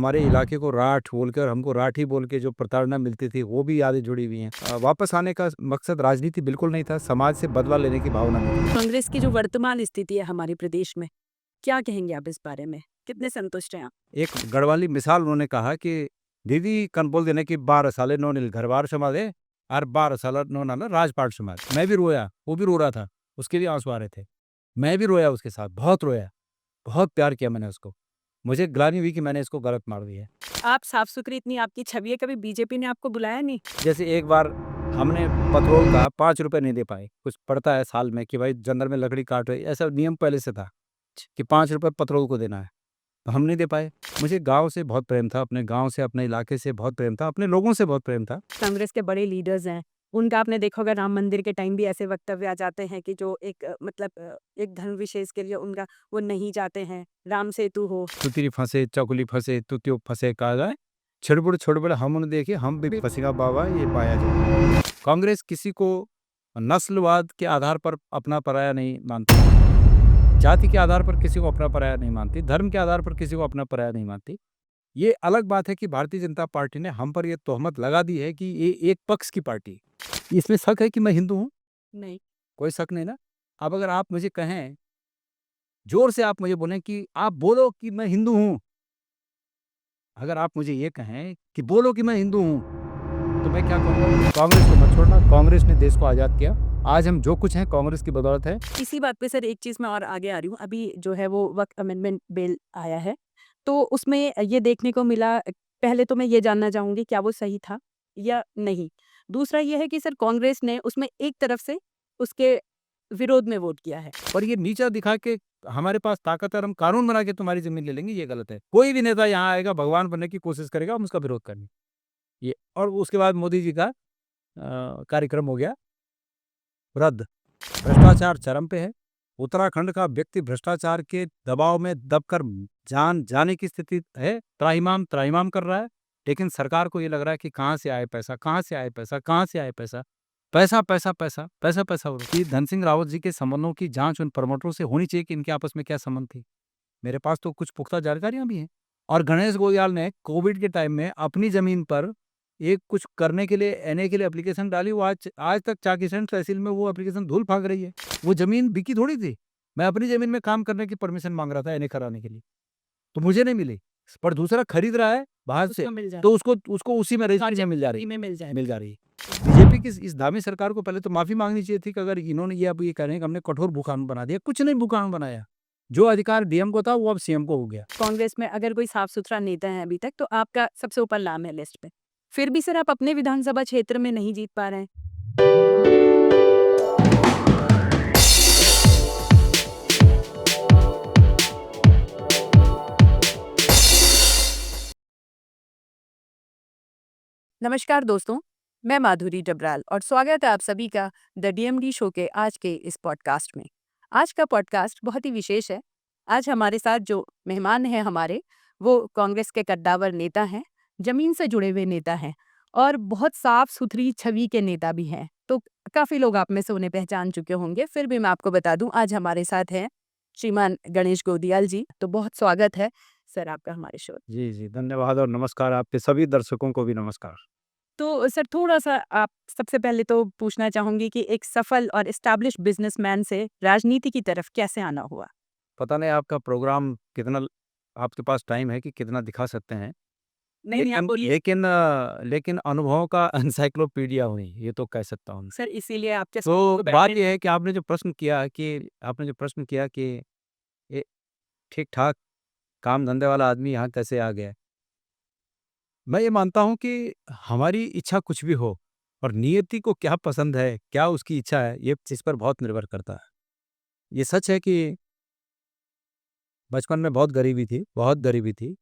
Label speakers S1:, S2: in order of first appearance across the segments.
S1: हमारे इलाके को राठ बोलकर, हमको राठी बोल के जो प्रताड़ना मिलती थी वो भी यादें जुड़ी हुई हैं। वापस आने का मकसद राजनीति बिल्कुल नहीं था, समाज से बदला लेने की भावना में थी।
S2: कांग्रेस की जो वर्तमान स्थिति है हमारे प्रदेश में, क्या कहेंगे आप इस बारे में? कितने संतुष्ट हैं आप?
S1: एक गढ़वाली मिसाल उन्होंने कहा कि दीदी कन बोल देने की 12 साले नो नील घरबार समाधे और 12 साल नो नाला राजपाट समाज। मैं भी रोया, वो भी रो रहा था, उसके भी आंसू आ रहे थे। मैं भी रोया उसके साथ, बहुत रोया, बहुत प्यार किया मैंने उसको। मुझे ग्लानि हुई कि मैंने इसको गलत मार दिया है।
S2: आप साफ सुथरी इतनी आपकी छवि है, कभी बीजेपी ने आपको बुलाया नहीं?
S1: जैसे एक बार हमने पेट्रोल का 5 रुपए नहीं दे पाए, कुछ पड़ता है साल में कि भाई जंगल में लकड़ी काट रही, ऐसा नियम पहले से था कि 5 रुपए पेट्रोल को देना है, तो हम नहीं दे पाए। मुझे गाँव से बहुत प्रेम था, अपने गाँव से, अपने इलाके से बहुत प्रेम था, अपने लोगों से बहुत प्रेम था।
S2: कांग्रेस के बड़े लीडर्स हैं, उनका आपने देखा होगा राम मंदिर के टाइम भी ऐसे वक्तव्य आ जाते हैं कि जो एक एक धर्म विशेष के लिए उनका वो नहीं जाते हैं, राम सेतु हो।
S1: तुतरी फंसे, चकुली फंसे, तुतियो फंसे कहा जाए, छोड़-बड़े हम उन्हें देखिए, हम भी फंसेगा बाबा ये पाया जाए। कांग्रेस किसी को नस्लवाद के आधार पर अपना पराया नहीं मानती, जाति के आधार पर किसी को अपना पराया नहीं मानती, धर्म के आधार पर किसी को अपना पराया नहीं मानती। ये अलग बात है कि भारतीय जनता पार्टी ने हम पर ये तोहमत लगा दी है कि ये एक पक्ष की पार्टी है। इसमें शक है कि मैं हिंदू हूँ?
S2: नहीं।
S1: कोई शक नहीं ना? अब अगर आप मुझे कहें, जोर से आप मुझे बोलें कि आप बोलो कि मैं हिंदू हूँ। अगर आप मुझे ये कहें कि बोलो कि मैं हिंदू हूँ, तो मैं क्या कहूँगा? कांग्रेस को मत छोड़ना, कांग्रेस ने देश को आज़ाद किया। आज हम जो कुछ हैं कांग्रेस की बदौलत है।
S2: इसी बात पे सर एक चीज़ मैं और आगे आ रही हूँ। अभी जो है वो वक़्त अमेंडमेंट बिल आया है, तो उसमें ये देखने को मिला, पहले तो मैं ये जानना चाहूँगी क्या वो सही था या नहीं? दूसरा ये है कि सर कांग्रेस ने उसमें एक तरफ से उसके विरोध में वोट किया है।
S1: और ये नीचा दिखा के हमारे पास ताकत है और हम कानून बना के तुम्हारी ज़मीन ले लेंगे, ये गलत है। कोई भी नेता यहाँ आएगा भगवान बनने की कोशिश करेगा, हम उसका विरोध करेंगे। ये और उसके बाद मोदी जी का कार्यक्रम हो गया रद्द। भ्रष्टाचार चरम पे है। उत्तराखंड का व्यक्ति भ्रष्टाचार के दबाव में दबकर जान जाने की स्थिति है, त्राहिमाम त्राहिमाम कर रहा है। लेकिन सरकार को ये लग रहा है कि कहाँ से आए पैसा, कहाँ से आए पैसा, कहाँ से आए पैसा, पैसा पैसा पैसा पैसा पैसा हो रहा है। धन सिंह रावत जी के संबंधों की जांच उन प्रमोटरों से होनी चाहिए कि इनके आपस में क्या संबंध थी। मेरे पास तो कुछ पुख्ता जानकारियां भी हैं। और गणेश गोयल ने कोविड के टाइम में अपनी जमीन पर एक कुछ करने के लिए एनए के लिए एप्लीकेशन डाली, वो आज तक चाकीसंड तहसील में वो एप्लीकेशन धूल भाग रही है। वो जमीन बिकी थोड़ी थी, मैं अपनी जमीन में काम करने की परमिशन मांग रहा था एनए कराने के लिए, तो मुझे नहीं मिली, पर दूसरा खरीद रहा है बाहर से,
S2: उसको मिल जाए।
S1: तो उसको उसको उसी में रजिस्ट्री मिल जा रही
S2: में मिल जाए।
S1: मिल जा रही है। बीजेपी की इस धामी सरकार को पहले तो माफी मांगनी चाहिए थी कि अगर इन्होंने ये अब ये कह रहे हैं कि हमने कठोर भू कानून बना दिया, कुछ नहीं भू कानून बनाया। जो अधिकार डीएम को था वो अब सीएम को हो गया।
S2: कांग्रेस में अगर कोई साफ-सुथरा नेता है अभी तक, तो आपका सबसे ऊपर नाम है लिस्ट पे। फिर भी सर आप अपने विधानसभा क्षेत्र में नहीं जीत पा रहे हैं। नमस्कार दोस्तों, मैं माधुरी डबराल और स्वागत है आप सभी का द डीएमडी शो के आज के इस पॉडकास्ट में। आज का पॉडकास्ट बहुत ही विशेष है। आज हमारे साथ जो मेहमान हैं हमारे, वो कांग्रेस के कद्दावर नेता हैं, जमीन से जुड़े हुए नेता हैं और बहुत साफ सुथरी छवि के नेता भी हैं। तो काफ़ी लोग आप में से उन्हें पहचान चुके होंगे, फिर भी मैं आपको बता दूं, आज हमारे साथ हैं श्रीमान गणेश गोदियाल जी। तो बहुत स्वागत है सर आपका हमारे शो।
S1: जी, जी, धन्यवाद और नमस्कार, आपके सभी दर्शकों को भी नमस्कार।
S2: तो सर थोड़ा-सा आप सबसे पहले तो पूछना चाहूँगी कि एक सफल और एस्टैब्लिश्ड बिज़नेसमैन से राजनीति की तरफ कैसे आना हुआ?
S1: पता नहीं आपका प्रोग्राम कितना, आपके पास टाइम है कि कितना दिखा सकते हैं।
S2: नहीं, आप बोलिए।
S1: लेकिन अनुभवों का एनसाइक्लोपीडिया हुई, ये तो कह सकता हूँ।
S2: सर इसीलिए आपके
S1: तो
S2: बैठने
S1: बात ये है कि आपने जो प्रश्न किया कि ये ठीक-ठाक काम-धंधे वाला आदमी यहाँ कैसे आ गया? मैं ये मानता हूँ कि हमारी इच्छा कुछ भी हो और नियति को क्या पसंद है, क्या उसकी इच्छा है, ये इस पर बहुत निर्भर करता है। ये सच है कि बचपन में बहुत गरीबी थी।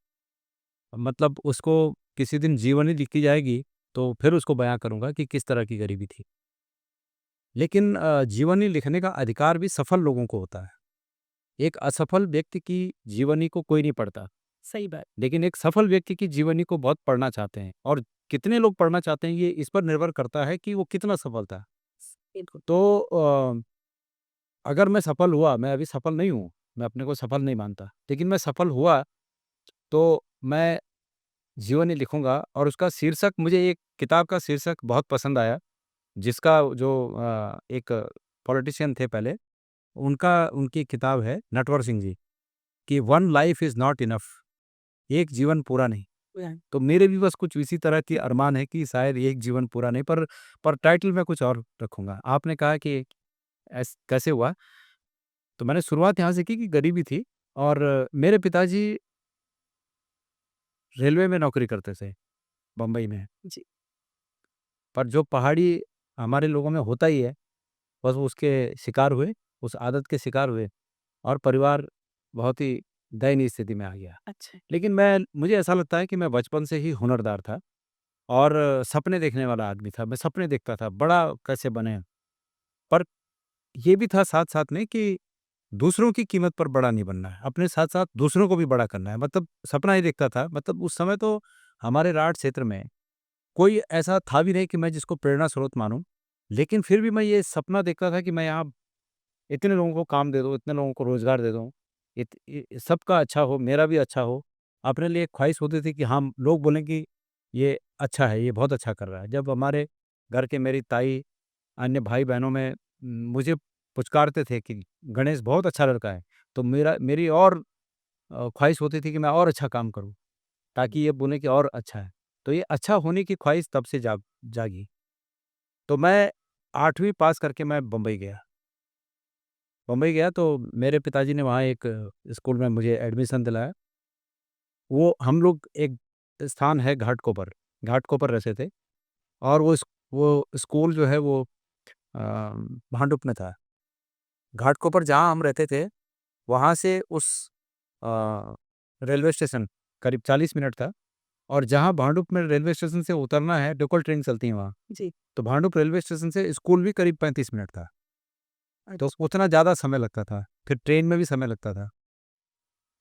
S1: मतलब उसको किसी दिन जीवनी लिखी जाएगी, तो फिर उसको बयाँ करूँगा कि किस तरह की गरीबी थी। लेकिन जीवनी लिखने का अधिकार भी सफल लोगों को होता है। एक असफल व्यक्ति की जीवनी को कोई नहीं पढ़ता,
S2: सही बात।
S1: लेकिन एक सफल व्यक्ति की जीवनी को बहुत पढ़ना चाहते हैं, और कितने लोग पढ़ना चाहते हैं, ये इस पर निर्भर करता है कि वो कितना सफल था।
S2: बिल्कुल।
S1: तो अगर मैं सफल हुआ, मैं अभी सफल नहीं हूँ, मैं अपने को सफल नहीं मानता, लेकिन मैं सफल हुआ, तो मैं जीवनी लिखूँगा और उसका शीर्षक मुझे एक किताब का शीर्षक बहुत पसंद आया, जिसका जो एक पॉलिटिशियन थे पहले, उनकी किताब है नटवर सिंह जी कि one life is not enough, एक जीवन पूरा नहीं। तो मेरे भी बस कुछ इसी तरह की अरमान है कि शायद एक जीवन पूरा नहीं, पर टाइटल मैं कुछ और रखूँगा। आपने कहा कि कैसे हुआ? तो मैंने शुरुआत यहाँ से की कि गरीबी थी और मेरे पिताजी रेलवे में नौकरी करते थे, बम्बई में।
S2: जी।
S1: पर जो पहाड़ी हमारे लोगों में होता ही है, बस वो उसके शिकार हुए, उस आदत के शिकार हुए और परिवार बहुत ही दयनीय स्थिति में आ गया।
S2: अच्छा।
S1: लेकिन मुझे ऐसा लगता है कि मैं बचपन से ही हुनरदार था और सपने देखने वाला आदमी था। मैं सपने देखता था, बड़ा कैसे बने? पर ये भी था साथ-साथ में कि दूसरों की कीमत पर बड़ा नहीं बनना है, अपने साथ-साथ दूसरों को भी बड़ा करना है। मतलब सपना ही देखता था, मतलब उस समय तो हमारे राठ क्षेत्र में कोई ऐसा था भी नहीं कि मैं जिसको प्रेरणा स्रोत मानूँ। लेकिन फिर भी मैं ये सपना देखता था कि मैं यहाँ इतने लोगों को काम दे दूँ, इतने लोगों को रोज़गार दे दूँ, सबका अच्छा हो, मेरा भी अच्छा हो। अपने लिए एक ख्वाहिश होती थी कि हाँ, लोग बोलें कि ये अच्छा है, ये बहुत अच्छा कर रहा है। जब हमारे घर के मेरी ताई, अन्य भाई-बहनों में मुझे पुचकारते थे कि गणेश बहुत अच्छा लड़का है, तो मेरी और ख्वाहिश होती थी कि मैं और अच्छा काम करूँ, ताकि ये बोलें कि और अच्छा है। तो ये अच्छा होने की ख्वाहिश तब से जागी। तो मैं 8वीं पास करके मैं बम्बई गया। बम्बई गया तो मेरे पिताजी ने वहाँ एक स्कूल में मुझे एडमिशन दिलाया। वो हम लोग एक स्थान है घाटकोपर रहते थे और वो स्कूल जो है वो भांडुप में था। घाटकोपर जहाँ हम रहते थे, वहाँ से उस अ, रेलवे स्टेशन करीब 40 मिनट था और जहाँ भांडुप में रेलवे स्टेशन से उतरना है, लोकल ट्रेन चलती है वहाँ।
S2: जी।
S1: तो भांडुप रेलवे स्टेशन से स्कूल भी करीब 35 मिनट था। तो
S2: अच्छा।
S1: उतना ज़्यादा समय लगता था, फिर ट्रेन में भी समय लगता था।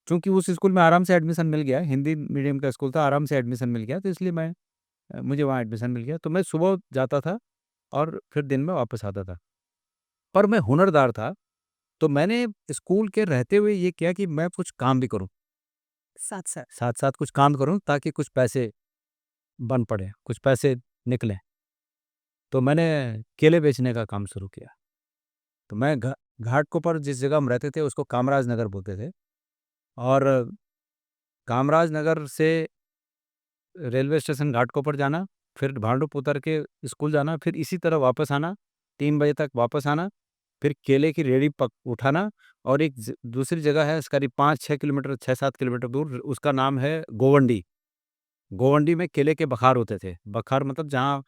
S1: चूँकि उस स्कूल में आराम से एडमिशन मिल गया, हिंदी मीडियम का स्कूल था, आराम से एडमिशन मिल गया, तो इसलिए मुझे वहाँ एडमिशन मिल गया। तो मैं सुबह जाता था और फिर दिन में वापस आता था। पर मैं हुनरदार था, तो मैंने स्कूल के रहते हुए ये किया कि मैं कुछ काम भी करूँ,
S2: साथ-साथ।
S1: साथ-साथ कुछ काम करूँ ताकि कुछ पैसे बन पड़े, कुछ पैसे निकलें। तो मैंने केले बेचने का काम शुरू किया। तो मैं घाटकोपर जिस जगह हम रहते थे उसको कामराज नगर बोलते थे और कामराज नगर से रेलवे स्टेशन घाटकोपर जाना, फिर भांडुप उतर के स्कूल जाना, फिर इसी तरह वापस आना, 3 बजे तक वापस आना, फिर केले की रेहड़ी उठाना और एक दूसरी जगह है करीब 5-6 किलोमीटर 6-7 किलोमीटर दूर, उसका नाम है गोवंडी। गोवंडी में केले के बखार होते थे। बखार मतलब जहाँ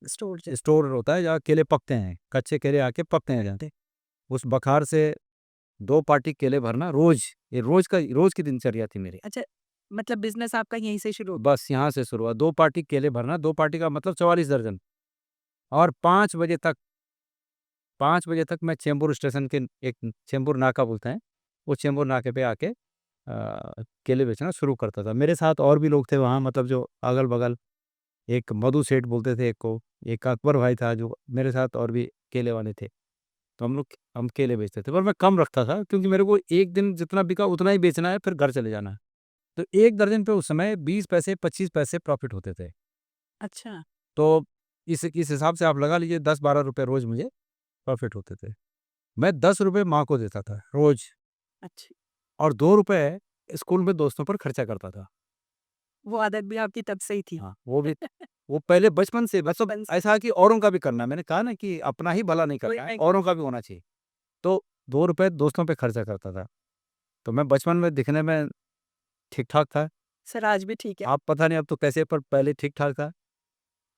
S2: स्टोर ज
S1: स्टोर होता है, जहाँ केले पकते हैं, कच्चे केले आके पकते हैं जहाँ। उस बखार से 2 पार्टी केले भरना रोज़, ये रोज़ की दिनचर्या थी मेरी।
S2: अच्छा, मतलब बिज़नेस आपका यहीं से शुरू हो
S1: बस यहाँ से शुरू हुआ, 2 पार्टी केले भरना, 2 पार्टी का मतलब 44 दर्जन और 5 बजे तक मैं चेंबूर स्टेशन के एक चेंबूर नाका बोलते हैं, वो चेंबूर नाके पे आके केले बेचना शुरू करता था। मेरे साथ और भी लोग थे वहाँ, मतलब जो अगल-बगल, एक मधु सेठ बोलते थे एक को, एक अकबर भाई था जो मेरे साथ और भी केले वाले थे। तो हम केले बेचते थे, पर मैं कम रखता था क्योंकि मेरे को एक दिन जितना बिका उतना ही बेचना है, फिर घर चले जाना है। तो 1 दर्जन पे उस समय 20 पैसे, 25 पैसे प्रॉफ़िट होते थे।
S2: अच्छा।
S1: तो इस हिसाब से आप लगा लीजिए 10-12 रुपए रोज़ मुझे प्रॉफ़िट होते थे। मैं 10 रुपए माँ को देता था रोज़
S2: अच्छी।
S1: और 2 रुपए स्कूल में दोस्तों पर खर्चा करता था।
S2: वो आदत भी आपकी तब से ही थी।
S1: हाँ, वो पहले बचपन से मतलब
S2: बचपन से।
S1: ऐसा कि औरों का भी करना है। मैंने कहा ना कि अपना ही भला नहीं
S2: कोई
S1: करना है,
S2: नहीं।
S1: औरों का भी होना चाहिए। तो 2 रुपए दोस्तों पे खर्चा करता था। तो मैं बचपन में दिखने में ठीक-ठाक था।
S2: सर आज भी ठीक है।
S1: अब पता नहीं अब तो कैसे, पर पहले ठीक-ठाक था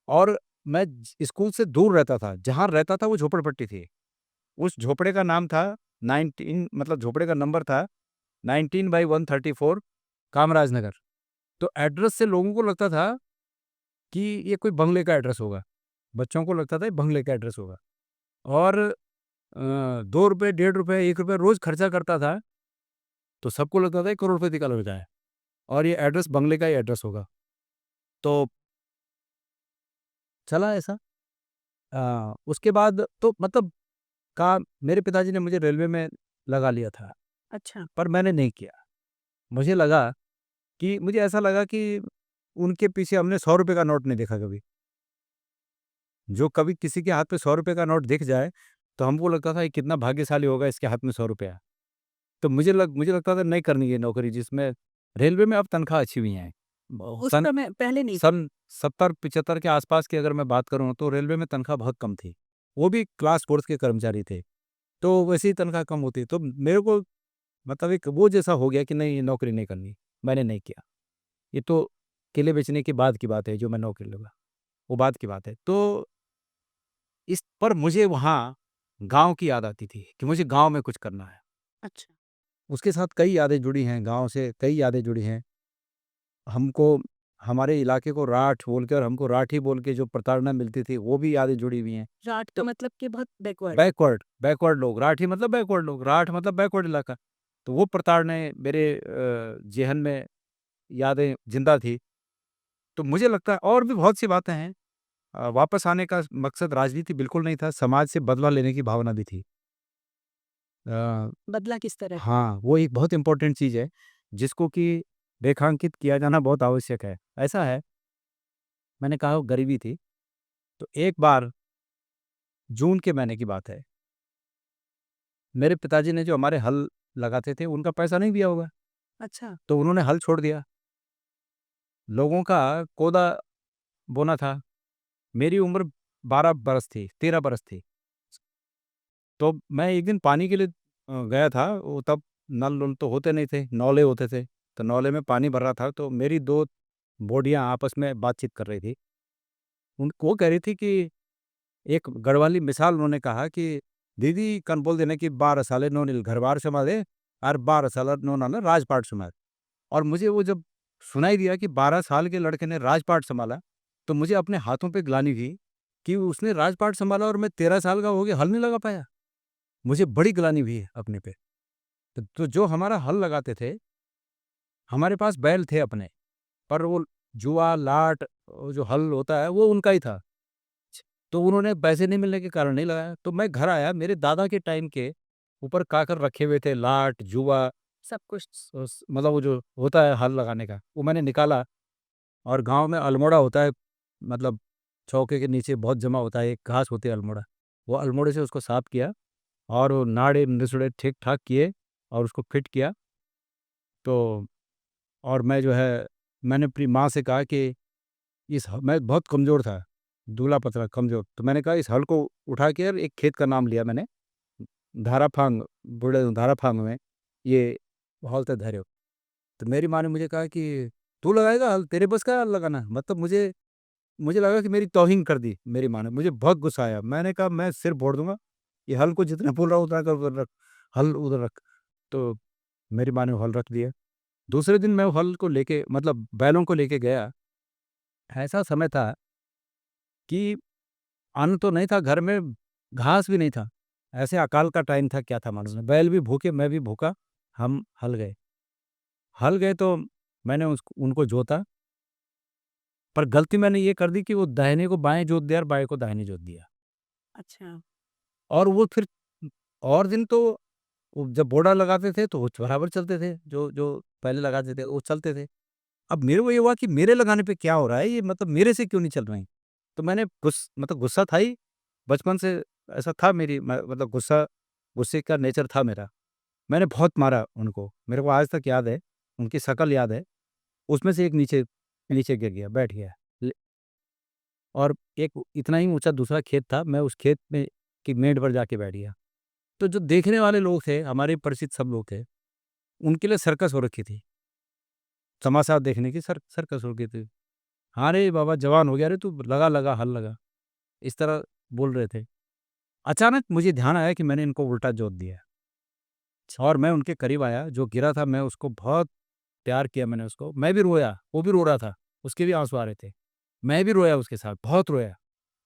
S1: और मैं स्कूल से दूर रहता था। जहाँ रहता था वो झोपड़पट्टी थी। उस झोपड़े का नाम था 19, मतलब झोपड़े का नंबर था 19/134 कामराज नगर। तो एड्रेस से लोगों को लगता था कि ये कोई बंगले का एड्रेस होगा। बच्चों को लगता था ये बंगले का एड्रेस होगा और ₹2, ₹1.5, ₹1 रोज़ खर्चा करता था, तो सबको लगता था 1 करोड़पति का लड़का है और ये एड्रेस बंगले का ही एड्रेस होगा। तो चला ऐसा। उसके बाद तो मतलब का मेरे पिताजी ने मुझे रेलवे में लगा लिया था,
S2: अच्छा।
S1: पर मैंने नहीं किया। मुझे ऐसा लगा कि उनके पीछे हमने 100 रुपये का नोट नहीं देखा कभी। जो कभी किसी के हाथ पे 100 रुपये का नोट दिख जाए, तो हमको लगता था ये कितना भाग्यशाली होगा, इसके हाथ में 100 रुपया है। तो मुझे लगता था नहीं करनी ये नौकरी, जिसमें रेलवे में अब तनख्वाह अच्छी भी हैं।
S2: उस
S1: सन
S2: समय पहले नहीं थी।
S1: सन 70-75 के आसपास की अगर मैं बात करूँ तो रेलवे में तनख्वाह बहुत कम थी। वो भी क्लास फोर्थ के कर्मचारी थे, तो वैसे ही तनख्वाह कम होती। तो मेरे को मतलब एक वो जैसा हो गया कि नहीं, ये नौकरी नहीं करनी, मैंने नहीं किया। ये तो किले बेचने के बाद की बात है, जो मैं नौकरी लगा, वो बाद की बात है। तो इस पर मुझे वहाँ गाँव की याद आती थी कि मुझे गाँव में कुछ करना है।
S2: अच्छा।
S1: उसके साथ कई यादें जुड़ी हैं, गाँव से कई यादें जुड़ी हैं। हमको हमारे इलाके को राठ बोल के और हमको राठी बोल के जो प्रताड़ना मिलती थी, वो भी यादें जुड़ी हुई हैं।
S2: राठ का मतलब कि बहुत बैकवर्ड।
S1: बैकवर्ड लोग, राठी मतलब बैकवर्ड लोग, राठ मतलब बैकवर्ड इलाका। तो वो प्रताड़नाएँ मेरे ज़ेहन में यादें ज़िंदा थी। तो मुझे लगता है और भी बहुत सी बातें हैं। वापस आने का मकसद राजनीति बिल्कुल नहीं था, समाज से बदला लेने की भावना भी थी। अ,
S2: बदला किस तरह का?
S1: हाँ, वो एक बहुत इम्पोर्टेंट चीज़ है, जिसको कि रेखांकित किया जाना बहुत आवश्यक है। ऐसा है, मैंने कहा वो गरीबी थी, तो एक बार जून के महीने की बात है, मेरे पिताजी ने जो हमारे हल लगाते थे, उनका पैसा नहीं दिया होगा,
S2: अच्छा।
S1: तो उन्होंने हल छोड़ दिया। लोगों का कोदा बोना था। मेरी उम्र 12 बरस थी, 13 बरस थी। तो मैं एक दिन पानी के लिए गया था, वो तब नल-वल तो होते नहीं थे, नौले होते थे। तो नौले में पानी भर रहा था, तो मेरी 2 बूढ़ियाँ आपस में बातचीत कर रही थी। वो कह रही थी कि एक गढ़वाली मिसाल उन्होंने कहा कि दीदी कन बोल देना कि 12 साले नो निल घरबार संभाले और 12 साल नो नाला राजपाट संभाल। और मुझे वो जब सुनाई दिया कि 12 साल के लड़के ने राजपाट संभाला, तो मुझे अपने हाथों पे ग्लानि थी कि उसने राजपाट संभाला और मैं 13 साल का हो गया, हल नहीं लगा पाया। मुझे बड़ी ग्लानि हुई है अपने पे। तो जो हमारा हल लगाते थे, हमारे पास बैल थे अपने, पर वो जुआ, लाट, वो जो हल होता है, वो उनका ही था। तो उन्होंने पैसे नहीं मिलने के कारण नहीं लगाया। तो मैं घर आया, मेरे दादा के टाइम के ऊपर काकर रखे हुए थे, लाट, जुआ,
S2: सब कुछ।
S1: मतलब वो जो होता है हल लगाने का, वो मैंने निकाला। और गाँव में अल्मोड़ा होता है, मतलब चौके के नीचे बहुत जमा होता है, एक घास होती है अल्मोड़ा। वो अल्मोड़े से उसको साफ किया और वो नाड़े निसुड़े ठीक-ठाक किए और उसको फिट किया। तो और मैं जो है, मैंने अपनी माँ से कहा कि मैं बहुत कमज़ोर था, दुबला-पतला, कमज़ोर। तो मैंने कहा इस हल को उठा के और एक खेत का नाम लिया मैंने, धाराफांग, बुढ़े धाराफांग में ये हौलते धर्यो। तो मेरी माँ ने मुझे कहा कि तू लगाएगा हल, तेरे बस का है हल लगाना? मतलब मुझे लगा कि मेरी तौहीन कर दी मेरी माँ ने, मुझे बहुत गुस्सा आया। मैंने कहा मैं सिर फोड़ दूँगा, ये हल को जितना बोल रहा हूँ उतना कर, उधर रख, हल उधर रख। तो मेरी माँ ने वो हल रख दिया। दूसरे दिन मैं वो हल को लेके, मतलब बैलों को लेके गया। ऐसा समय था कि अन्न तो नहीं था घर में, घास भी नहीं था। ऐसे अकाल का टाइम था, क्या था मालूम नहीं। बैल भी भूखे, मैं भी भूखा, हम हल गए। हल गए तो मैंने उसको उनको जोता, पर गलती मैंने ये कर दी कि वो दाहिने को बाएँ जोत दिया और बाएँ को दाहिने जोत दिया।
S2: अच्छा।
S1: और वो फिर और दिन तो वो जब बोड़ा लगाते थे तो वो बराबर चलते थे, जो पहले लगाते थे वो चलते थे। अब मेरे को ये हुआ कि मेरे लगाने पे क्या हो रहा है, ये मतलब मेरे से क्यों नहीं चल रहे हैं? तो मैंने मतलब गुस्सा था ही, बचपन से ऐसा था मेरी मतलब गुस्से का नेचर था मेरा। मैंने बहुत मारा उनको, मेरे को आज तक याद है, उनकी शक्ल याद है। उसमें से एक नीचे नीचे गिर गया, बैठ गया। ले और एक इतना ही ऊँचा दूसरा खेत था, मैं उस खेत में की मेड़ पर जाके बैठ गया। तो जो देखने वाले लोग थे, हमारे परिचित सब लोग थे, उनके लिए सर्कस हो रखी थी। तमाशा देखने की सर्कस हो रखी थी। हाँ रे बाबा, जवान हो गया रे तू, लगा लगा हल लगा, इस तरह बोल रहे थे। अचानक मुझे ध्यान आया कि मैंने इनको उल्टा जोत दिया और मैं उनके करीब आया, जो गिरा था मैं उसको बहुत प्यार किया मैंने उसको। मैं भी रोया, वो भी रो रहा था, उसके भी आँसू आ रहे थे। मैं भी रोया उसके साथ, बहुत रोया,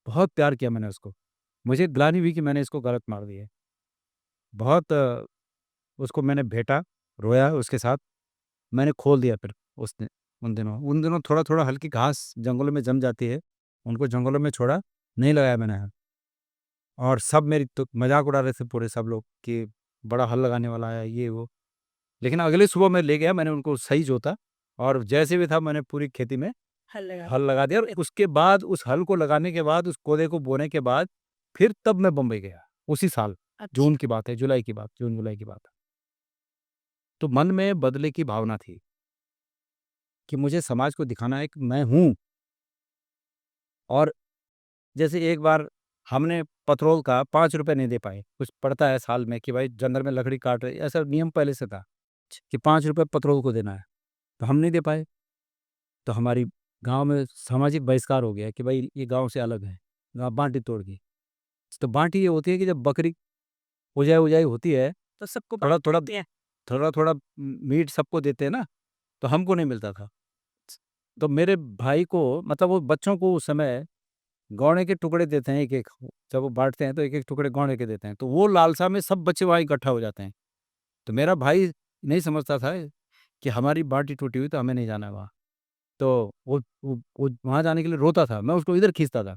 S1: बहुत प्यार किया मैंने उसको। मुझे ग्लानि हुई कि मैंने इसको गलत मार दिया। बहुत उसको मैंने भेंटा, रोया उसके साथ। मैंने खोल दिया फिर उसने उन दिनों थोड़ा-थोड़ा हल्की घास जंगलों में जम जाती है, उनको जंगलों में छोड़ा, नहीं लगाया मैंने हल। और सब मेरी तो मज़ाक उड़ा रहे थे पूरे सब लोग कि बड़ा हल लगाने वाला है, ये वो। लेकिन अगली सुबह मैं ले गया, मैंने उनको सही जोता और जैसे भी था मैंने पूरी खेती में हल लगा दिया, और उसके बाद उस हल को लगाने के बाद, उस कोदे को बोने के बाद, फिर तब मैं बम्बई गया उसी साल। जून की बात है, जुलाई की बात, जून जुलाई की बात है। तो मन में बदले की भावना थी कि मुझे समाज को दिखाना है कि मैं हूँ। और जैसे एक बार हमने पेट्रोल का 5 रुपए नहीं दे पाए, कुछ पड़ता है साल में कि भाई जंगल में लकड़ी काट रहे, ऐसा नियम पहले से था कि 5 रुपए पेट्रोल को देना है, तो हम नहीं दे पाए। तो हमारी गांव में सामाजिक बहिष्कार हो गया कि भाई ये गांव से अलग है, गांव बांटी तोड़ गई। तो बांटी ये होती है कि जब बकरी उजाई उजाई होती है तो सबको थोड़ा थोड़ा थोड़ा थोड़ा मीट सबको देते हैं ना, तो हमको नहीं मिलता था। तो मेरे भाई को, मतलब वो बच्चों को उस समय गौने के टुकड़े देते हैं, एक एक, जब वो बांटते हैं तो एक एक टुकड़े गौने के देते हैं, तो वो लालसा में सब बच्चे वहाँ इकट्ठा हो जाते हैं। तो मेरा भाई नहीं समझता था कि हमारी बाटी टूटी हुई, तो हमें नहीं जाना है वहाँ। तो वो वहाँ जाने के लिए रोता था, मैं उसको इधर खींचता था।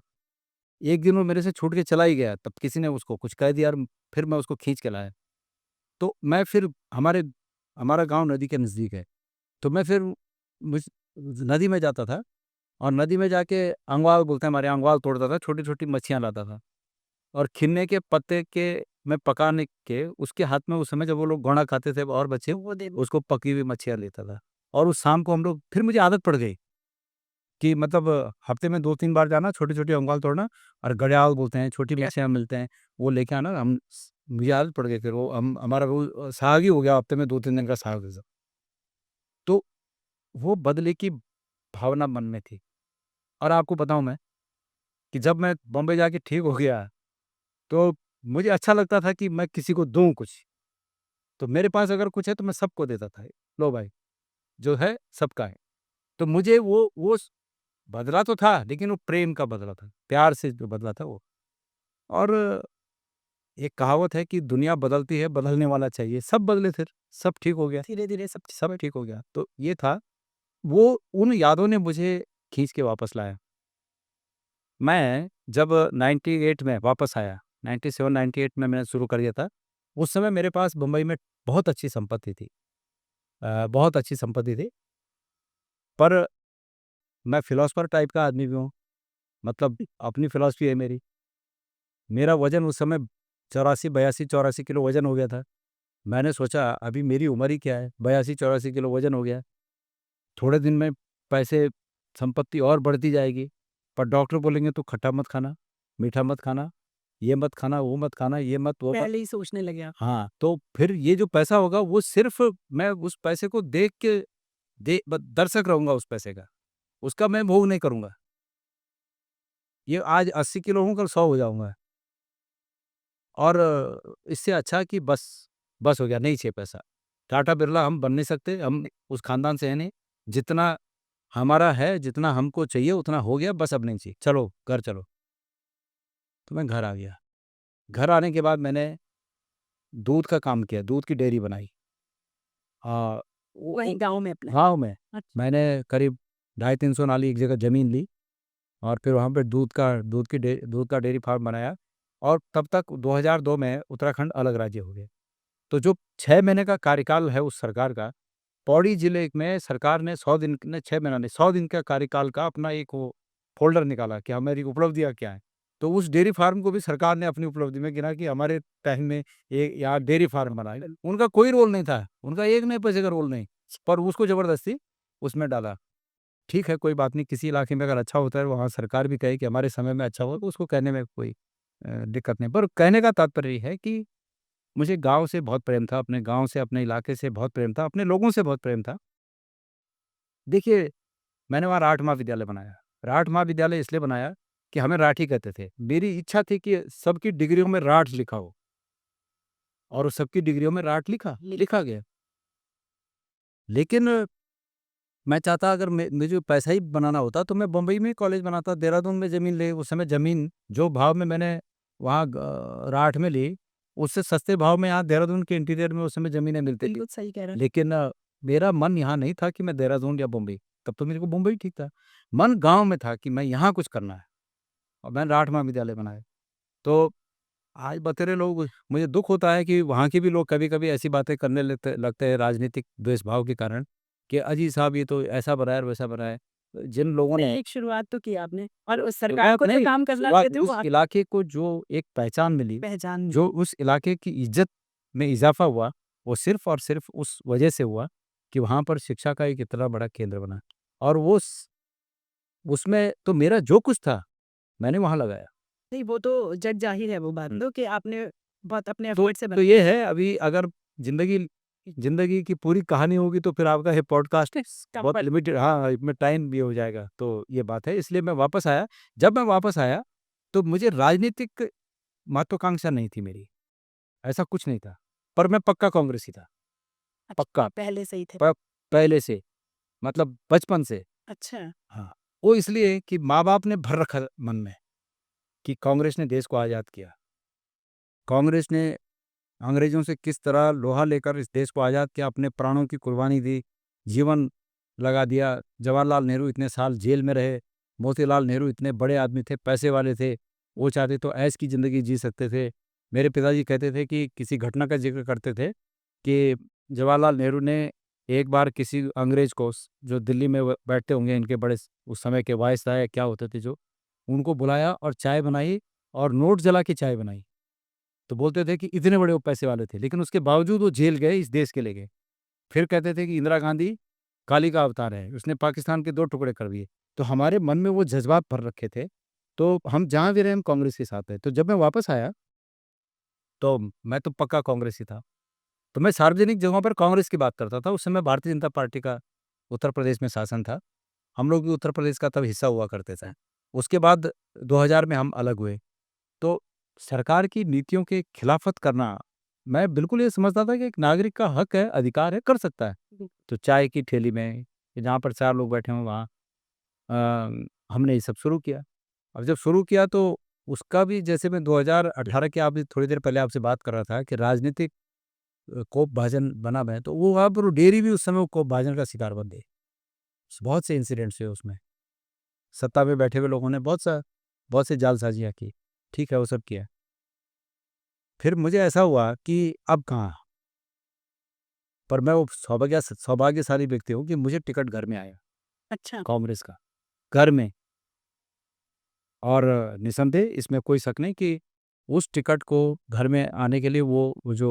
S1: एक दिन वो मेरे से छूट के चला ही गया, तब किसी ने उसको कुछ कह दिया और फिर मैं उसको खींच के लाया। तो मैं फिर हमारा गाँव नदी के नज़दीक है, तो मैं फिर मुझ नदी में जाता था, और नदी में जाके अंगवाल बोलते हैं हमारे यहाँ, अंगवाल तोड़ता था, छोटी-छोटी मच्छियाँ लाता था, और खिन्ने के पत्ते के में पकाने के उसके हाथ में, उस समय जब वो लोग घोड़ा खाते थे और बच्चे, उसको पकी हुई मच्छियाँ लेता था। और उस शाम को हम लोग, फिर मुझे आदत पड़ गई कि मतलब हफ्ते में 2-3 बार जाना, छोटी-छोटी अंगवाल तोड़ना, और घड़ियाल बोलते हैं, छोटी मच्छियाँ मिलते हैं, वो लेके आना। मुझे आदत पड़ गई, फिर वो हम हमारा वो साहब ही हो गया, हफ्ते में 2-3 दिन का साहब जैसा। तो वो बदले की भावना मन में थी। और आपको बताऊँ मैं कि जब मैं बॉम्बे जाके ठीक हो गया, तो मुझे अच्छा लगता था कि मैं किसी को दूँ कुछ। तो मेरे पास अगर कुछ है तो मैं सबको देता था, लो भाई, जो है सबका है। तो मुझे वो बदला तो था, लेकिन वो प्रेम का बदला था, प्यार से जो बदला था वो। और एक कहावत है कि दुनिया बदलती है, बदलने वाला चाहिए। सब बदले फिर, सब ठीक हो गया। धीरे-धीरे सब ठीक हो गया। तो ये था, वो उन यादों ने मुझे खींच के वापस लाया। मैं जब 98 में वापस आया, 97-98 में मैंने शुरू कर दिया था, उस समय मेरे पास बम्बई में बहुत अच्छी संपत्ति थी। बहुत अच्छी संपत्ति थी, पर मैं फिलॉसफर टाइप का आदमी भी हूँ, मतलब अपनी फिलॉसफी है मेरी। मेरा वज़न उस समय 84, 82, 84 किलो वज़न हो गया था। मैंने सोचा अभी मेरी उम्र ही क्या है, 82-84 किलो वज़न हो गया। थोड़े दिन में पैसे, संपत्ति और बढ़ती जाएगी, पर डॉक्टर बोलेंगे तू खट्टा मत खाना, मीठा मत खाना, ये मत खाना, वो मत खाना, ये मत, वो मत। पहले ही सोचने लगे आप। हाँ, तो फिर ये जो पैसा होगा वो सिर्फ़ मैं उस पैसे को देख के दर्शक रहूँगा उस पैसे का, उसका मैं भोग नहीं करूँगा। ये आज 80 किलो हूँ, कल 100 हो जाऊँगा, और इससे अच्छा कि बस हो गया, नहीं चाहिए पैसा। टाटा बिरला हम बन नहीं सकते, हम उस खानदान से हैं नहीं। जितना हमारा है, जितना हमको चाहिए उतना हो गया, बस अब नहीं चाहिए। चलो, घर चलो। तो मैं घर आ गया। घर आने के बाद मैंने दूध का काम किया, दूध की डेयरी बनाई। अ, वहीं गाँव में अपने? गाँव में। अच्छा। मैंने करीब 250-300 नाली एक जगह ज़मीन ली, और फिर वहाँ पे दूध का डेयरी फार्म बनाया, और तब तक 2002 में उत्तराखंड अलग राज्य हो गया। तो जो 6 महीने का कार्यकाल है उस सरकार का, पौड़ी जिले में सरकार ने 100 दिन ने 6 महीना नहीं, 100 दिन का कार्यकाल का अपना एक वो फ़ोल्डर निकाला कि हमारी उपलब्धियाँ क्या हैं। तो उस डेयरी फार्म को भी सरकार ने अपनी उपलब्धि में गिना कि हमारे टाइम में ये यहाँ डेयरी फार्म बना है। उनका कोई रोल नहीं था, उनका एक नए पैसे का रोल नहीं, पर उसको ज़बरदस्ती उसमें डाला। ठीक है, कोई बात नहीं, किसी इलाके में अगर अच्छा होता है, वहाँ सरकार भी कहे कि हमारे समय में अच्छा हुआ, तो उसको कहने में कोई दिक्कत नहीं। पर कहने का तात्पर्य ये है कि मुझे गाँव से बहुत प्रेम था, अपने गाँव से, अपने इलाके से बहुत प्रेम था, अपने लोगों से बहुत प्रेम था। देखिए, मैंने वहाँ राठ महाविद्यालय बनाया। राठ महाविद्यालय इसलिए बनाया कि हमें राठी कहते थे। मेरी इच्छा थी कि सबकी डिग्रियों में राठ लिखा हो, और उस सबकी डिग्रियों में राठ लिखा गया। लेकिन मैं चाहता, अगर मुझे पैसा ही बनाना होता तो मैं बम्बई में कॉलेज बनाता, देहरादून में ज़मीन ले, उस समय ज़मीन जो भाव में मैंने वहाँ राठ में ली, उससे सस्ते भाव में यहाँ देहरादून के इंटीरियर में उस समय ज़मीनें मिलती थी। बिल्कुल सही कह रहे हैं। लेकिन मेरा मन यहाँ नहीं था कि मैं देहरादून या बम्बई, तब तो मेरे को बम्बई ठीक था। मन गाँव में था कि मैं यहाँ कुछ करना है, और मैंने राठ महाविद्यालय बनाया। तो आज बतेरे लोग, मुझे दुःख होता है कि वहाँ के भी लोग कभी-कभी ऐसी बातें करने लगते लगते हैं राजनीतिक द्वेष भाव के कारण, कि अजी साहब ये तो ऐसा बनाया है और वैसा बनाया है। जिन लोगों ने
S2: एक शुरुआत तो की आपने और उस सरकार
S1: शुरुआत
S2: को जो
S1: नहीं,
S2: काम करना
S1: शुरुआत
S2: देते वो
S1: उस इलाके को जो एक पहचान मिली,
S2: पहचान
S1: जो उस इलाके की इज़्ज़त में इज़ाफ़ा हुआ, वो सिर्फ़ और सिर्फ़ उस वजह से हुआ कि वहाँ पर शिक्षा का एक इतना बड़ा केंद्र बना। और वो स उसमें तो मेरा जो कुछ था, मैंने वहाँ लगाया।
S2: नहीं, वो तो जग जाहिर है वो बात तो कि आपने बहुत अपने
S1: तो
S2: एफर्ट से
S1: तो ये है, अभी अगर ज़िंदगी ज़िंदगी की पूरी कहानी होगी तो फिर आपका ये पॉडकास्ट बहुत
S2: कंफर्ट
S1: लिमिटेड, हाँ, इसमें टाइम भी हो जाएगा, तो ये बात है। इसलिए मैं वापस आया। जब मैं वापस आया, तो मुझे राजनीतिक महत्वाकांक्षा नहीं थी मेरी, ऐसा कुछ नहीं था। पर मैं पक्का कांग्रेसी था, पक्का,
S2: पहले से ही थे।
S1: प पहले से, मतलब बचपन से।
S2: अच्छा,
S1: हाँ, वो इसलिए कि माँ-बाप ने भर रखा मन में कि कांग्रेस ने देश को आज़ाद किया। कांग्रेस ने अंग्रेज़ों से किस तरह लोहा लेकर इस देश को आज़ाद किया, अपने प्राणों की कुर्बानी दी, जीवन लगा दिया। जवाहरलाल नेहरू इतने साल जेल में रहे, मोतीलाल नेहरू इतने बड़े आदमी थे, पैसे वाले थे, वो चाहते तो ऐश की ज़िंदगी जी सकते थे। मेरे पिताजी कहते थे कि किसी घटना का ज़िक्र करते थे कि जवाहरलाल नेहरू ने एक बार किसी अंग्रेज़ को जो दिल्ली में बैठते होंगे, इनके बड़े उस समय के वायसराय या क्या होते थे जो, उनको बुलाया और चाय बनाई और नोट जला के चाय बनाई। तो बोलते थे कि इतने बड़े वो पैसे वाले थे, लेकिन उसके बावजूद वो जेल गए, इस देश के लिए गए। फिर कहते थे कि इंदिरा गांधी काली का अवतार है, उसने पाकिस्तान के 2 टुकड़े कर दिए। तो हमारे मन में वो जज़्बात भर रखे थे, तो हम जहाँ भी रहे हम कांग्रेस के साथ हैं। तो जब मैं वापस आया, तो मैं तो पक्का कांग्रेसी था। तो मैं सार्वजनिक जगहों पर कांग्रेस की बात करता था। उस समय भारतीय जनता पार्टी का उत्तर प्रदेश में शासन था। हम लोग भी उत्तर प्रदेश का तब हिस्सा हुआ करते थे। उसके बाद 2000 में हम अलग हुए। तो सरकार की नीतियों के खिलाफत करना, मैं बिल्कुल ये समझता था कि एक नागरिक का हक है, अधिकार है, कर सकता है। तो चाय की ठेली में, जहाँ पर 4 लोग बैठे हों वहाँ हमने ये सब शुरू किया। और जब शुरू किया तो उसका भी, जैसे मैं 2018 की अभी थोड़ी देर पहले आपसे बात कर रहा था कि राजनीतिक कोपभाजन बना मैं, तो वो वहाँ पर डेयरी भी उस समय वो कोपभाजन का शिकार बन गई। बहुत से इंसिडेंट्स हुए उसमें। सत्ता में बैठे हुए लोगों ने बहुत से जालसाजियाँ की। ठीक है, वो सब किया। फिर मुझे ऐसा हुआ कि अब कहाँ? पर मैं वो सौभाग्यशाली व्यक्ति हूँ कि मुझे टिकट घर में आया,
S2: अच्छा।
S1: कांग्रेस का, घर में। और निस्संदेह इसमें कोई शक नहीं कि उस टिकट को घर में आने के लिए वो जो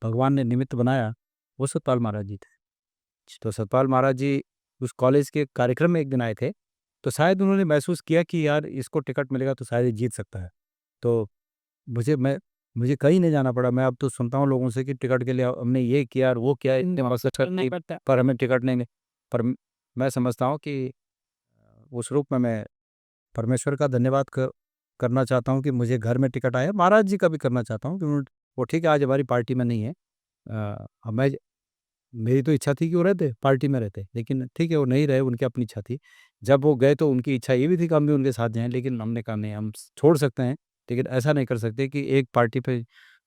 S1: भगवान ने निमित्त बनाया, वो सतपाल महाराज जी थे। तो सतपाल महाराज जी उस कॉलेज के कार्यक्रम में एक दिन आए थे, तो शायद उन्होंने महसूस किया कि यार इसको टिकट मिलेगा तो शायद ये जीत सकता है। तो मुझे मैं मुझे कहीं नहीं जाना पड़ा। मैं अब तो सुनता हूँ लोगों से कि टिकट के लिए हमने ये किया और वो किया, इतने मकसद
S2: करना पड़ता है।
S1: पर हमें टिकट नहीं मिले। पर मैं समझता हूँ कि उस रूप में मैं परमेश्वर का धन्यवाद करना चाहता हूँ कि मुझे घर में टिकट आया। महाराज जी का भी करना चाहता हूँ कि वो ठीक है, आज हमारी पार्टी में नहीं है। अब मेरी तो इच्छा थी कि वो रहते, पार्टी में रहते, लेकिन ठीक है वो नहीं रहे, उनकी अपनी इच्छा थी। जब वो गए तो उनकी इच्छा ये भी थी कि हम भी उनके साथ जाएँ, लेकिन हमने कहा नहीं, हम छोड़ सकते हैं, लेकिन ऐसा नहीं कर सकते कि एक पार्टी पे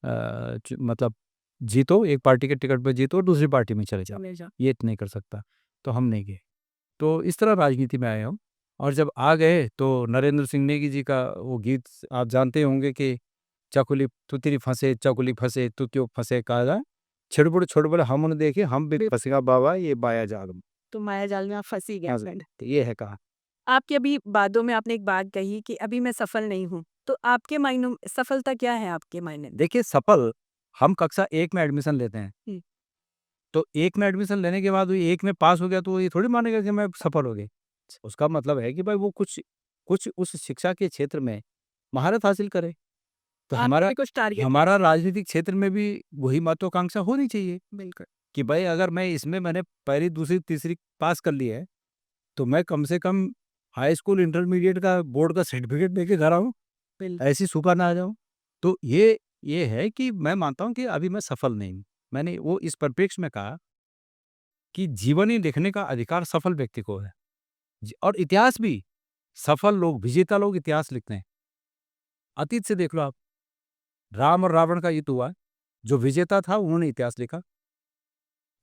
S1: मतलब जीतो, एक पार्टी के टिकट पे जीतो और दूसरी पार्टी में चले जाओ,
S2: चले जाओ।
S1: ये तो नहीं कर सकता। तो हम नहीं गए। तो इस तरह राजनीति में आए हम। और जब आ गए तो नरेंद्र सिंह नेगी जी का वो गीत आप जानते होंगे कि चकुली तुतरी फंसे, चकुली फंसे, तू क्यों फंसे काला, छिड़बुड़ हम उन्हें देखे, हम भी फंसेगा बाबा ये बाया जाल में।
S2: तो माया जाल में आप फँसी गए
S1: हाँ,
S2: फ्रेंड।
S1: तो ये है कहा।
S2: आपकी अभी बातों में आपने एक बात कही कि अभी मैं सफल नहीं हूँ। तो आपके मायनों में सफलता क्या है आपके मायने में?
S1: देखिए सफल, हम कक्षा 1 में एडमिशन लेते हैं,
S2: हुँ।
S1: तो 1 में एडमिशन लेने के बाद वो 1 में पास हो गया तो ये थोड़ी मानेगा कि मैं सफल हो गया। उसका मतलब है कि भाई वो कुछ कुछ उस शिक्षा के क्षेत्र में महारत हासिल करे। तो
S2: आपका भी कुछ टारगेट
S1: हमारा राजनीतिक क्षेत्र में भी वही महत्वाकांक्षा होनी चाहिए
S2: बिल्कुल।
S1: कि भाई अगर मैं इसमें मैंने पहली, दूसरी, तीसरी पास कर ली है, तो मैं कम से कम हाई स्कूल, इंटरमीडिएट का बोर्ड का सर्टिफिकेट लेके घर आऊँ,
S2: बिल
S1: ऐसी सुपर ना आ जाऊँ। तो ये है कि मैं मानता हूँ कि अभी मैं सफल नहीं हूँ। मैंने वो इस परिप्रेक्ष्य में कहा कि जीवनी लिखने का अधिकार सफल व्यक्ति को है। और इतिहास भी, सफल लोग, विजेता लोग इतिहास लिखते हैं। अतीत से देख लो आप, राम और रावण का युद्ध हुआ, जो विजेता था उन्होंने इतिहास लिखा।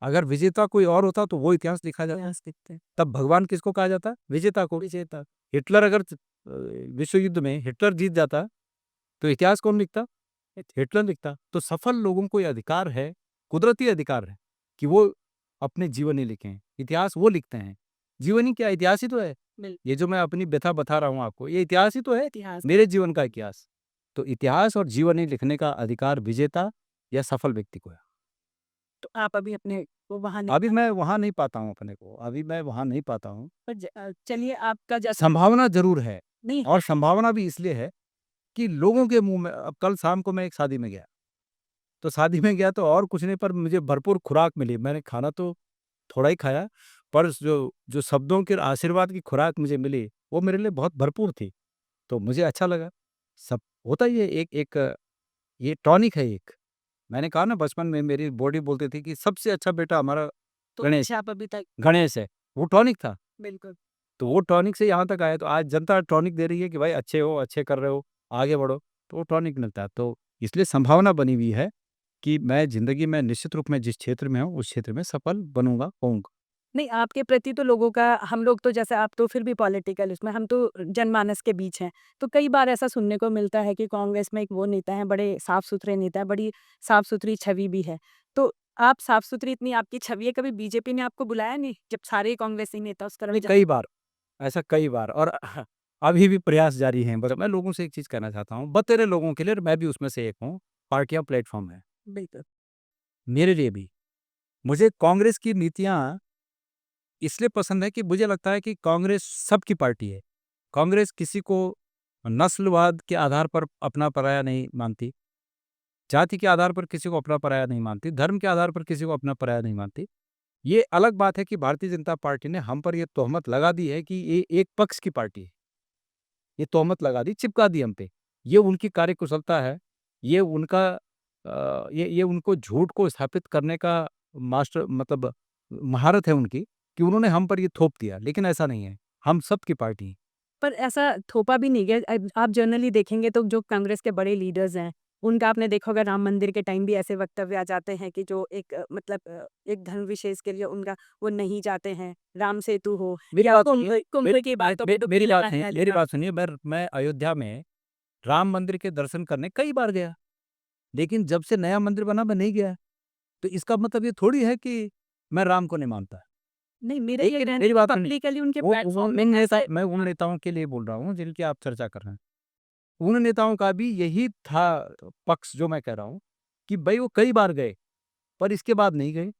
S1: अगर विजेता कोई और होता तो वो इतिहास लिखा जाता।
S2: इतिहास लिखते हैं।
S1: तब भगवान किसको कहा जाता? विजेता को।
S2: विजेता।
S1: हिटलर अगर विश्व युद्ध में हिटलर जीत जाता, तो इतिहास कौन लिखता? हिटलर लिखता। तो सफल लोगों को ये अधिकार है, कुदरती अधिकार है कि वो अपने जीवन ही लिखें। इतिहास वो लिखते हैं जीवन ही क्या, इतिहास ही तो है।
S2: बिल्कुल।
S1: ये जो मैं अपनी व्यथा बता रहा हूँ आपको, ये इतिहास ही तो है,
S2: इतिहास।
S1: मेरे जीवन का इतिहास। तो इतिहास और जीवनी लिखने का अधिकार विजेता या सफल व्यक्ति को है।
S2: तो आप अभी अपने को वहाँ नहीं
S1: अभी मैं वहाँ नहीं पाता हूँ अपने को, अभी मैं वहाँ नहीं पाता हूँ।
S2: पर चलिए आपका जैसा
S1: संभावना ज़रूर है,
S2: नहीं
S1: और संभावना भी इसलिए है कि लोगों के मुँह में, अब कल शाम को मैं एक शादी में गया, तो शादी में गया तो और कुछ नहीं, पर मुझे भरपूर खुराक मिली। मैंने खाना तो थोड़ा ही खाया, पर जो जो शब्दों के आशीर्वाद की खुराक मुझे मिली, वो मेरे लिए बहुत भरपूर थी, तो मुझे अच्छा लगा। सब होता ही है, एक ये टॉनिक है एक। मैंने कहा ना, बचपन में मेरी बॉडी बोलती थी कि सबसे अच्छा बेटा हमारा
S2: तो
S1: गणेश
S2: अच्छा आप अभी तक
S1: गणेश है, वो टॉनिक था।
S2: बिल्कुल।
S1: तो वो टॉनिक से यहाँ तक आए, तो आज जनता टॉनिक दे रही है कि भाई अच्छे हो, अच्छे कर रहे हो, आगे बढ़ो, तो वो टॉनिक मिलता है। तो इसलिए संभावना बनी हुई है कि मैं ज़िंदगी में निश्चित रूप में जिस क्षेत्र में हूँ, उस क्षेत्र में सफल बनूँगा, होऊँगा।
S2: नहीं, आपके प्रति तो लोगों का हम लोग तो जैसे आप तो फिर भी पॉलिटिकल उसमें, हम तो जनमानस के बीच हैं। तो कई बार ऐसा सुनने को मिलता है कि कांग्रेस में एक वो नेता हैं, बड़े साफ-सुथरे नेता हैं, बड़ी साफ-सुथरी छवि भी है। तो आप साफ-सुथरी इतनी आपकी छवि है, कभी बीजेपी ने आपको बुलाया नहीं? जब सारे कांग्रेसी नेता उस तरफ
S1: नहीं,
S2: जा
S1: कई बार, ऐसा कई बार, और अभी भी प्रयास जारी हैं। बट मैं लोगों से एक चीज़ कहना चाहता हूँ, बतेरे लोगों के लिए, और मैं भी उसमें से एक हूँ, पार्टियाँ प्लेटफ़ॉर्म है,
S2: बिल्कुल।
S1: मेरे लिए भी। मुझे कांग्रेस की नीतियाँ इसलिए पसंद है कि मुझे लगता है कि कांग्रेस सबकी पार्टी है। कांग्रेस किसी को नस्लवाद के आधार पर अपना पराया नहीं मानती, जाति के आधार पर किसी को अपना पराया नहीं मानती, धर्म के आधार पर किसी को अपना पराया नहीं मानती। ये अलग बात है कि भारतीय जनता पार्टी ने हम पर ये तोहमत लगा दी है कि ये एक पक्ष की पार्टी है। ये तोहमत लगा दी, चिपका दी हम पे। ये उनकी कार्यकुशलता है, ये उनका ये उनको झूठ को स्थापित करने का मास्टर मतलब महारत है उनकी, कि उन्होंने हम पर ये थोप दिया, लेकिन ऐसा नहीं है, हम सबकी पार्टी है।
S2: पर ऐसा थोपा भी नहीं गया। आप जनरली देखेंगे तो जो कांग्रेस के बड़े लीडर्स हैं, उनका आपने देखा होगा राम मंदिर के टाइम भी ऐसे वक्तव्य आ जाते हैं कि जो एक मतलब एक धर्म विशेष के लिए उनका वो नहीं जाते हैं, राम सेतु हो
S1: मेरी
S2: या
S1: बात
S2: कुंभ
S1: सुनिए,
S2: कुंभ की बातों पे
S1: मेरी
S2: डुबकी
S1: बात
S2: लगाने
S1: सुनिए,
S2: वाली
S1: मेरी
S2: बात।
S1: बात सुनिए, मैं अयोध्या में राम मंदिर के दर्शन करने कई बार गया, लेकिन जब से नया मंदिर बना मैं नहीं गया। तो इसका मतलब ये थोड़ी है कि मैं राम को नहीं मानता।
S2: नहीं, मेरा ये
S1: लेकिन
S2: कहना
S1: मेरी
S2: है
S1: बात सुनिए,
S2: पब्लिकली उनके
S1: वो
S2: प्लेटफ़ॉर्म
S1: मैं
S2: में
S1: नेता
S2: ऐसे
S1: मैं उन नेताओं के लिए बोल रहा हूँ जिनकी आप चर्चा कर रहे हैं। उन नेताओं का भी यही था पक्ष, जो मैं कह रहा हूँ, कि भई वो कई बार गए, पर इसके बाद नहीं गए।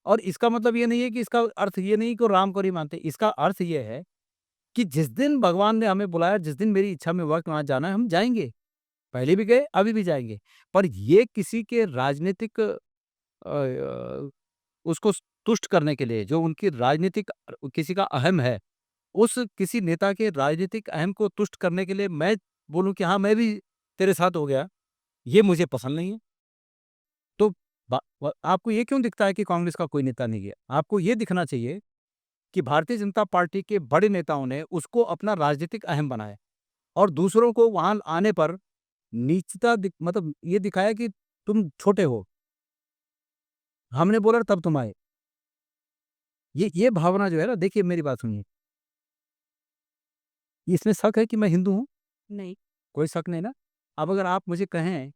S1: और इसका मतलब ये नहीं है कि, इसका अर्थ ये नहीं कि वो राम को नहीं मानते। इसका अर्थ ये है कि जिस दिन भगवान ने हमें बुलाया, जिस दिन मेरी इच्छा में हुआ कि वहाँ जाना है, हम जाएँगे। पहले भी गए, अभी भी जाएँगे। पर ये किसी के राजनीतिक उसको तुष्ट करने के लिए, जो उनकी राजनीतिक किसी का अहम है, उस किसी नेता के राजनीतिक अहम को तुष्ट करने के लिए मैं बोलूँ कि हाँ, मैं भी तेरे साथ हो गया, ये मुझे पसंद नहीं है। तो आपको ये क्यों दिखता है कि कांग्रेस का कोई नेता नहीं गया? आपको ये दिखना चाहिए कि भारतीय जनता पार्टी के बड़े नेताओं ने उसको अपना राजनीतिक अहम बनाया, और दूसरों को वहाँ आने पर नीचता मतलब ये दिखाया कि तुम छोटे हो, हमने बोला तब तुम आए। ये भावना जो है ना, देखिए मेरी बात सुनिए, इसमें शक है कि मैं हिंदू हूँ?
S2: नहीं,
S1: कोई शक नहीं ना? अब अगर आप मुझे कहें,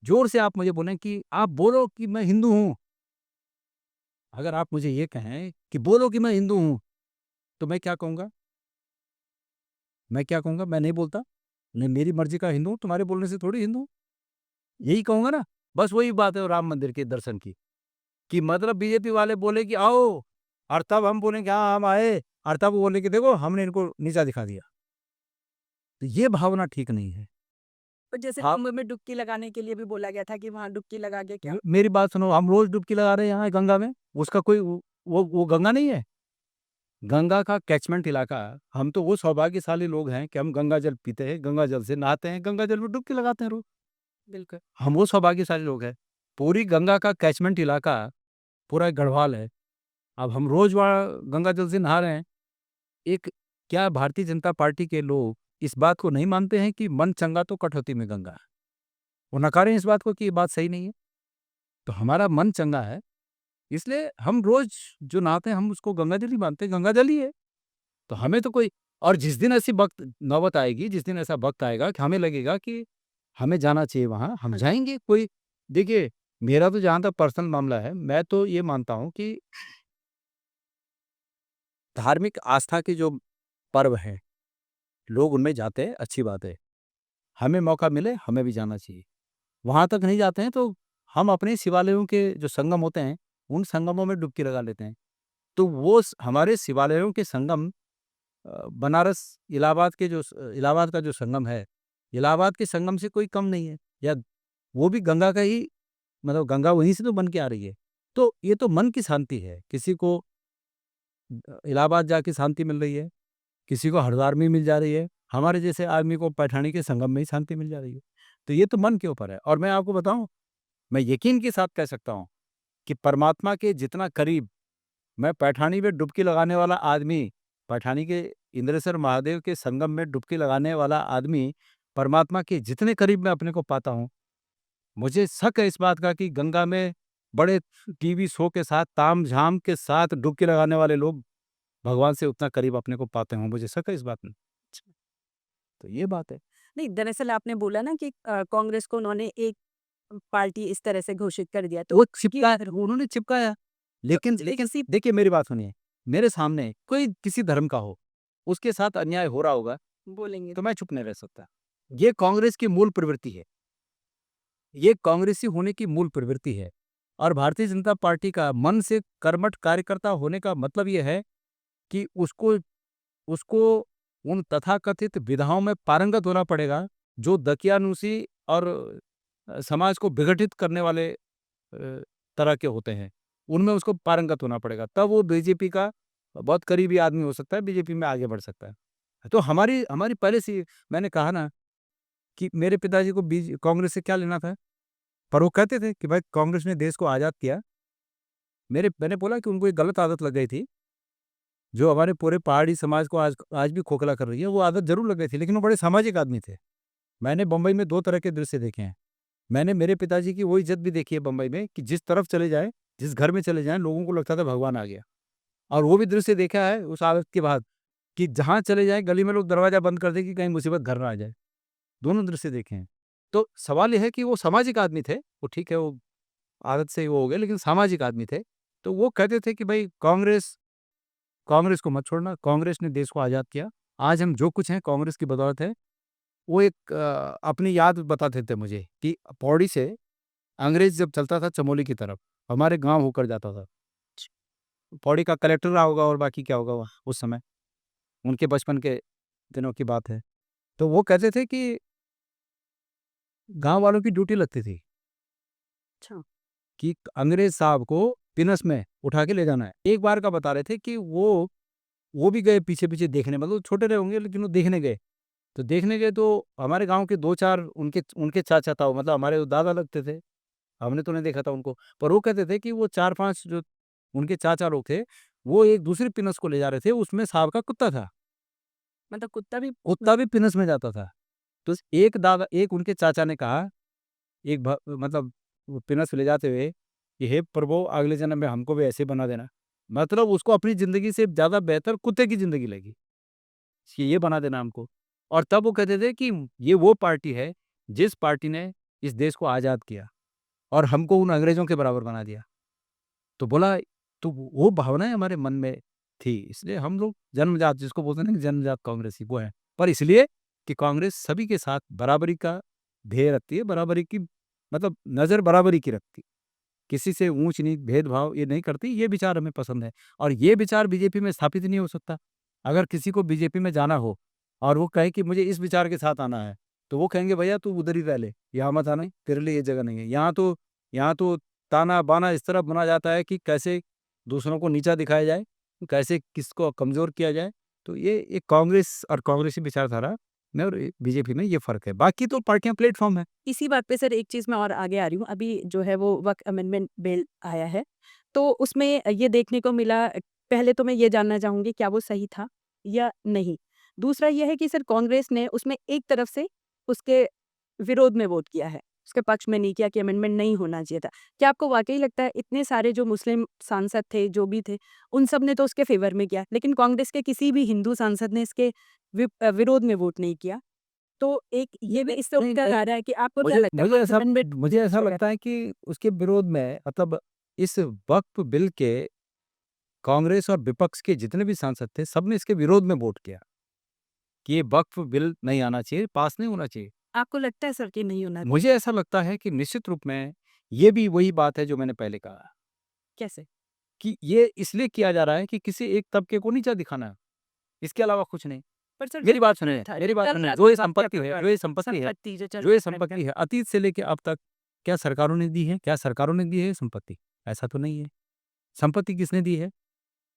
S1: ज़ोर से आप मुझे बोलें कि आप बोलो कि मैं हिंदू हूँ, अगर आप मुझे ये कहें कि बोलो कि मैं हिंदू हूँ, तो मैं क्या कहूँगा? मैं क्या कहूँगा? मैं नहीं बोलता। मैं मेरी मर्ज़ी का हिंदू हूँ, तुम्हारे बोलने से थोड़ी हिंदू हूँ। यही कहूँगा ना? बस वही बात है राम मंदिर के दर्शन की, कि मतलब बीजेपी वाले बोले कि आओ, और तब हम बोलें कि हाँ, हम आए, और तब वो बोले कि देखो हमने इनको नीचा दिखा दिया। तो ये भावना ठीक नहीं है।
S2: और जैसे
S1: हाँ,
S2: कुंभ में डुबकी लगाने के लिए भी बोला गया था कि वहाँ डुबकी लगा के क्या
S1: मेरी बात सुनो, हम रोज़ डुबकी लगा रहे हैं यहाँ गंगा में, उसका कोई वो गंगा नहीं है? गंगा का कैचमेंट इलाका, हम तो वो सौभाग्यशाली लोग हैं कि हम गंगा जल पीते हैं, गंगा जल से नहाते हैं, गंगा जल में डुबकी लगाते हैं रोज़।
S2: बिल्कुल।
S1: हम वो सौभाग्यशाली लोग हैं। पूरी गंगा का कैचमेंट इलाका पूरा गढ़वाल है। अब हम रोज़ वहाँ गंगा जल से नहा रहे हैं। एक क्या भारतीय जनता पार्टी के लोग इस बात को नहीं मानते हैं कि मन चंगा तो कटौती में गंगा? वो नकारें इस बात को कि ये बात सही नहीं है। तो हमारा मन चंगा है, इसलिए हम रोज़ जो नहाते हैं हम उसको गंगा जल ही मानते हैं, गंगा जल ही है। तो हमें तो कोई, और जिस दिन ऐसी वक़्त नौबत आएगी, जिस दिन ऐसा वक़्त आएगा कि हमें लगेगा कि हमें जाना चाहिए वहाँ, हम
S2: हाँ,
S1: जाएँगे। कोई देखिए, मेरा तो जहाँ तक पर्सनल मामला है, मैं तो ये मानता हूँ कि धार्मिक आस्था के जो पर्व हैं, लोग उनमें जाते हैं, अच्छी बात है। हमें मौका मिले, हमें भी जाना चाहिए। वहाँ तक नहीं जाते हैं तो हम अपने शिवालयों के जो संगम होते हैं, उन संगमों में डुबकी लगा लेते हैं। तो वो हमारे शिवालयों के संगम बनारस इलाहाबाद का जो संगम है, इलाहाबाद के संगम से कोई कम नहीं है, या वो भी गंगा का ही, मतलब गंगा वहीं से तो बन के आ रही है। तो ये तो मन की शांति है। किसी को इलाहाबाद जाके शांति मिल रही है, किसी को हरिद्वार में मिल जा रही है, हमारे जैसे आदमी को पैठानी के संगम में ही शांति मिल जा रही है। तो ये तो मन के ऊपर है। और मैं आपको बताऊं, मैं यकीन के साथ कह सकता हूं कि परमात्मा के जितना करीब मैं पैठानी में डुबकी लगाने वाला आदमी, पैठानी के इंद्रेश्वर महादेव के संगम में डुबकी लगाने वाला आदमी परमात्मा के जितने करीब मैं अपने को पाता हूँ, मुझे शक है इस बात का कि गंगा में बड़े टीवी शो के साथ, ताम-झाम के साथ डुबकी लगाने वाले लोग भगवान से उतना करीब अपने को पाते हों, मुझे शक है इस बात में। तो ये बात है।
S2: नहीं, दरअसल आपने बोला ना कि कांग्रेस को उन्होंने एक पार्टी इस तरह से घोषित कर दिया, तो
S1: वो उन्होंने चिपकाया। लेकिन
S2: किसी
S1: देखिए मेरी बात सुनिए, मेरे सामने कोई किसी धर्म का हो, उसके साथ अन्याय हो रहा होगा,
S2: बोलेंगे
S1: तो मैं चुप नहीं रह सकता। ये कांग्रेस की मूल प्रवृत्ति है। ये कांग्रेसी होने की मूल प्रवृत्ति है। और भारतीय जनता पार्टी का मन से कर्मठ कार्यकर्ता होने का मतलब ये है कि उसको उसको उन तथाकथित विधाओं में पारंगत होना पड़ेगा, जो दकियानुसी और समाज को विघटित करने वाले तरह के होते हैं। उनमें उसको पारंगत होना पड़ेगा, तब वो बीजेपी का बहुत करीबी आदमी हो सकता है, बीजेपी में आगे बढ़ सकता है। तो हमारी हमारी पहले से ही, मैंने कहा ना कि मेरे पिताजी को कांग्रेस से क्या लेना था? पर वो कहते थे कि भाई कांग्रेस ने देश को आज़ाद किया। मैंने बोला कि उनको एक गलत आदत लग गई थी, जो हमारे पूरे पहाड़ी समाज को आज आज भी खोखला कर रही है। वो आदत ज़रूर लग गई थी, लेकिन वो बड़े सामाजिक आदमी थे। मैंने बम्बई में 2 तरह के दृश्य देखे हैं। मैंने मेरे पिताजी की वो इज़्ज़त भी देखी है बम्बई में कि जिस तरफ चले जाएँ, जिस घर में चले जाएँ, लोगों को लगता था भगवान आ गया। और वो भी दृश्य देखा है उस आदत के बाद कि जहाँ चले जाएँ, गली में लोग दरवाज़ा बंद कर दें कि कहीं मुसीबत घर ना आ जाए। दोनों दृश्य देखे हैं। तो सवाल ये है कि वो सामाजिक आदमी थे। वो ठीक है, वो आदत से ही वो हो गए, लेकिन सामाजिक आदमी थे। तो वो कहते थे कि भाई कांग्रेस कांग्रेस को मत छोड़ना, कांग्रेस ने देश को आज़ाद किया। आज हम जो कुछ हैं कांग्रेस की बदौलत है। वो एक अपनी याद बताते थे मुझे कि पौड़ी से अंग्रेज़ जब चलता था चमोली की तरफ, हमारे गाँव होकर जाता था। पौड़ी का कलेक्टर रहा होगा और बाकी क्या होगा वहाँ उस समय, उनके बचपन के दिनों की बात है। तो वो कहते थे कि गाँव वालों की ड्यूटी लगती थी
S2: अच्छा,
S1: कि अंग्रेज़ साहब को पिनस में उठा के ले जाना है। एक बार का बता रहे थे कि वो भी गए पीछे-पीछे देखने, मतलब छोटे रहे होंगे लेकिन वो देखने गए। तो देखने गए तो हमारे गाँव के 2-4 उनके उनके चाचा था, मतलब हमारे वो दादा लगते थे। हमने तो नहीं देखा था उनको। पर वो कहते थे कि वो 4-5 जो उनके चाचा लोग थे, वो एक दूसरे पिनस को ले जा रहे थे, उसमें साहब का कुत्ता था।
S2: मतलब कुत्ता भी
S1: कुत्ता भी पिनस में जाता था। तो एक उनके चाचा ने कहा, एक मतलब वो पिनस ले जाते हुए कि हे प्रभु, अगले जन्म में हमको भी ऐसे बना देना। मतलब उसको अपनी ज़िंदगी से ज़्यादा बेहतर कुत्ते की ज़िंदगी लगी कि ये बना देना हमको। और तब वो कहते थे कि ये वो पार्टी है, जिस पार्टी ने इस देश को आज़ाद किया और हमको उन अंग्रेज़ों के बराबर बना दिया। तो बोला, तो वो भावनाएँ हमारे मन में थी, इसलिए हम लोग जन्मजात, जिसको बोलते हैं ना कि जन्मजात कांग्रेसी, वो हैं। पर इसलिए कि कांग्रेस सभी के साथ बराबरी का ध्येय रखती है, बराबरी की मतलब नज़र बराबरी की रखती है। किसी से ऊँच-नीच भेदभाव ये नहीं करती, ये विचार हमें पसंद है। और ये विचार बीजेपी में स्थापित नहीं हो सकता। अगर किसी को बीजेपी में जाना हो और वो कहे कि मुझे इस विचार के साथ आना है, तो वो कहेंगे भैया तू उधर ही रह ले, यहाँ मत आना, तेरे लिए ये जगह नहीं है। यहाँ तो ताना-बाना इस तरह बुना जाता है कि कैसे दूसरों को नीचा दिखाया जाए, कैसे किसको कमज़ोर किया जाए। तो ये एक कांग्रेस और कांग्रेसी विचारधारा में और बीजेपी में ये फ़र्क है। बाकी तो पार्टियाँ प्लेटफ़ॉर्म है।
S2: इसी बात पे सर एक चीज़ मैं और आगे आ रही हूँ। अभी जो है वो वक़्त अमेंडमेंट बिल आया है, तो उसमें ये देखने को मिला। पहले तो मैं ये जानना चाहूँगी क्या वो सही था या नहीं? दूसरा ये है कि सर कांग्रेस ने उसमें एक तरफ से उसके विरोध में वोट किया है, उसके पक्ष में नहीं किया कि अमेंडमेंट नहीं होना चाहिए था। क्या आपको वाक़ई लगता है इतने सारे जो मुस्लिम सांसद थे, जो भी थे, उन सब ने तो उसके फ़ेवर में किया, लेकिन कांग्रेस के किसी भी हिंदू सांसद ने इसके विरोध में वोट नहीं किया? तो एक ये भी इससे
S1: नहीं,
S2: उम्मीद आ रहा है कि आपको क्या
S1: मुझे
S2: लगता है
S1: मुझे ऐसा लगता है कि उसके विरोध में, मतलब इस वक्फ बिल के कांग्रेस और विपक्ष के जितने भी सांसद थे सबने इसके विरोध में वोट किया कि ये वक्फ बिल नहीं आना चाहिए, पास नहीं होना चाहिए।
S2: आपको लगता है सर कि नहीं होना
S1: मुझे ऐसा लगता है कि निश्चित रूप में ये भी वही बात है जो मैंने पहले कहा
S2: कैसे?
S1: कि ये इसलिए किया जा रहा है कि किसी एक तबके को नीचा दिखाना है, इसके अलावा कुछ नहीं।
S2: पर सर
S1: मेरी बात सुनिए,
S2: था,
S1: मेरी बात
S2: चल
S1: सुनिए,
S2: रहा
S1: जो ये
S2: था,
S1: संपत्ति है, जो ये संपत्ति है, जो ये संपत्ति है, अतीत से लेके अब तक क्या सरकारों ने दी है? क्या सरकारों ने दी है ये संपत्ति? ऐसा तो नहीं है। संपत्ति किसने दी है?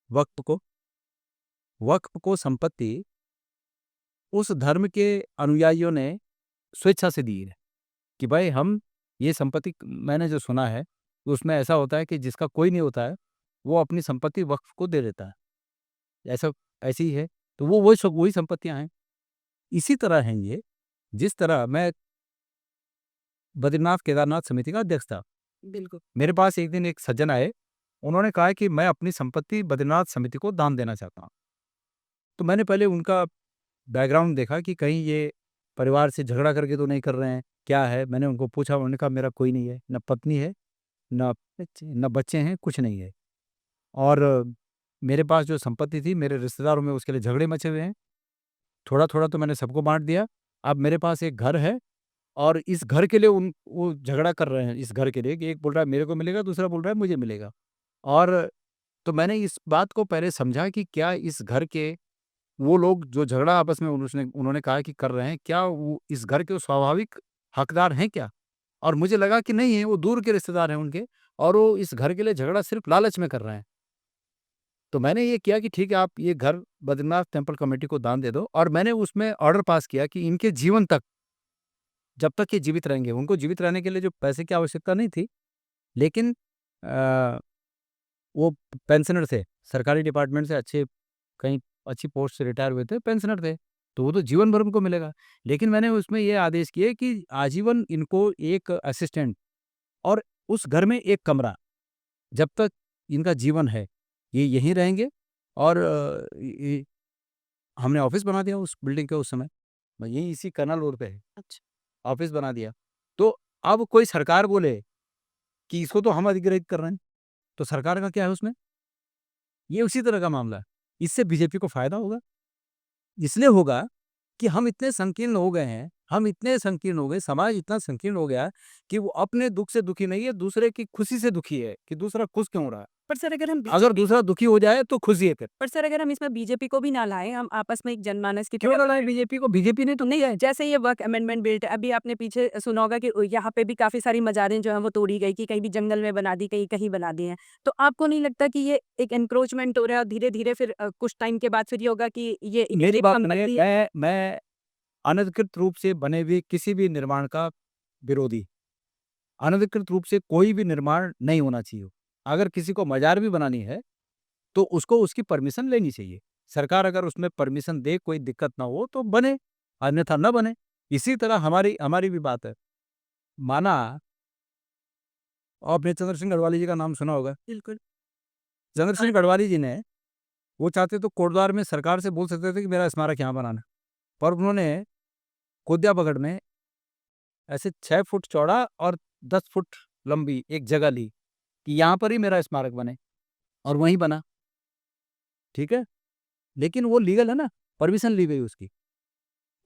S1: वक्फ को। वक्फ को संपत्ति उस धर्म के अनुयायियों ने स्वेच्छा से दी है कि भाई हम ये संपत्ति, मैंने जो सुना है उसमें ऐसा होता है कि जिसका कोई नहीं होता है वो अपनी संपत्ति वक्फ को दे देता है। ऐसा ऐसे ही है। तो वो वही संपत्तियां हैं। इसी तरह हैं ये, जिस तरह मैं बद्रीनाथ केदारनाथ समिति का अध्यक्ष था।
S2: बिल्कुल।
S1: मेरे पास एक दिन एक सज्जन आए, उन्होंने कहा कि मैं अपनी संपत्ति बद्रीनाथ समिति को दान देना चाहता हूँ। तो मैंने पहले उनका बैकग्राउंड देखा कि कहीं ये परिवार से झगड़ा करके तो नहीं कर रहे हैं, क्या है? मैंने उनको पूछा, उन्होंने कहा मेरा कोई नहीं है, न पत्नी है, न बच्चे हैं, कुछ नहीं है। और मेरे पास जो संपत्ति थी, मेरे रिश्तेदारों में उसके लिए झगड़े मचे हुए हैं। थोड़ा-थोड़ा तो मैंने सबको बाँट दिया। अब मेरे पास एक घर है और इस घर के लिए वो झगड़ा कर रहे हैं इस घर के लिए कि एक बोल रहा है मेरे को मिलेगा, दूसरा बोल रहा है मुझे मिलेगा। और तो मैंने इस बात को पहले समझा कि क्या इस घर के वो लोग जो झगड़ा आपस में उन्होंने कहा कि कर रहे हैं, क्या वो इस घर के स्वाभाविक हकदार हैं क्या? और मुझे लगा कि नहीं है, वो दूर के रिश्तेदार हैं उनके और वो इस घर के लिए झगड़ा सिर्फ़ लालच में कर रहे हैं। तो मैंने ये किया कि ठीक है, आप ये घर बद्रीनाथ टेम्पल कमेटी को दान दे दो और मैंने उसमें ऑर्डर पास किया कि इनके जीवन तक, जब तक ये जीवित रहेंगे, उनको जीवित रहने के लिए जो पैसे की आवश्यकता नहीं थी, लेकिन अ, वो पेंशनर थे, सरकारी डिपार्टमेंट से कहीं अच्छी पोस्ट से रिटायर हुए थे, पेंशनर थे, तो वो तो जीवन भर उनको मिलेगा। लेकिन मैंने उसमें ये आदेश किए कि आजीवन इनको एक असिस्टेंट और उस घर में एक कमरा, जब तक इनका जीवन है, ये यहीं रहेंगे। और हमने ऑफ़िस बना दिया उस बिल्डिंग के उस समय, यहीं इसी कर्नल रोड पे है।
S2: अच्छा।
S1: ऑफ़िस बना दिया। तो अब कोई सरकार बोले कि इसको तो हम अधिग्रहित कर रहे हैं, तो सरकार का क्या है उसमें? ये उसी तरह का मामला है। इससे बीजेपी को फ़ायदा होगा। इसलिए होगा कि हम इतने संकीर्ण हो गए हैं, हम इतने संकीर्ण हो गए, समाज इतना संकीर्ण हो गया कि वो अपने दुःख से दुखी नहीं है, दूसरे की खुशी से दुखी है कि दूसरा खुश क्यों हो रहा है।
S2: पर सर अगर हम
S1: अगर दूसरा दुखी हो जाए तो खुशी है फिर।
S2: पर सर अगर हम इसमें बीजेपी को भी ना लाएं, हम आपस में एक जनमानस की
S1: क्यों
S2: तरह
S1: ना लाएँ बीजेपी को? बीजेपी ने तो
S2: नहीं है, जैसे ये वर्क अमेंडमेंट बिल है, अभी आपने पीछे सुना होगा कि यहाँ पे भी काफ़ी सारी मज़ारें जो हैं वो तोड़ी गई कि कहीं भी जंगल में बना दी, कहीं कहीं बना दी हैं। तो आपको नहीं लगता कि ये एक एनक्रोचमेंट हो रहा है और धीरे-धीरे फिर कुछ टाइम के बाद फिर ये होगा कि ये
S1: मेरी बात सुनिए,
S2: संपत्ति है?
S1: मैं अनधिकृत रूप से बने हुए किसी भी निर्माण का विरोधी। अनधिकृत रूप से कोई भी निर्माण नहीं होना चाहिए। अगर किसी को मज़ार भी बनानी है, तो उसको उसकी परमिशन लेनी चाहिए। सरकार अगर उसमें परमिशन दे, कोई दिक्कत ना हो तो बने, अन्यथा ना बने। इसी तरह हमारी हमारी भी बात है। माना आपने चंद्र सिंह गढ़वाली जी का नाम सुना होगा।
S2: बिल्कुल।
S1: चंद्र सिंह गढ़वाली जी ने, वो चाहते तो कोटद्वार में सरकार से बोल सकते थे कि मेरा स्मारक यहाँ बनाना। पर उन्होंने कोदिया बगड़ में ऐसे 6 फुट चौड़ा और 10 फुट लंबी एक जगह ली कि यहाँ पर ही मेरा स्मारक बने और वहीं बना। ठीक है? लेकिन वो लीगल है ना, परमिशन ली गई उसकी।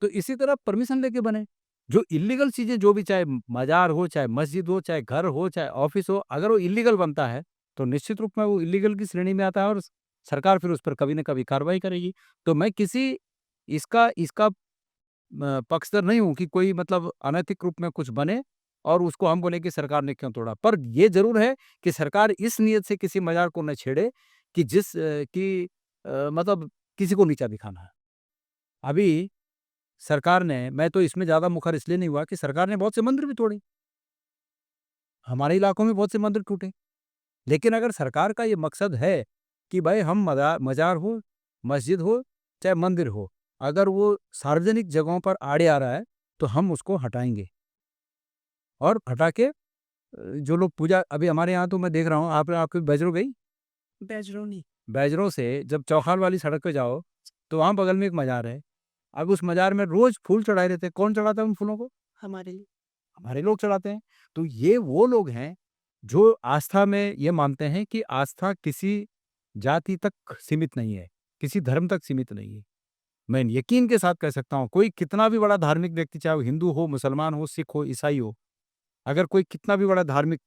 S1: तो इसी तरह परमिशन लेके बने। जो इल्लीगल चीज़ें जो भी, चाहे मज़ार हो, चाहे मस्जिद हो, चाहे घर हो, चाहे ऑफ़िस हो, अगर वो इल्लीगल बनता है, तो निश्चित रूप में वो इल्लीगल की श्रेणी में आता है और सरकार फिर उस पर कभी न कभी कार्रवाई करेगी। तो मैं किसी इसका इसका पक्षधर नहीं हूँ कि कोई मतलब अनैतिक रूप में कुछ बने और उसको हम बोले कि सरकार ने क्यों तोड़ा। पर ये ज़रूर है कि सरकार इस नियत से किसी मज़ार को न छेड़े कि मतलब किसी को नीचा दिखाना है। अभी सरकार ने, मैं तो इसमें ज़्यादा मुखर इसलिए नहीं हुआ कि सरकार ने बहुत से मंदिर भी तोड़े। हमारे इलाकों में बहुत से मंदिर टूटे। लेकिन अगर सरकार का ये मकसद है कि भाई हम मज़ार हो, मस्जिद हो, चाहे मंदिर हो, अगर वो सार्वजनिक जगहों पर आड़े आ रहा है, तो हम उसको हटाएँगे। और हटा के जो लोग पूजा, अभी हमारे यहाँ तो मैं देख रहा हूँ, आप आपकी बैजरू गई?
S2: बैजरोनी।
S1: बैजरों से जब चौखाल वाली सड़क पे जाओ, तो वहाँ बगल में एक मज़ार है। अब उस मज़ार में रोज़ फूल चढ़ाए रहते हैं। कौन चढ़ाता है उन फूलों को?
S2: हमारे लिए।
S1: हमारे लोग चढ़ाते हैं। तो ये वो लोग हैं, जो आस्था में ये मानते हैं कि आस्था किसी जाति तक सीमित नहीं है, किसी धर्म तक सीमित नहीं है। मैं यकीन के साथ कह सकता हूँ, कोई कितना भी बड़ा धार्मिक व्यक्ति, चाहे वो हिंदू हो, मुसलमान हो, सिख हो, ईसाई हो, अगर कोई कितना भी बड़ा धार्मिक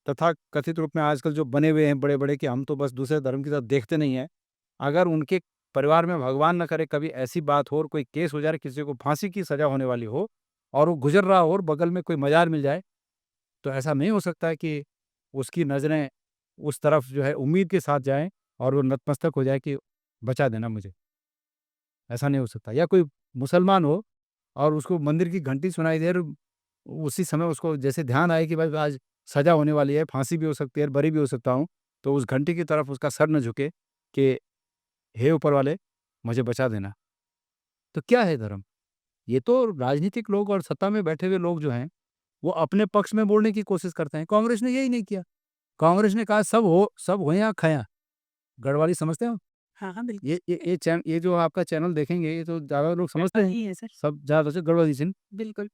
S1: तथा कथित रूप में आजकल जो बने हुए हैं बड़े-बड़े कि हम तो बस दूसरे धर्म की तरफ देखते नहीं हैं, अगर उनके परिवार में भगवान ना करे कभी ऐसी बात हो और कोई केस हो जाए, किसी को फांसी की सज़ा होने वाली हो और वो गुज़र रहा हो और बगल में कोई मज़ार मिल जाए, तो ऐसा नहीं हो सकता है कि उसकी नज़रें उस तरफ जो है उम्मीद के साथ जाएँ और वो नतमस्तक हो जाए कि बचा देना मुझे। ऐसा नहीं हो सकता। या कोई मुसलमान हो और उसको मंदिर की घंटी सुनाई दे और उसी समय उसको जैसे ध्यान आए कि भाई आज सज़ा होने वाली है, फांसी भी हो सकती है, बरी भी हो सकता हूँ, तो उस घंटी की तरफ उसका सर न झुके कि हे ऊपर वाले मुझे बचा देना। तो क्या है धर्म? ये तो राजनीतिक लोग और सत्ता में बैठे हुए लोग जो हैं, वो अपने पक्ष में बोलने की कोशिश करते हैं। कांग्रेस ने यही नहीं किया। कांग्रेस ने कहा सब हो या खया। गढ़वाली समझते हो?
S2: हाँ, हाँ, बिल्कुल।
S1: ये जो आपका चैनल देखेंगे ये तो ज़्यादा लोग समझते हैं।
S2: ही है सर।
S1: सब ज़्यादा से गढ़वाली सिंह।
S2: बिल्कुल।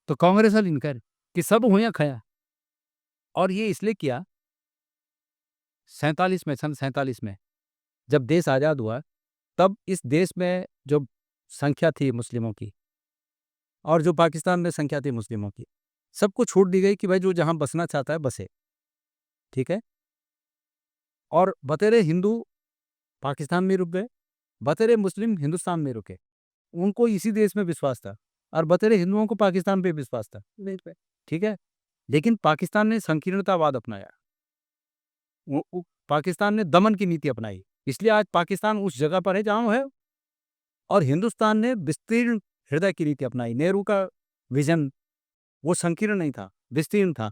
S1: तो कांग्रेस वाले इनकार कि सब हो या खया। और ये इसलिए किया 47 में, सन 47 में जब देश आज़ाद हुआ, तब इस देश में जो संख्या थी मुस्लिमों की और जो पाकिस्तान में संख्या थी मुस्लिमों की, सबको छूट दी गई कि भाई जो जहाँ बसना चाहता है बसे, ठीक है? और बतेरे हिंदू पाकिस्तान में रुक गए, बतेरे मुस्लिम हिंदुस्तान में रुके। उनको इसी देश में विश्वास था और बतेरे हिंदुओं को पाकिस्तान पे विश्वास था,
S2: बिल्कुल।
S1: ठीक है? लेकिन पाकिस्तान ने संकीर्णतावाद अपनाया। पाकिस्तान ने दमन की नीति अपनाई। इसलिए आज पाकिस्तान उस जगह पर है जहाँ वो है और हिंदुस्तान ने विस्तीर्ण हृदय की नीति अपनाई। नेहरू का विज़न वो संकीर्ण नहीं था, विस्तीर्ण था।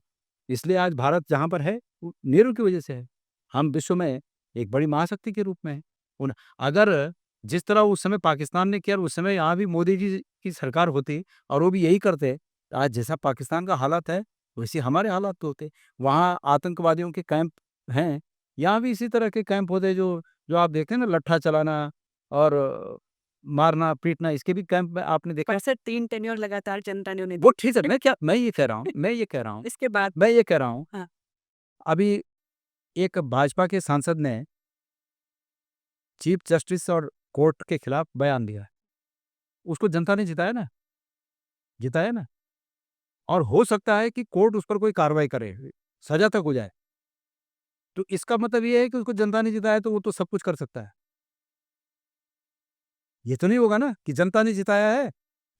S1: इसलिए आज भारत जहाँ पर है, वो नेहरू की वजह से है। हम विश्व में एक बड़ी महाशक्ति के रूप में हैं। उन अगर जिस तरह उस समय पाकिस्तान ने किया और उस समय यहाँ भी मोदी जी की सरकार होती और वो भी यही करते, आज जैसा पाकिस्तान का हालत है, वैसे हमारे हालात तो होते। वहाँ आतंकवादियों के कैंप हैं, यहाँ भी इसी तरह के कैंप होते जो जो आप देखते हैं ना लट्ठा चलाना और मारना, पीटना, इसके भी कैंप में आपने देखा
S2: पर
S1: है।
S2: सर 3 टेन्योर लगातार जनता ने उन्हें
S1: वो ठीक है, मैं ये कह रहा हूँ
S2: इसके बाद
S1: मैं ये कह रहा हूँ,
S2: हाँ।
S1: अभी एक भाजपा के सांसद ने चीफ जस्टिस और कोर्ट के खिलाफ बयान दिया। उसको जनता ने जिताया ना और हो सकता है कि कोर्ट उस पर कोई कार्रवाई करे, सज़ा तक हो जाए। तो इसका मतलब ये है कि उसको जनता ने जिताया तो वो तो सब कुछ कर सकता है। ये तो नहीं होगा ना कि जनता ने जिताया है,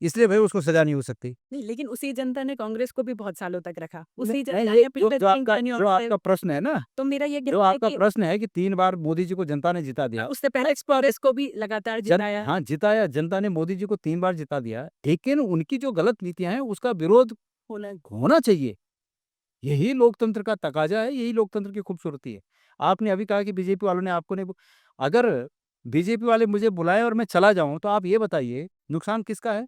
S1: इसलिए भई उसको सज़ा नहीं हो सकती।
S2: नहीं, लेकिन उसी जनता ने कांग्रेस को भी बहुत सालों तक रखा।
S1: नहीं,
S2: उसी जनता
S1: नहीं,
S2: ने
S1: जो
S2: पिछले
S1: जो
S2: 3
S1: आपका
S2: टेन्योर
S1: जो
S2: से
S1: आपका प्रश्न है ना,
S2: तो मेरा ये
S1: जो
S2: कहना है
S1: आपका
S2: कि
S1: प्रश्न है कि 3 बार मोदी जी को जनता ने जिता दिया।
S2: उससे पहले कांग्रेस को भी लगातार जिताया।
S1: हाँ, जिताया, जनता ने मोदी जी को 3 बार जिता दिया, लेकिन उनकी जो गलत नीतियाँ हैं, उसका विरोध
S2: होना
S1: होना चाहिए। यही लोकतंत्र का तकाज़ा है, यही लोकतंत्र की खूबसूरती है। आपने अभी कहा कि बीजेपी वालों ने आपको नहीं अगर बीजेपी वाले मुझे बुलाएँ और मैं चला जाऊँ, तो आप ये बताइए, नुकसान किसका है?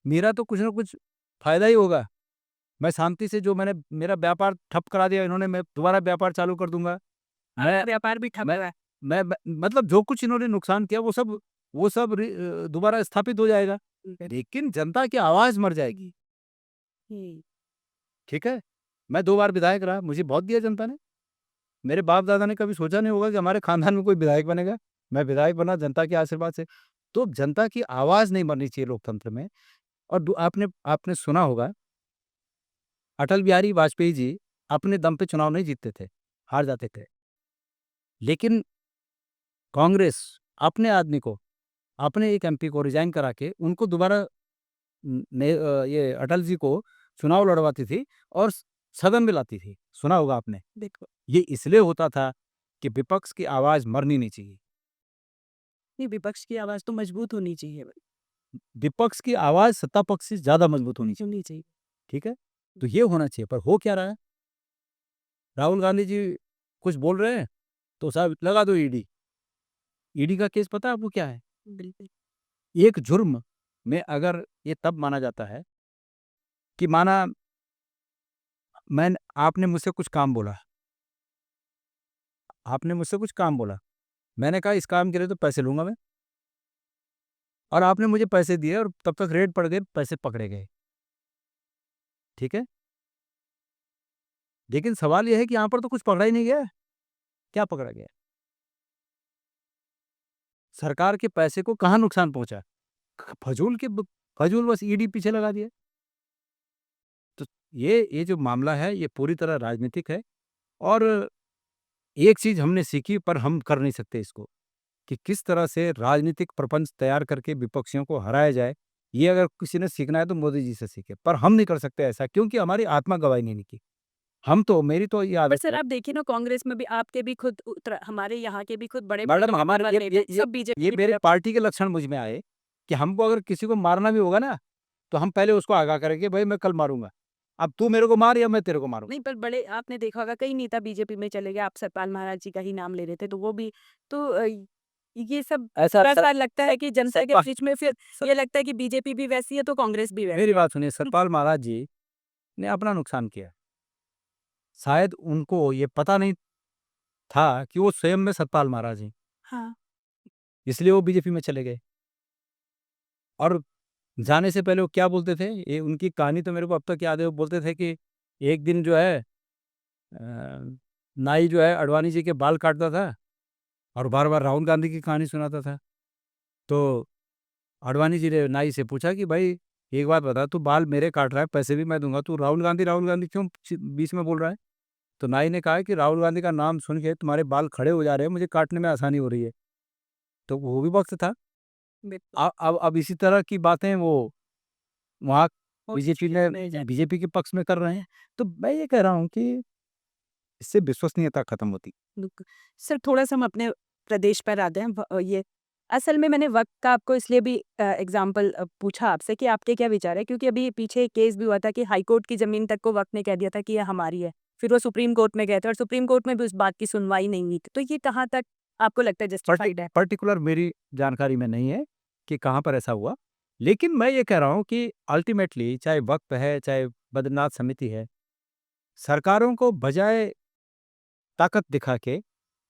S1: मेरा तो कुछ न कुछ फ़ायदा ही होगा। मैं शांति से जो मैंने मेरा व्यापार ठप करा दिया इन्होंने, मैं दोबारा व्यापार चालू कर दूँगा। मैं
S2: व्यापार भी ठप
S1: मैं
S2: हुआ है।
S1: मैं मतलब जो कुछ इन्होंने नुकसान किया वो सब दोबारा स्थापित हो जाएगा। लेकिन जनता की आवाज़ मर जाएगी,
S2: हुँ।
S1: ठीक है? मैं 2 बार विधायक रहा, मुझे बहुत दिया जनता ने। मेरे बाप-दादा ने कभी सोचा नहीं होगा कि हमारे खानदान में कोई विधायक बनेगा। मैं विधायक बना जनता के आशीर्वाद से। तो जनता की आवाज़ नहीं मरनी चाहिए लोकतंत्र में। और दू आपने आपने सुना होगा, अटल बिहारी वाजपेयी जी अपने दम पे चुनाव नहीं जीतते थे, हार जाते थे। लेकिन कांग्रेस अपने आदमी को, अपने एक एमपी को रिज़ाइन करा के उनको दोबारा ये अटल जी को चुनाव लड़वाती थी और सदन में लाती थी। सुना होगा आपने।
S2: बिल्कुल।
S1: ये इसलिए होता था कि विपक्ष की आवाज़ मरनी नहीं चाहिए।
S2: नहीं, विपक्ष की आवाज़ तो मजबूत होनी चाहिए।
S1: विपक्ष की आवाज़ सत्ता पक्ष से ज़्यादा मजबूत होनी चाहिए,
S2: होनी चाहिए।
S1: ठीक है? तो ये होना चाहिए, पर हो क्या रहा है? राहुल गांधी जी कुछ बोल रहे हैं, तो साहब लगा दो ईडी। ईडी का केस पता है आपको क्या है?
S2: बिल्कुल।
S1: एक जुर्म में अगर ये तब माना जाता है कि माना आपने मुझसे कुछ काम बोला, मैंने कहा इस काम के लिए तो पैसे लूँगा मैं और आपने मुझे पैसे दिए और तब तक रेड पड़ गई, पैसे पकड़े गए, ठीक है? लेकिन सवाल ये है कि यहाँ पर तो कुछ पकड़ा ही नहीं गया। क्या पकड़ा गया? सरकार के पैसे को कहाँ नुकसान पहुंचा? फजूल बस ईडी पीछे लगा दिया। तो ये जो मामला है ये पूरी तरह राजनीतिक है। और एक चीज हमने सीखी, पर हम कर नहीं सकते इसको, कि किस तरह से राजनीतिक प्रपंच तैयार करके विपक्षियों को हराया जाए। ये अगर किसी ने सीखना है तो मोदी जी से सीखे, पर हम नहीं कर सकते ऐसा, क्योंकि हमारी आत्मा गवाही नहीं की। हम तो, मेरी तो ये
S2: पर
S1: आदत
S2: सर
S1: है।
S2: आप देखिए ना, कांग्रेस में भी आपके भी खुद हमारे यहाँ के भी खुद बड़े
S1: मैडम, हमारे
S2: नेता सब बीजेपी
S1: ये
S2: की
S1: मेरे
S2: तरफ।
S1: पार्टी के लक्षण मुझ में आए कि हमको अगर किसी को मारना भी होगा ना, तो हम पहले उसको आगाह करेंगे, भाई मैं कल मारूंगा, अब तू मेरे को मार या मैं तेरे को मारूं।
S2: नहीं, पर बड़े आपने देखा होगा कई नेता बीजेपी में चले गए, आप सतपाल महाराज जी का ही नाम ले रहे थे, तो वो भी तो ये सब
S1: ऐसा
S2: थोड़ा-सा लगता है कि जनता के
S1: सतपाल
S2: बीच में फिर ये लगता है कि बीजेपी भी वैसी है तो कांग्रेस भी वैसी
S1: मेरी
S2: है।
S1: बात सुनिए, सतपाल महाराज जी ने अपना नुकसान किया। शायद उनको ये पता नहीं था कि वो स्वयं में सतपाल महाराज हैं,
S2: हाँ।
S1: इसलिए वो बीजेपी में चले गए। और जाने से पहले वो क्या बोलते थे, ये उनकी कहानी तो मेरे को अब तक याद है। वो बोलते थे कि एक दिन जो है नाई जो है अडवाणी जी के बाल काटता था और बार बार राहुल गांधी की कहानी सुनाता था। तो अडवाणी जी ने नाई से पूछा कि भाई एक बात बता, तू बाल मेरे काट रहा है, पैसे भी मैं दूंगा, तू राहुल गांधी क्यों बीच में बोल रहा है? तो नाई ने कहा कि राहुल गांधी का नाम सुन के तुम्हारे बाल खड़े हो जा रहे हैं, मुझे काटने में आसानी हो रही है। तो वो भी वक्त था।
S2: बिल्कुल।
S1: अब इसी तरह की बातें वो वहाँ
S2: वो
S1: बीजेपी
S2: नहीं
S1: में
S2: जाए।
S1: बीजेपी के पक्ष में कर रहे हैं। तो मैं ये कह रहा हूँ कि इससे विश्वसनीयता खत्म होती।
S2: बिल्कुल। सर थोड़ा-सा हम अपने प्रदेश पर आते हैं। ये असल में मैंने वक़्त का आपको इसलिए भी एग्ज़ाम्पल पूछा आपसे कि आपके क्या विचार है? क्योंकि अभी पीछे एक केस भी हुआ था कि हाई कोर्ट की ज़मीन तक को वक़्त ने कह दिया था कि ये हमारी है। फिर वो सुप्रीम कोर्ट में गए थे और सुप्रीम कोर्ट में भी उस बात की सुनवाई नहीं हुई थी। तो ये कहाँ तक आपको लगता है जस्टिफाइड है?
S1: पर्टिकुलर मेरी जानकारी में नहीं है कि कहाँ पर ऐसा हुआ। लेकिन मैं ये कह रहा हूँ कि अल्टीमेटली चाहे वक़्फ है, चाहे बद्रीनाथ समिति है, सरकारों को बजाय ताकत दिखा के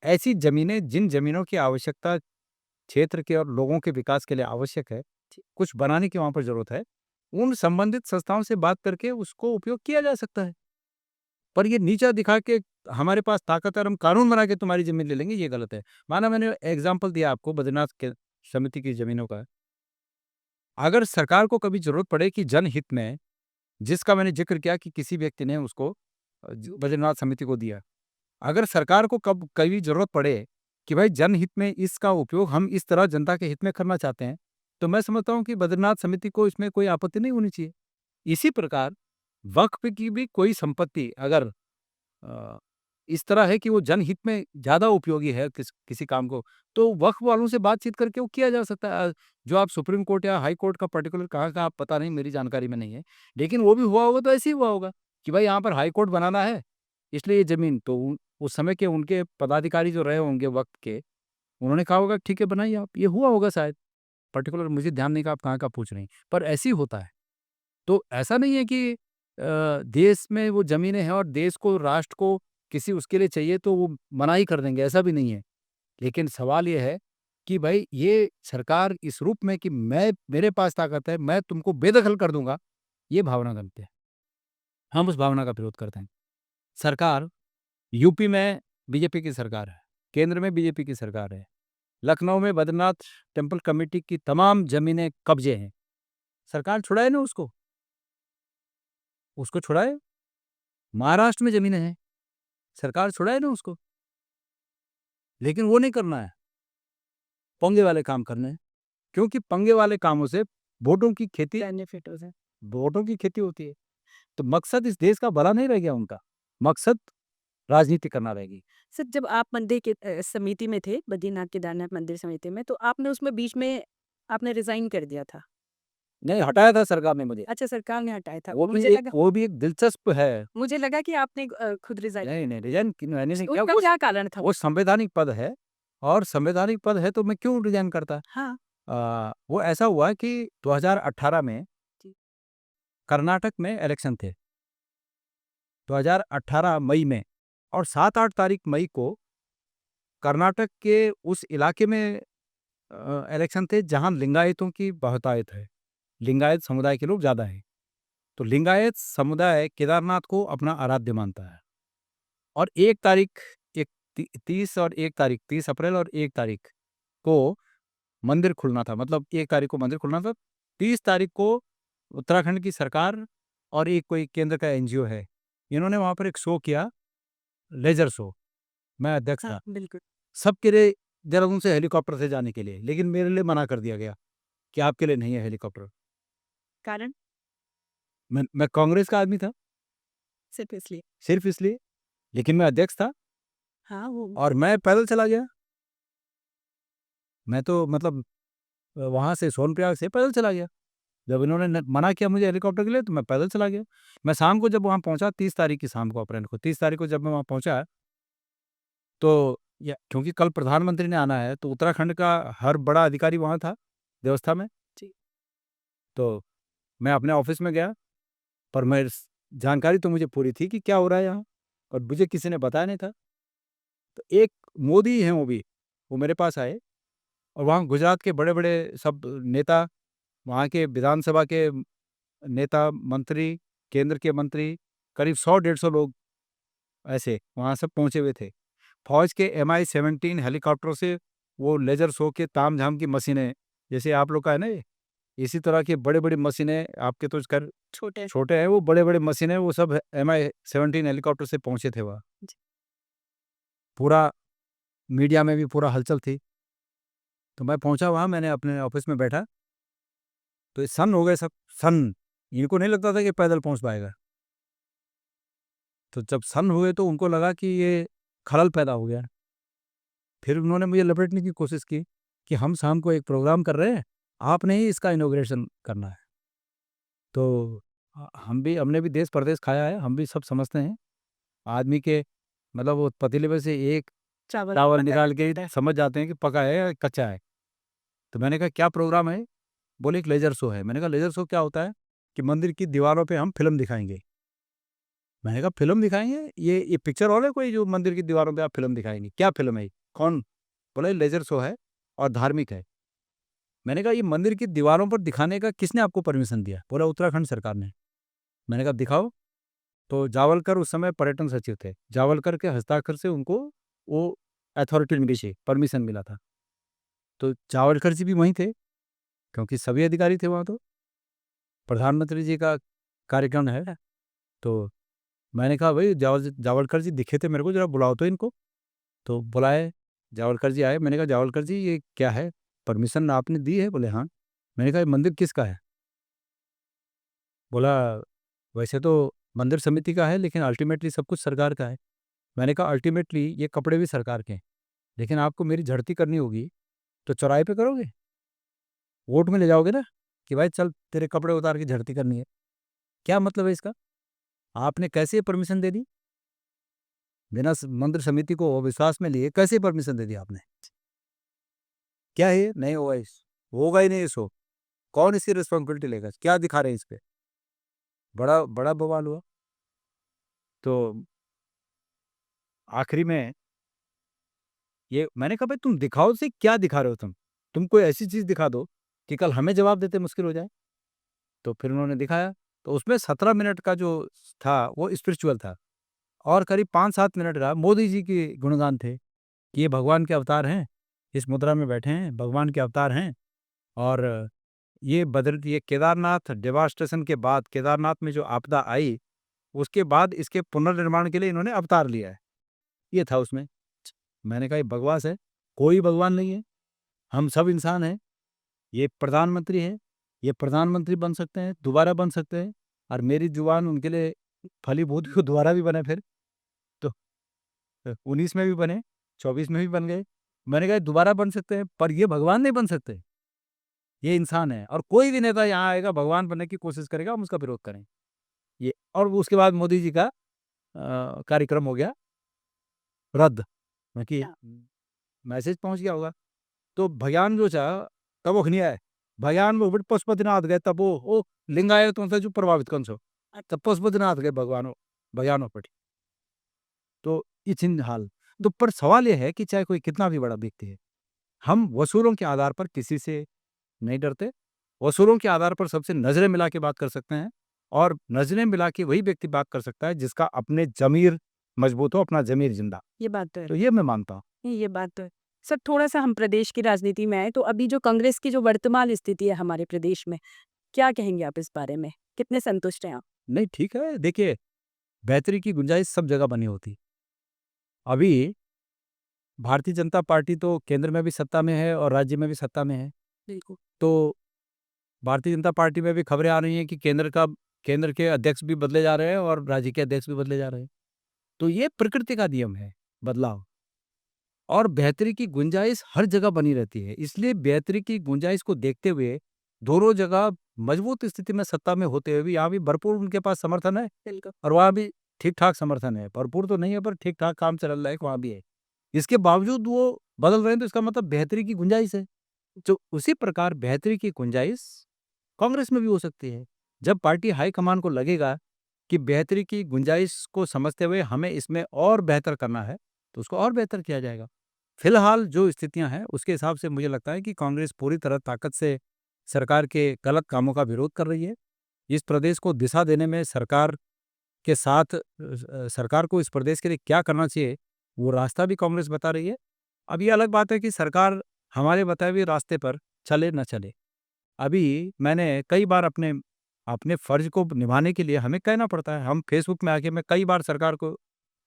S1: ऐसी ज़मीनें, जिन ज़मीनों की आवश्यकता क्षेत्र के और लोगों के विकास के लिए आवश्यक है, कुछ बनाने की वहाँ पर ज़रूरत है, उन संबंधित संस्थाओं से बात करके उसको उपयोग किया जा सकता है। पर ये नीचा दिखा के हमारे पास ताकत है और हम कानून बना के तुम्हारी ज़मीन ले लेंगे, ये गलत है। माना मैंने एग्ज़ाम्पल दिया आपको बद्रीनाथ के समिति की ज़मीनों का। अगर सरकार को कभी ज़रूरत पड़े कि जनहित में, जिसका मैंने ज़िक्र किया कि किसी व्यक्ति ने उसको बद्रीनाथ समिति को दिया। अगर सरकार को कब कभी ज़रूरत पड़े कि भाई जनहित में इसका उपयोग हम इस तरह जनता के हित में करना चाहते हैं, तो मैं समझता हूँ कि बद्रीनाथ समिति को इसमें कोई आपत्ति नहीं होनी चाहिए। इसी प्रकार वक्फ की भी कोई संपत्ति अगर अ, इस तरह है कि वो जनहित में ज़्यादा उपयोगी है किसी काम को, तो वक्फ वालों से बातचीत करके वो किया जा सकता है। जो आप सुप्रीम कोर्ट या हाई कोर्ट का पर्टिकुलर कहाँ का आप पता नहीं, मेरी जानकारी में नहीं है। लेकिन वो भी हुआ होगा तो ऐसे ही हुआ होगा कि भाई यहाँ पर हाई कोर्ट बनाना है, इसलिए ये ज़मीन तो उस समय के उनके पदाधिकारी जो रहे होंगे वक़्त के, उन्होंने कहा होगा ठीक है बनाइए आप। ये हुआ होगा शायद, पर्टिकुलर मुझे ध्यान नहीं कि आप कहाँ का पूछ रही हैं, पर ऐसे ही होता है। तो ऐसा नहीं है कि देश में वो ज़मीनें हैं और देश को, राष्ट्र को किसी उसके लिए चाहिए तो वो मना ही कर देंगे, ऐसा भी नहीं है। लेकिन सवाल ये है कि भाई ये सरकार इस रूप में कि मैं, मेरे पास ताकत है, मैं तुमको बेदखल कर दूँगा, ये भावना गलत है। हम उस भावना का विरोध करते हैं। सरकार यूपी में बीजेपी की सरकार है, केंद्र में बीजेपी की सरकार है। लखनऊ में बद्रीनाथ टेम्पल कमेटी की तमाम ज़मीनें कब्ज़े हैं। सरकार छुड़ाए ना उसको, उसको छुड़ाए। महाराष्ट्र में ज़मीनें हैं, सरकार छुड़ाए ना उसको। लेकिन वो नहीं करना है, पंगे वाले काम करने हैं, क्योंकि पंगे वाले कामों से वोटों की खेती
S2: बेनिफिट हो जाए।
S1: वोटों की खेती होती है। तो मकसद इस देश का भला नहीं रह गया उनका, मकसद राजनीति करना रह गई।
S2: सर जब आप मंदिर के समिति में थे, बद्रीनाथ केदारनाथ मंदिर समिति में, तो आपने उसमें बीच में आपने रिज़ाइन कर दिया था।
S1: नहीं, हटाया था सरकार ने मुझे।
S2: अच्छा, सरकार ने हटाया था।
S1: वो भी एक दिलचस्प है।
S2: मुझे लगा कि आपने खुद रिज़ाइन।
S1: नहीं, नहीं, रिज़ाइन मैंने नहीं किया।
S2: उसका क्या कारण था?
S1: वो संवैधानिक पद है, और संवैधानिक पद है तो मैं क्यों रिज़ाइन करता?
S2: हाँ।
S1: वो ऐसा हुआ कि 2018 में
S2: जी।
S1: कर्नाटक में इलेक्शन थे, 2018 मई में, और 7-8 तारीख मई को कर्नाटक के उस इलाके में इलेक्शन थे जहाँ लिंगायतों की बहुतायत है। लिंगायत समुदाय के लोग ज़्यादा हैं। तो लिंगायत समुदाय केदारनाथ को अपना आराध्य मानता है। और 1 तारीख, एक 30 और 1 तारीख, 30 अप्रैल और 1 तारीख को मंदिर खुलना था, मतलब 1 तारीख को मंदिर खुलना था। 30 तारीख को उत्तराखंड की सरकार और एक कोई केंद्र का एनजीओ है, इन्होंने वहाँ पर एक शो किया, लेजर शो। मैं अध्यक्ष था।
S2: बिल्कुल।
S1: सबके लिए देहरादून से हेलीकॉप्टर से जाने के लिए, लेकिन मेरे लिए मना कर दिया गया कि आपके लिए नहीं है हेलीकॉप्टर।
S2: कारण?
S1: मैं कांग्रेस का आदमी था,
S2: सिर्फ इसलिए?
S1: सिर्फ इसलिए, लेकिन मैं अध्यक्ष था
S2: हाँ, वो
S1: और मैं पैदल चला गया। मैं तो मतलब वहाँ से सोनप्रयाग से पैदल चला गया। जब इन्होंने मना किया मुझे हेलीकॉप्टर के लिए, तो मैं पैदल चला गया। मैं शाम को जब वहाँ पहुँचा, 30 तारीख की शाम को, अप्रैल को 30 तारीख को जब मैं वहाँ पहुँचा, तो क्योंकि कल प्रधानमंत्री ने आना है, तो उत्तराखंड का हर बड़ा अधिकारी वहाँ था व्यवस्था में।
S2: जी।
S1: तो मैं अपने ऑफिस में गया, पर मैं जानकारी तो मुझे पूरी थी कि क्या हो रहा है यहाँ, और मुझे किसी ने बताया नहीं था। तो एक मोदी हैं, वो मेरे पास आए, और वहाँ गुजरात के बड़े बड़े सब नेता, वहाँ के विधानसभा के नेता, मंत्री, केंद्र के मंत्री, करीब 100-150 लोग ऐसे वहाँ सब पहुँचे हुए थे। फौज के Mi-17 हेलीकॉप्टरों से वो लेजर शो के तामझाम की मशीनें, जैसे आप लोग का है ना ये, इसी तरह की बड़ी-बड़ी मशीनें, आपके तो खैर
S2: छोटे।
S1: छोटे हैं, वो बड़े-बड़े मशीनें, वो सब Mi-17 हेलीकॉप्टर से पहुँचे थे वहाँ।
S2: जी।
S1: पूरा मीडिया में भी पूरा हलचल थी। तो मैं पहुँचा वहाँ, मैंने अपने ऑफिस में बैठा, तो ये सन्न हो गए सब, सन्न। इनको नहीं लगता था कि पैदल पहुँच पाएगा। तो जब सन्न हुए तो उनको लगा कि ये खलल पैदा हो गया। फिर उन्होंने मुझे लपेटने की कोशिश की कि हम शाम को एक प्रोग्राम कर रहे हैं, आपने ही इसका इनॉग्रेशन करना है। तो हमने भी देश परदेश खाया है, हम भी सब समझते हैं। आदमी के मतलब वो पतीले में से एक चावल निकाल के ही समझ जाते हैं कि पका है या कच्चा है। तो मैंने कहा क्या प्रोग्राम है? बोले एक लेजर शो है। मैंने कहा लेजर शो क्या होता है? कि मंदिर की दीवारों पे हम फिल्म दिखाएंगे। मैंने कहा फिल्म दिखाएंगे? ये पिक्चर हॉल है कोई जो मंदिर की दीवारों पे आप फिल्म दिखाएंगे? क्या फिल्म है? कौन? बोला ये लेजर शो है और धार्मिक है। मैंने कहा ये मंदिर की दीवारों पर दिखाने का किसने आपको परमिशन दिया? बोला उत्तराखंड सरकार ने। मैंने कहा दिखाओ। तो जावलकर उस समय पर्यटन सचिव थे। जावलकर के हस्ताक्षर से उनको वो अथॉरिटी मिली थी, परमिशन मिला था। तो जावलकर जी भी वहीं थे, क्योंकि सभी अधिकारी थे वहाँ। तो प्रधानमंत्री जी का कार्यक्रम है। तो मैंने कहा भाई जावलकर जी दिखे थे मेरे को, जरा बुलाओ तो इनको। तो बुलाए, जावलकर जी आए। मैंने कहा जावलकर जी ये क्या है, परमिशन आपने दी है? बोले हाँ। मैंने कहा ये मंदिर किसका है? बोला वैसे तो मंदिर समिति का है, लेकिन अल्टीमेटली सब कुछ सरकार का है। मैंने कहा अल्टीमेटली ये कपड़े भी सरकार के हैं, लेकिन आपको मेरी झड़ती करनी होगी तो चौराहे पे करोगे, वोट में ले जाओगे ना कि भाई चल तेरे कपड़े उतार के झड़ती करनी है। क्या मतलब है इसका? आपने कैसे परमिशन दे दी? बिना मंदिर समिति को अविश्वास में लिए कैसे परमिशन दे दी आपने? क्या है ये? नहीं होगा, इस होगा ही नहीं। इसको कौन इसकी रिस्पॉन्सिबिलिटी लेगा? क्या दिखा रहे हैं इस पे? बड़ा बड़ा बवाल हुआ। तो आखिरी में ये मैंने कहा भाई तुम दिखाओ से क्या दिखा रहे हो? तुम कोई ऐसी चीज दिखा दो कि कल हमें जवाब देते मुश्किल हो जाए। तो फिर उन्होंने दिखाया, तो उसमें 17 मिनट का जो था वो स्पिरिचुअल था, और करीब 5-7 मिनट का मोदी जी के गुणगान थे कि ये भगवान के अवतार हैं, इस मुद्रा में बैठे हैं, भगवान के अवतार हैं। और ये केदारनाथ डेवास्टेशन के बाद, केदारनाथ में जो आपदा आई, उसके बाद इसके पुनर्निर्माण के लिए इन्होंने अवतार लिया है, ये था उसमें। मैंने कहा ये बकवास है, कोई भगवान नहीं है, हम सब इंसान हैं। ये प्रधानमंत्री है, ये प्रधानमंत्री बन सकते हैं, दोबारा बन सकते हैं, और मेरी जुबान उनके लिए फलीभूत हो, दोबारा भी बने फिर। तो 19 में भी बने, 24 में भी बन गए। मैंने कहा दोबारा बन सकते हैं, पर ये भगवान नहीं बन सकते, ये इंसान है। और कोई भी नेता यहाँ आएगा भगवान बनने की कोशिश करेगा, हम उसका विरोध करें। ये और उसके बाद मोदी जी का कार्यक्रम हो गया रद्द। मैं कि मैसेज पहुंच गया होगा। तो भगवान जो था तब वो नहीं आए, भगवान वो पशुपतिनाथ गए, तब वो लिंगायतों से जो प्रभावित कौन सो, तब पशुपतिनाथ गए भगवानों पर। तो इचिन हाल। तो पर सवाल यह है कि चाहे कोई कितना भी बड़ा व्यक्ति है, हम वसूलों के आधार पर किसी से नहीं डरते। वसूलों के आधार पर सबसे नजरें मिला के बात कर सकते हैं, और नजरें मिला के वही व्यक्ति बात कर सकता है जिसका अपने जमीर मजबूत हो, अपना जमीर जिंदा।
S2: ये बात तो है।
S1: तो ये मैं मानता हूँ।
S2: ये बात तो है। सर थोड़ा-सा हम प्रदेश की राजनीति में आएँ तो अभी जो कांग्रेस की जो वर्तमान स्थिति है हमारे प्रदेश में, क्या कहेंगे आप इस बारे में? कितने संतुष्ट हैं आप?
S1: नहीं ठीक है, देखिए बेहतरी की गुंजाइश सब जगह बनी होती। अभी भारतीय जनता पार्टी तो केंद्र में भी सत्ता में है और राज्य में भी सत्ता में है।
S2: बिल्कुल।
S1: तो भारतीय जनता पार्टी में भी खबरें आ रही हैं कि केंद्र के अध्यक्ष भी बदले जा रहे हैं और राज्य के अध्यक्ष भी बदले जा रहे हैं। तो ये प्रकृति का नियम है, बदलाव। और बेहतरी की गुंजाइश हर जगह बनी रहती है। इसलिए बेहतरी की गुंजाइश को देखते हुए दोनों जगह मजबूत स्थिति में सत्ता में होते हुए भी यहाँ भी भरपूर उनके पास समर्थन है
S2: बिल्कुल।
S1: और वहाँ भी ठीक-ठाक समर्थन है। भरपूर तो नहीं है पर ठीक-ठाक काम चल रहा है, वहाँ भी है। इसके बावजूद वो बदल रहे हैं तो इसका मतलब बेहतरी की गुंजाइश है। तो उसी प्रकार बेहतरी की गुंजाइश कांग्रेस में भी हो सकती है। जब पार्टी हाईकमान को लगेगा कि बेहतरी की गुंजाइश को समझते हुए हमें इसमें और बेहतर करना है, तो उसको और बेहतर किया जाएगा। फिलहाल जो स्थितियां हैं उसके हिसाब से मुझे लगता है कि कांग्रेस पूरी तरह ताकत से सरकार के गलत कामों का विरोध कर रही है। इस प्रदेश को दिशा देने में सरकार के साथ सरकार को इस प्रदेश के लिए क्या करना चाहिए, वो रास्ता भी कांग्रेस बता रही है। अब ये अलग बात है कि सरकार हमारे बताए हुए रास्ते पर चले न चले। अभी मैंने कई बार अपने अपने फर्ज को निभाने के लिए हमें कहना पड़ता है। हम फेसबुक में आके मैं कई बार सरकार को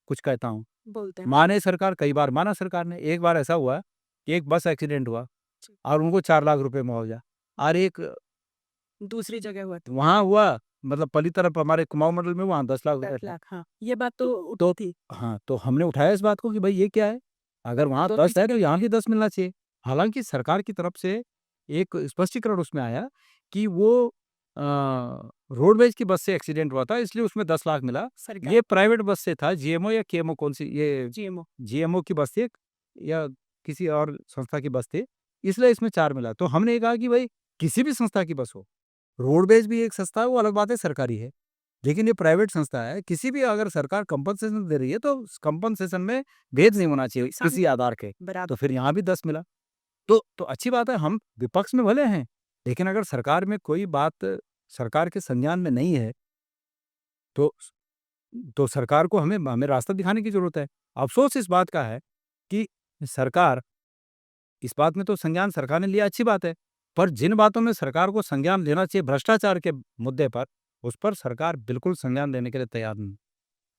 S1: कुछ कहता हूँ।
S2: बोलते हैं।
S1: माने सरकार, कई बार माना सरकार ने। एक बार ऐसा हुआ कि एक बस एक्सीडेंट हुआ
S2: जी।
S1: और उनको 4 लाख रुपए मुआवजा और एक
S2: दूसरी जगह हुआ था।
S1: वहाँ हुआ, मतलब पली तरफ हमारे कुमाऊं मंडल में वहाँ 10 लाख रुपए
S2: 10
S1: थे।
S2: लाख, हाँ। ये बात तो
S1: तो
S2: थी।
S1: हाँ, तो हमने उठाया इस बात को कि भाई ये क्या है? अगर वहाँ
S2: दोनों
S1: 10 है तो यहाँ भी 10 मिलना चाहिए। हालाँकि सरकार की तरफ से एक स्पष्टीकरण उसमें आया कि वो रोडवेज की बस से एक्सीडेंट हुआ था इसलिए उसमें 10 लाख मिला।
S2: सरकार।
S1: ये प्राइवेट बस से था, जीएमओ या केएमओ कौन-सी ये
S2: जीएमओ।
S1: जीएमओ की बस थी या किसी और संस्था की बस थी, इसलिए इसमें 4 मिला। तो हमने ये कहा कि भाई किसी भी संस्था की बस हो, रोडवेज भी एक संस्था है, वो अलग बात है सरकारी है। लेकिन ये प्राइवेट संस्था है, किसी भी अगर सरकार कंपनसेशन दे रही है तो उस कंपनसेशन में भेद नहीं होना चाहिए किसी आधार के। तो
S2: बराबर।
S1: फिर यहाँ भी 10 मिला। तो अच्छी बात है, हम विपक्ष में भले हैं, लेकिन अगर सरकार में कोई बात सरकार के संज्ञान में नहीं है, तो सरकार को हमें हमें रास्ता दिखाने की ज़रूरत है। अफ़सोस इस बात का है कि सरकार इस बात में तो संज्ञान सरकार ने लिया, अच्छी बात है। पर जिन बातों में सरकार को संज्ञान लेना चाहिए भ्रष्टाचार के मुद्दे पर, उस पर सरकार बिल्कुल संज्ञान लेने के लिए तैयार नहीं।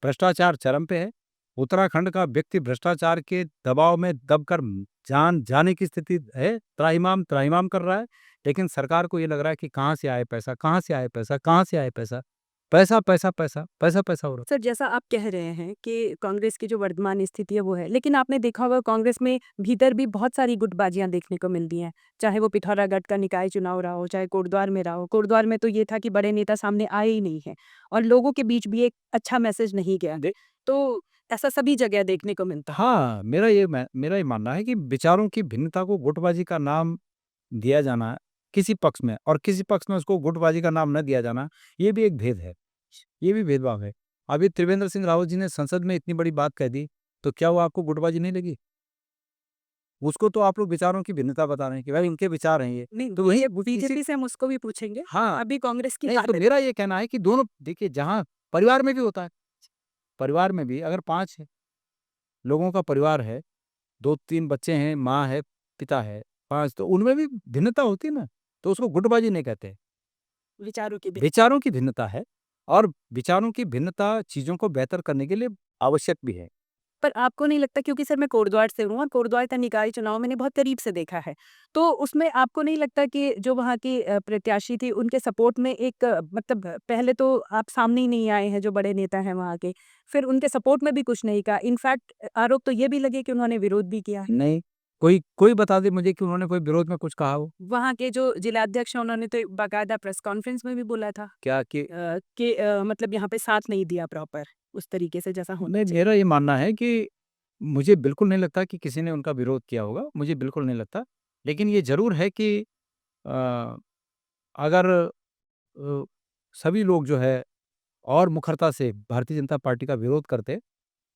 S1: भ्रष्टाचार चरम पे है। उत्तराखंड का व्यक्ति भ्रष्टाचार के दबाव में दबकर जान जाने की स्थिति है, त्राहिमाम त्राहिमाम कर रहा है। लेकिन सरकार को ये लग रहा है कि कहाँ से आए पैसा, कहाँ से आए पैसा, कहाँ से आए पैसा? पैसा, पैसा, पैसा, पैसा, पैसा हो रहा
S2: सर जैसा आप कह रहे हैं कि कांग्रेस की जो वर्तमान स्थिति है वो है, लेकिन आपने देखा होगा कांग्रेस में भीतर भी बहुत सारी गुटबाजियां देखने को मिलती हैं। चाहे वो पिथौरागढ़ का निकाय चुनाव रहा हो, चाहे कोटद्वार में रहा हो। कोटद्वार में तो ये था कि बड़े नेता सामने आए ही नहीं है और लोगों के बीच भी एक अच्छा मैसेज नहीं गया।
S1: है।
S2: तो ऐसा सभी जगह देखने को मिलता है।
S1: हाँ, मेरा ये मानना है कि विचारों की भिन्नता को गुटबाजी का नाम दिया जाना किसी पक्ष में और किसी पक्ष में उसको गुटबाजी का नाम न दिया जाना, ये भी एक भेद है। ये भी भेदभाव है। अभी त्रिवेंद्र सिंह रावत जी ने संसद में इतनी बड़ी बात कह दी, तो क्या वो आपको गुटबाजी नहीं लगी? उसको तो आप लोग विचारों की भिन्नता बता रहे हैं कि भाई उनके विचार हैं ये।
S2: नहीं,
S1: तो वही
S2: ये
S1: इसी
S2: बीजेपी से हम उसको भी पूछेंगे।
S1: हाँ,
S2: अभी कांग्रेस की
S1: नहीं
S2: बात
S1: तो
S2: है।
S1: मेरा ये कहना है कि दोनों देखिए जहाँ परिवार में भी होता है। परिवार में भी अगर 5 लोगों का परिवार है, 2-3 बच्चे हैं, माँ है, पिता है, 5 तो उनमें भी भिन्नता होती है ना, तो उसको गुटबाजी नहीं कहते।
S2: विचारों की भी।
S1: विचारों की भिन्नता है और विचारों की भिन्नता चीज़ों को बेहतर करने के लिए आवश्यक भी है।
S2: पर आपको नहीं लगता, क्योंकि सर मैं कोटद्वार से हूँ और कोटद्वार का निकाय चुनाव मैंने बहुत करीब से देखा है। तो उसमें आपको नहीं लगता कि जो वहाँ की प्रत्याशी थी उनके सपोर्ट में एक मतलब पहले तो आप सामने ही नहीं आए हैं जो बड़े नेता हैं वहाँ के। फिर उनके सपोर्ट में भी कुछ नहीं कहा। इनफैक्ट आरोप तो ये भी लगे कि उन्होंने विरोध भी किया है।
S1: नहीं, कोई कोई बता दे मुझे कि उन्होंने कोई विरोध में कुछ कहा हो?
S2: वहाँ के जो जिलाध्यक्ष हैं उन्होंने तो बाकायदा प्रेस कॉन्फ्रेंस में भी बोला था
S1: क्या कि
S2: कि मतलब यहाँ पे साथ नहीं दिया प्रॉपर उस तरीके से जैसा होना
S1: नहीं,
S2: चाहिए।
S1: मेरा ये मानना है कि मुझे बिल्कुल नहीं लगता कि किसी ने उनका विरोध किया होगा, मुझे बिल्कुल नहीं लगता। लेकिन ये ज़रूर है कि अ, अगर सभी लोग जो है और मुखरता से भारतीय जनता पार्टी का विरोध करते,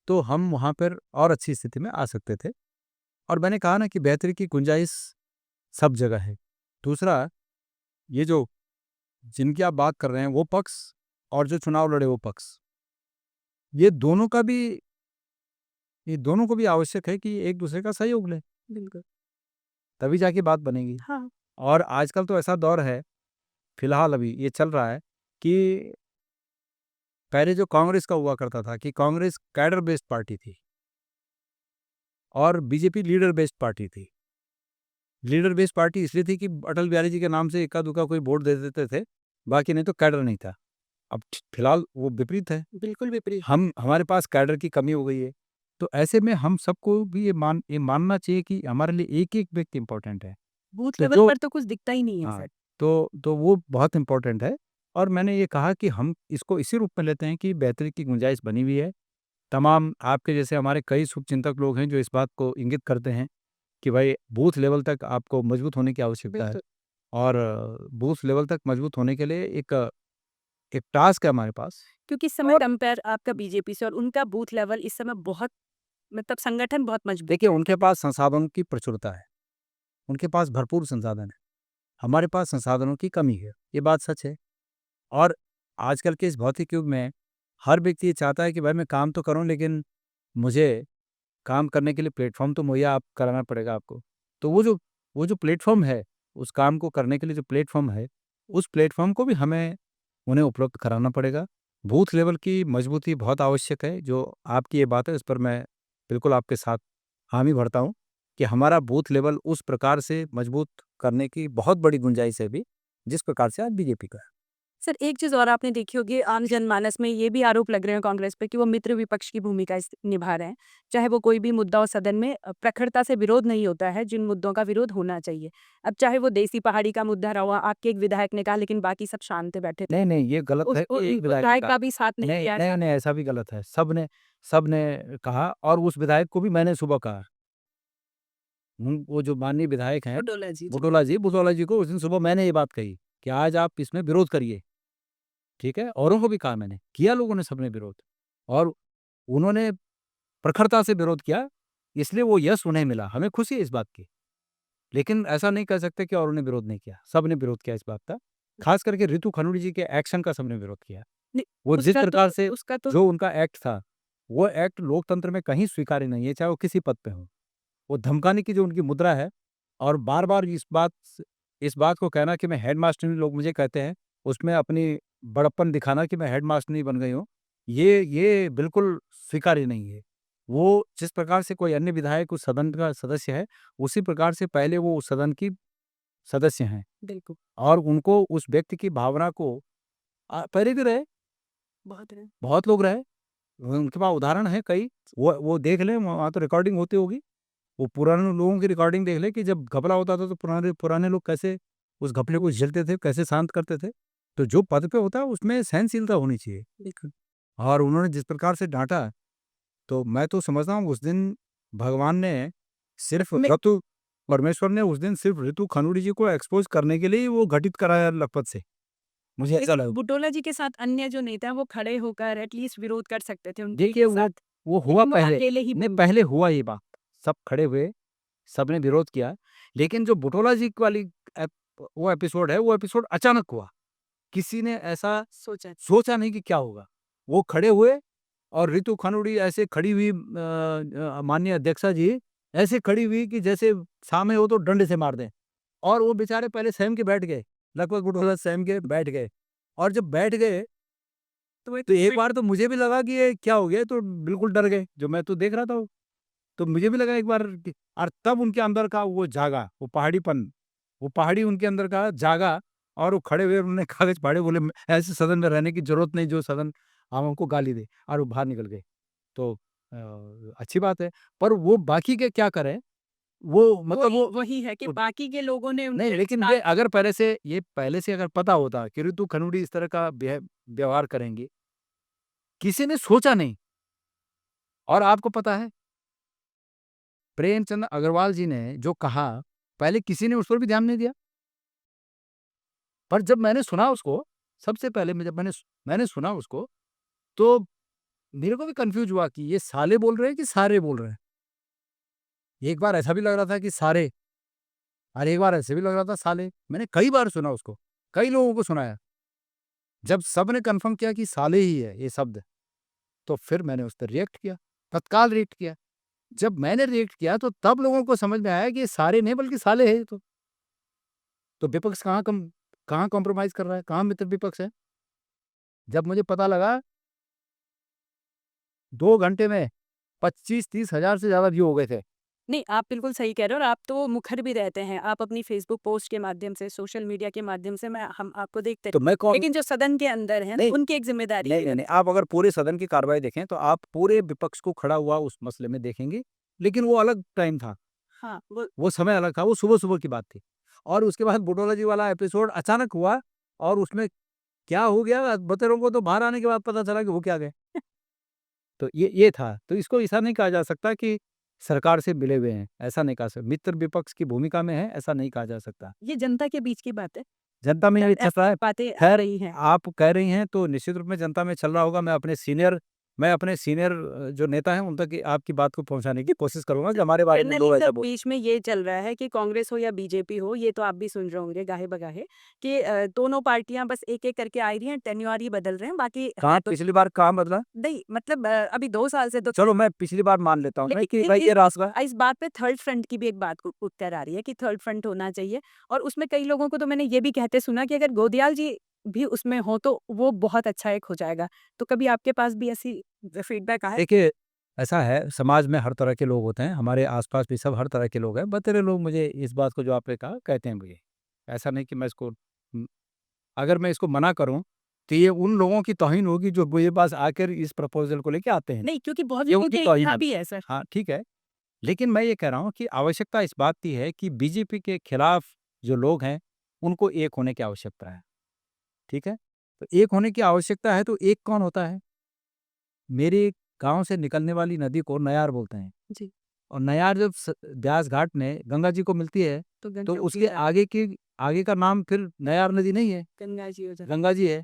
S1: तो हम वहाँ पर और अच्छी स्थिति में आ सकते थे। और मैंने कहा ना कि बेहतरी की गुंजाइश सब जगह है। दूसरा, ये जो जिनकी आप बात कर रहे हैं वो पक्ष और जो चुनाव लड़े वो पक्ष, ये दोनों का भी ये दोनों को भी आवश्यक है कि एक दूसरे का सहयोग लें।
S2: बिल्कुल।
S1: तभी जाके बात बनेगी।
S2: हाँ।
S1: और आजकल तो ऐसा दौर है, फिलहाल अभी ये चल रहा है कि पहले जो कांग्रेस का हुआ करता था कि कांग्रेस कैडर बेस्ड पार्टी थी और बीजेपी लीडर बेस्ड पार्टी थी। लीडर बेस्ड पार्टी इसलिए थी कि अटल बिहारी जी के नाम से इक्का दुक्का कोई वोट दे देते थे, बाकी नहीं तो कैडर नहीं था। अब फिलहाल वो विपरीत है।
S2: बिल्कुल विपरीत।
S1: हमारे पास कैडर की कमी हो गई है। तो ऐसे में हम सबको भी ये मानना चाहिए कि हमारे लिए एक-एक व्यक्ति इम्पोर्टेंट है।
S2: बूथ
S1: तो
S2: लेवल
S1: जो
S2: पर तो कुछ दिखता ही नहीं है
S1: हाँ,
S2: सर।
S1: तो वो बहुत इम्पोर्टेंट है और मैंने ये कहा कि हम इसको इसी रूप में लेते हैं कि बेहतरी की गुंजाइश बनी हुई है। तमाम आपके जैसे हमारे कई शुभचिंतक लोग हैं जो इस बात को इंगित करते हैं कि भाई बूथ लेवल तक आपको मजबूत होने की आवश्यकता है
S2: बिल्कुल।
S1: और बूथ लेवल तक मजबूत होने के लिए एक टास्क है हमारे पास।
S2: क्योंकि इस समय
S1: और
S2: कंपेयर आपका बीजेपी से और उनका बूथ लेवल इस समय बहुत मतलब संगठन बहुत मजबूत
S1: देखिए
S2: है।
S1: उनके पास संसाधनों की प्रचुरता है, उनके पास भरपूर संसाधन है, हमारे पास संसाधनों की कमी है, ये बात सच है। और आजकल के इस भौतिक युग में हर व्यक्ति ये चाहता है कि भाई मैं काम तो करूँ लेकिन मुझे काम करने के लिए प्लेटफ़ॉर्म तो मुहैया आप कराना पड़ेगा आपको। तो वो जो प्लेटफ़ॉर्म है, उस काम को करने के लिए जो प्लेटफ़ॉर्म है, उस प्लेटफ़ॉर्म को भी हमें उन्हें उपलब्ध कराना पड़ेगा। बूथ लेवल की मजबूती बहुत आवश्यक है, जो आपकी ये बात है इस पर मैं बिल्कुल आपके साथ हामी भरता हूँ, कि हमारा बूथ लेवल उस प्रकार से मजबूत करने की बहुत बड़ी गुंजाइश है अभी, जिस प्रकार से आज बीजेपी का है।
S2: सर एक चीज़ और आपने देखी होगी आम जनमानस में ये भी आरोप लग रहे हैं कांग्रेस पे कि वो मित्र विपक्ष की भूमिका निभा रहे हैं। चाहे वो कोई भी मुद्दा हो सदन में प्रखरता से विरोध नहीं होता है जिन मुद्दों का विरोध होना चाहिए। अब चाहे वो देसी पहाड़ी का मुद्दा रहा हुआ आपके एक विधायक ने कहा लेकिन बाकी सब शांत बैठे थे।
S1: नहीं, नहीं, ये गलत है कि एक विधायक
S2: विधायक
S1: का
S2: का भी साथ नहीं
S1: नहीं,
S2: दिया
S1: नहीं, नहीं, ऐसा भी गलत है। सबने कहा और उस विधायक को भी मैंने सुबह कहा। वो जो माननीय विधायक हैं,
S2: डोला जी।
S1: बुटोला जी को उस दिन सुबह मैंने ये बात कही कि आज आप इसमें विरोध करिए, ठीक है? औरों को भी कहा मैंने, किया लोगों ने सबने विरोध और उन्होंने प्रखरता से विरोध किया, इसलिए वो यश उन्हें मिला, हमें खुशी है इस बात की। लेकिन ऐसा नहीं कह सकते कि औरों ने विरोध नहीं किया, सबने विरोध किया इस बात का। ख़ास करके रितु खनूड़ी जी के एक्शन का सबने विरोध किया।
S2: नहीं,
S1: वो जिस प्रकार से
S2: उसका तो
S1: जो उनका एक्ट था, वो एक्ट लोकतंत्र में कहीं स्वीकार्य नहीं है, चाहे वो किसी पद पे हों। वो धमकाने की जो उनकी मुद्रा है और बार-बार इस बात को कहना कि मैं हेडमास्टरनी लोग मुझे कहते हैं, उसमें अपनी बड़प्पन दिखाना कि मैं हेडमास्टरनी बन गई हूँ, ये बिल्कुल स्वीकार्य नहीं है। वो जिस प्रकार से कोई अन्य विधायक उस सदन का सदस्य है, उसी प्रकार से पहले वो उस सदन की सदस्य हैं
S2: बिल्कुल
S1: और उनको उस व्यक्ति की भावना को पहले भी रहे,
S2: बहुत है।
S1: बहुत लोग रहे, उनके पास उदाहरण हैं कई, वो देख लें वहाँ तो रिकॉर्डिंग होती होगी। वो पुराने लोगों की रिकॉर्डिंग देख ले कि जब घपला होता था तो पुराने पुराने लोग कैसे उस घपले को झेलते थे, कैसे शांत करते थे। तो जो पद पे होता है उसमें सहनशीलता होनी चाहिए
S2: बिल्कुल।
S1: और उन्होंने जिस प्रकार से डाँटा, तो मैं तो समझता हूँ उस दिन भगवान ने सिर्फ़
S2: मैं
S1: ऋतु परमेश्वर ने उस दिन सिर्फ़ ऋतु खनूड़ी जी को एक्सपोज़ करने के लिए ही वो घटित कराया लखपत से। मुझे ऐसा लगा।
S2: बुटोला जी के साथ अन्य जो नेता हैं वो खड़े होकर एटलीस्ट विरोध कर सकते थे उनके
S1: देखिए
S2: साथ।
S1: वो हुआ
S2: लेकिन वो
S1: पहले,
S2: अकेले ही
S1: नहीं
S2: बोल
S1: पहले हुआ ये बात, सब खड़े हुए, सबने विरोध किया, लेकिन जो बुटोला जी वाली एप वो एपिसोड है, वो एपिसोड अचानक हुआ। किसी ने ऐसा
S2: सोचा।
S1: सोचा नहीं कि क्या होगा। वो खड़े हुए और रितु खनूड़ी ऐसे खड़ी हुई माननीय अध्यक्षा जी ऐसे खड़ी हुई कि जैसे सामने हो तो डंडे से मार दें और वो बेचारे पहले सहम के बैठ गए, लगभग बुटोला सहम के बैठ गए और जब बैठ गए
S2: तो एक
S1: तो एक बार तो मुझे भी लगा कि ये क्या हो गया, तो बिल्कुल डर गए, जो मैं तो देख रहा था वो। तो मुझे भी लगा एक बार कि और तब उनके अंदर का वो जागा, वो पहाड़ीपन, वो पहाड़ी उनके अंदर का जागा और वो खड़े हुए उन्होंने कागज़ फाड़े, बोले ऐसे सदन में रहने की ज़रूरत नहीं जो सदन हमको गाली दे और वो बाहर निकल गए। तो अच्छी बात है, पर वो बाकी के क्या करें? वो मतलब वो
S2: वही है कि
S1: वो
S2: बाकी के लोगों ने
S1: नहीं,
S2: उनके
S1: लेकिन
S2: साथ
S1: ये अगर पहले से अगर पता होता कि ऋतु खनूड़ी इस तरह का व्यवहार करेंगी, किसी ने सोचा नहीं और आपको पता है प्रेमचंद अग्रवाल जी ने जो कहा, पहले किसी ने उस पर भी ध्यान नहीं दिया। पर जब मैंने सुना उसको, सबसे पहले जब मैंने सुना उसको, तो मेरे को भी कन्फ्यूज़ हुआ कि ये साले बोल रहे हैं कि सारे बोल रहे हैं। एक बार ऐसा भी लग रहा था कि सारे और एक बार ऐसे भी लग रहा था साले। मैंने कई बार सुना उसको, कई लोगों को सुनाया। जब सबने कन्फर्म किया कि साले ही है ये शब्द, तो फिर मैंने उस पे रिएक्ट किया, तत्काल रिएक्ट किया। जब मैंने रिएक्ट किया तो तब लोगों को समझ में आया कि ये सारे नहीं बल्कि साले हैं ये तो विपक्ष कहाँ कॉम्प्रोमाइज़ कर रहा है, कहाँ मित्र विपक्ष है। जब मुझे पता लगा 2 घंटे में 25-30 हज़ार से ज़्यादा व्यू हो गए थे।
S2: नहीं, आप बिल्कुल सही कह रहे हो और आप तो मुखर भी रहते हैं। आप अपनी फ़ेसबुक पोस्ट के माध्यम से, सोशल मीडिया के माध्यम से हम आपको देखते
S1: तो मैं कौन
S2: लेकिन जो सदन के अंदर हैं,
S1: नहीं,
S2: उनकी एक ज़िम्मेदारी
S1: नहीं,
S2: है।
S1: नहीं, नहीं, आप अगर पूरे सदन की कार्रवाई देखें तो आप पूरे विपक्ष को खड़ा हुआ उस मसले में देखेंगे, लेकिन वो अलग टाइम था,
S2: हाँ,
S1: वो समय अलग था, वो सुबह-सुबह की बात थी। और उसके बाद बुटोला जी वाला एपिसोड अचानक हुआ और उसमें क्या हो गया बतेरों को तो बाहर आने के बाद पता चला कि वो क्या गए। तो ये था। तो इसको ऐसा नहीं कहा जा सकता कि सरकार से मिले हुए हैं, ऐसा नहीं कहा मित्र विपक्ष की भूमिका में है, ऐसा नहीं कहा जा सकता।
S2: ये जनता के बीच की बात है।
S1: जनता में ये चल रहा है।
S2: बातें आ
S1: खैर,
S2: रही हैं।
S1: आप कह रही हैं तो निश्चित रूप में जनता में चल रहा होगा। मैं अपने सीनियर जो नेता हैं उन तक आपकी बात को पहुँचाने की कोशिश करूँगा कि हमारे बारे में
S2: जनरली
S1: लोग ऐसा
S2: सब
S1: बोल
S2: बीच में ये चल रहा है कि कांग्रेस हो या बीजेपी हो, ये तो आप भी सुन रहे होंगे गाहे-बगाहे कि दोनों पार्टियां बस एक-एक करके आ रही हैं, टेन्योर ही बदल रहे हैं, बाकी
S1: कहाँ पिछली बार कहाँ बदला?
S2: नहीं मतलब अभी 2 साल से तो
S1: चलो मैं पिछली बार मान लेता हूँ, नहीं कि
S2: लेकिन
S1: भाई ये रास्ता
S2: इस बात पे थर्ड फ्रंट की भी एक बात उत्तर आ रही है कि थर्ड फ्रंट होना चाहिए और उसमें कई लोगों को तो मैंने ये भी कहते सुना कि अगर गोदियाल जी भी उसमें हो तो वो बहुत अच्छा एक हो जाएगा। तो कभी आपके पास भी ऐसी फीडबैक आया?
S1: देखिए, ऐसा है समाज में हर तरह के लोग होते हैं, हमारे आस-पास भी सब हर तरह के लोग हैं, बतेरे लोग मुझे इस बात को जो आपने कहा कहते हैं मुझे। ऐसा नहीं कि मैं इसको अगर मैं इसको मना करूँ, तो ये उन लोगों की तौहीन होगी जो मेरे पास आकर इस प्रपोज़ल को लेके आते हैं।
S2: नहीं, क्योंकि बहुत
S1: ये
S2: लोगों
S1: उनकी
S2: की
S1: तौहीन
S2: इच्छा
S1: है।
S2: भी है सर।
S1: हाँ, ठीक है। लेकिन मैं ये कह रहा हूँ कि आवश्यकता इस बात की है कि बीजेपी के खिलाफ जो लोग हैं, उनको एक होने की आवश्यकता है। ठीक है? तो एक होने की आवश्यकता है तो एक कौन होता है? मेरे गाँव से निकलने वाली नदी को नयार बोलते हैं
S2: जी,
S1: और नयार जब ब्यास घाट में गंगा जी को मिलती है,
S2: तो
S1: तो
S2: गंगा जी
S1: उसके आगे का नाम फिर नयार नदी नहीं है,
S2: गंगा जी हो जाए।
S1: गंगा जी है।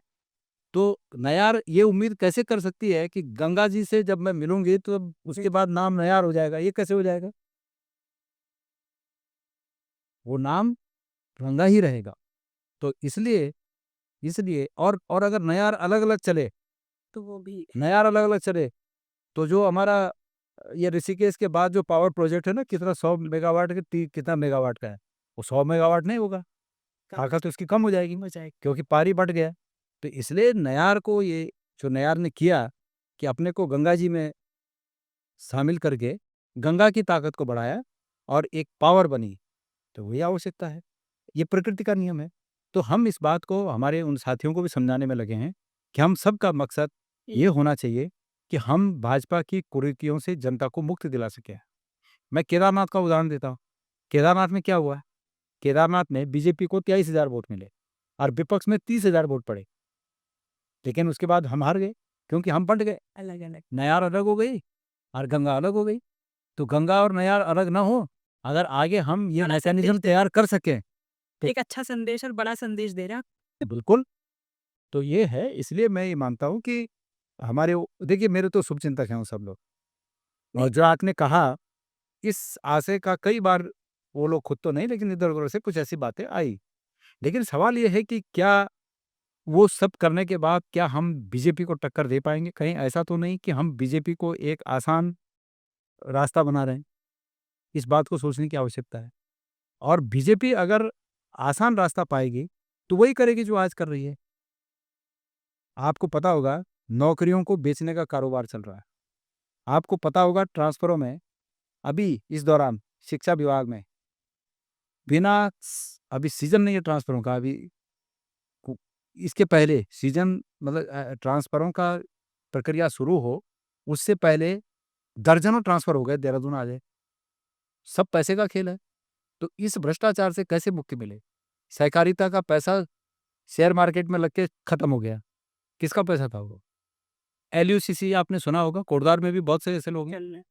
S1: तो नयार ये उम्मीद कैसे कर सकती है कि गंगा जी से जब मैं मिलूँगी तो उसके बाद नाम नयार हो जाएगा, ये कैसे हो जाएगा? वो नाम गंगा ही रहेगा। तो इसलिए इसलिए और अगर नयार अलग-अलग चले
S2: तो वो भी
S1: नयार अलग-अलग चले, तो जो हमारा ये ऋषिकेश के बाद जो पावर प्रोजेक्ट है ना कितना 100 मेगावाट के कितना मेगावाट का है, वो 100 मेगावाट नहीं होगा,
S2: कम
S1: ताकत तो इसकी कम हो जाएगी,
S2: हो जाएगा।
S1: क्योंकि पारी बँट गया। तो इसलिए नयार को ये जो नयार ने किया कि अपने को गंगा जी में शामिल करके गंगा की ताकत को बढ़ाया और एक पावर बनी, तो वही आवश्यकता है। ये प्रकृति का नियम है। तो हम इस बात को हमारे उन साथियों को भी समझाने में लगे हैं कि हम सबका मकसद ये होना चाहिए कि हम भाजपा की कुरीतियों से जनता को मुक्ति दिला सकें। मैं केदारनाथ का उदाहरण देता हूँ। केदारनाथ में क्या हुआ? केदारनाथ में बीजेपी को 23,000 वोट मिले और विपक्ष में 30,000 वोट पड़े। लेकिन उसके बाद हम हार गए क्योंकि हम बँट गए।
S2: अलग-अलग।
S1: नयार अलग हो गई और गंगा अलग हो गई। तो गंगा और नयार अलग ना हो, अगर आगे हम ये
S2: बड़ा
S1: मैकेनिज़्म
S2: संदेश
S1: तैयार कर सकें, तो
S2: एक अच्छा संदेश और बड़ा संदेश दे रहा
S1: बिल्कुल। तो ये है, इसलिए मैं ये मानता हूँ कि देखिए मेरे तो शुभचिंतक हैं वो सब लोग और
S2: नहीं,
S1: जो आपने कहा, इस आशय का कई बार वो लोग खुद तो नहीं लेकिन इधर-उधर से कुछ ऐसी बातें आई। लेकिन सवाल ये है कि क्या वो सब करने के बाद क्या हम बीजेपी को टक्कर दे पाएँगे? कहीं ऐसा तो नहीं कि हम बीजेपी को एक आसान रास्ता बना रहे हैं? इस बात को सोचने की आवश्यकता है और बीजेपी अगर आसान रास्ता पाएगी, तो वही करेगी जो आज कर रही है। आपको पता होगा, नौकरियों को बेचने का कारोबार चल रहा है। आपको पता होगा ट्रांसफ़रों में अभी इस दौरान शिक्षा विभाग में बिना अभी सीज़न नहीं है ट्रांसफ़रों का अभी कु इसके पहले सीज़न मतलब ट्रांसफ़रों का प्रक्रिया शुरू हो, उससे पहले दर्जनों ट्रांसफ़र हो गए देहरादून आ जाए। सब पैसे का खेल है। तो इस भ्रष्टाचार से कैसे मुक्ति मिले? सहकारिता का पैसा शेयर मार्केट में लग के खत्म हो गया। किसका पैसा था वो? एलयूसीसी आपने सुना होगा, कोटद्वार में भी बहुत से ऐसे लोग हैं।
S2: चल रहा है।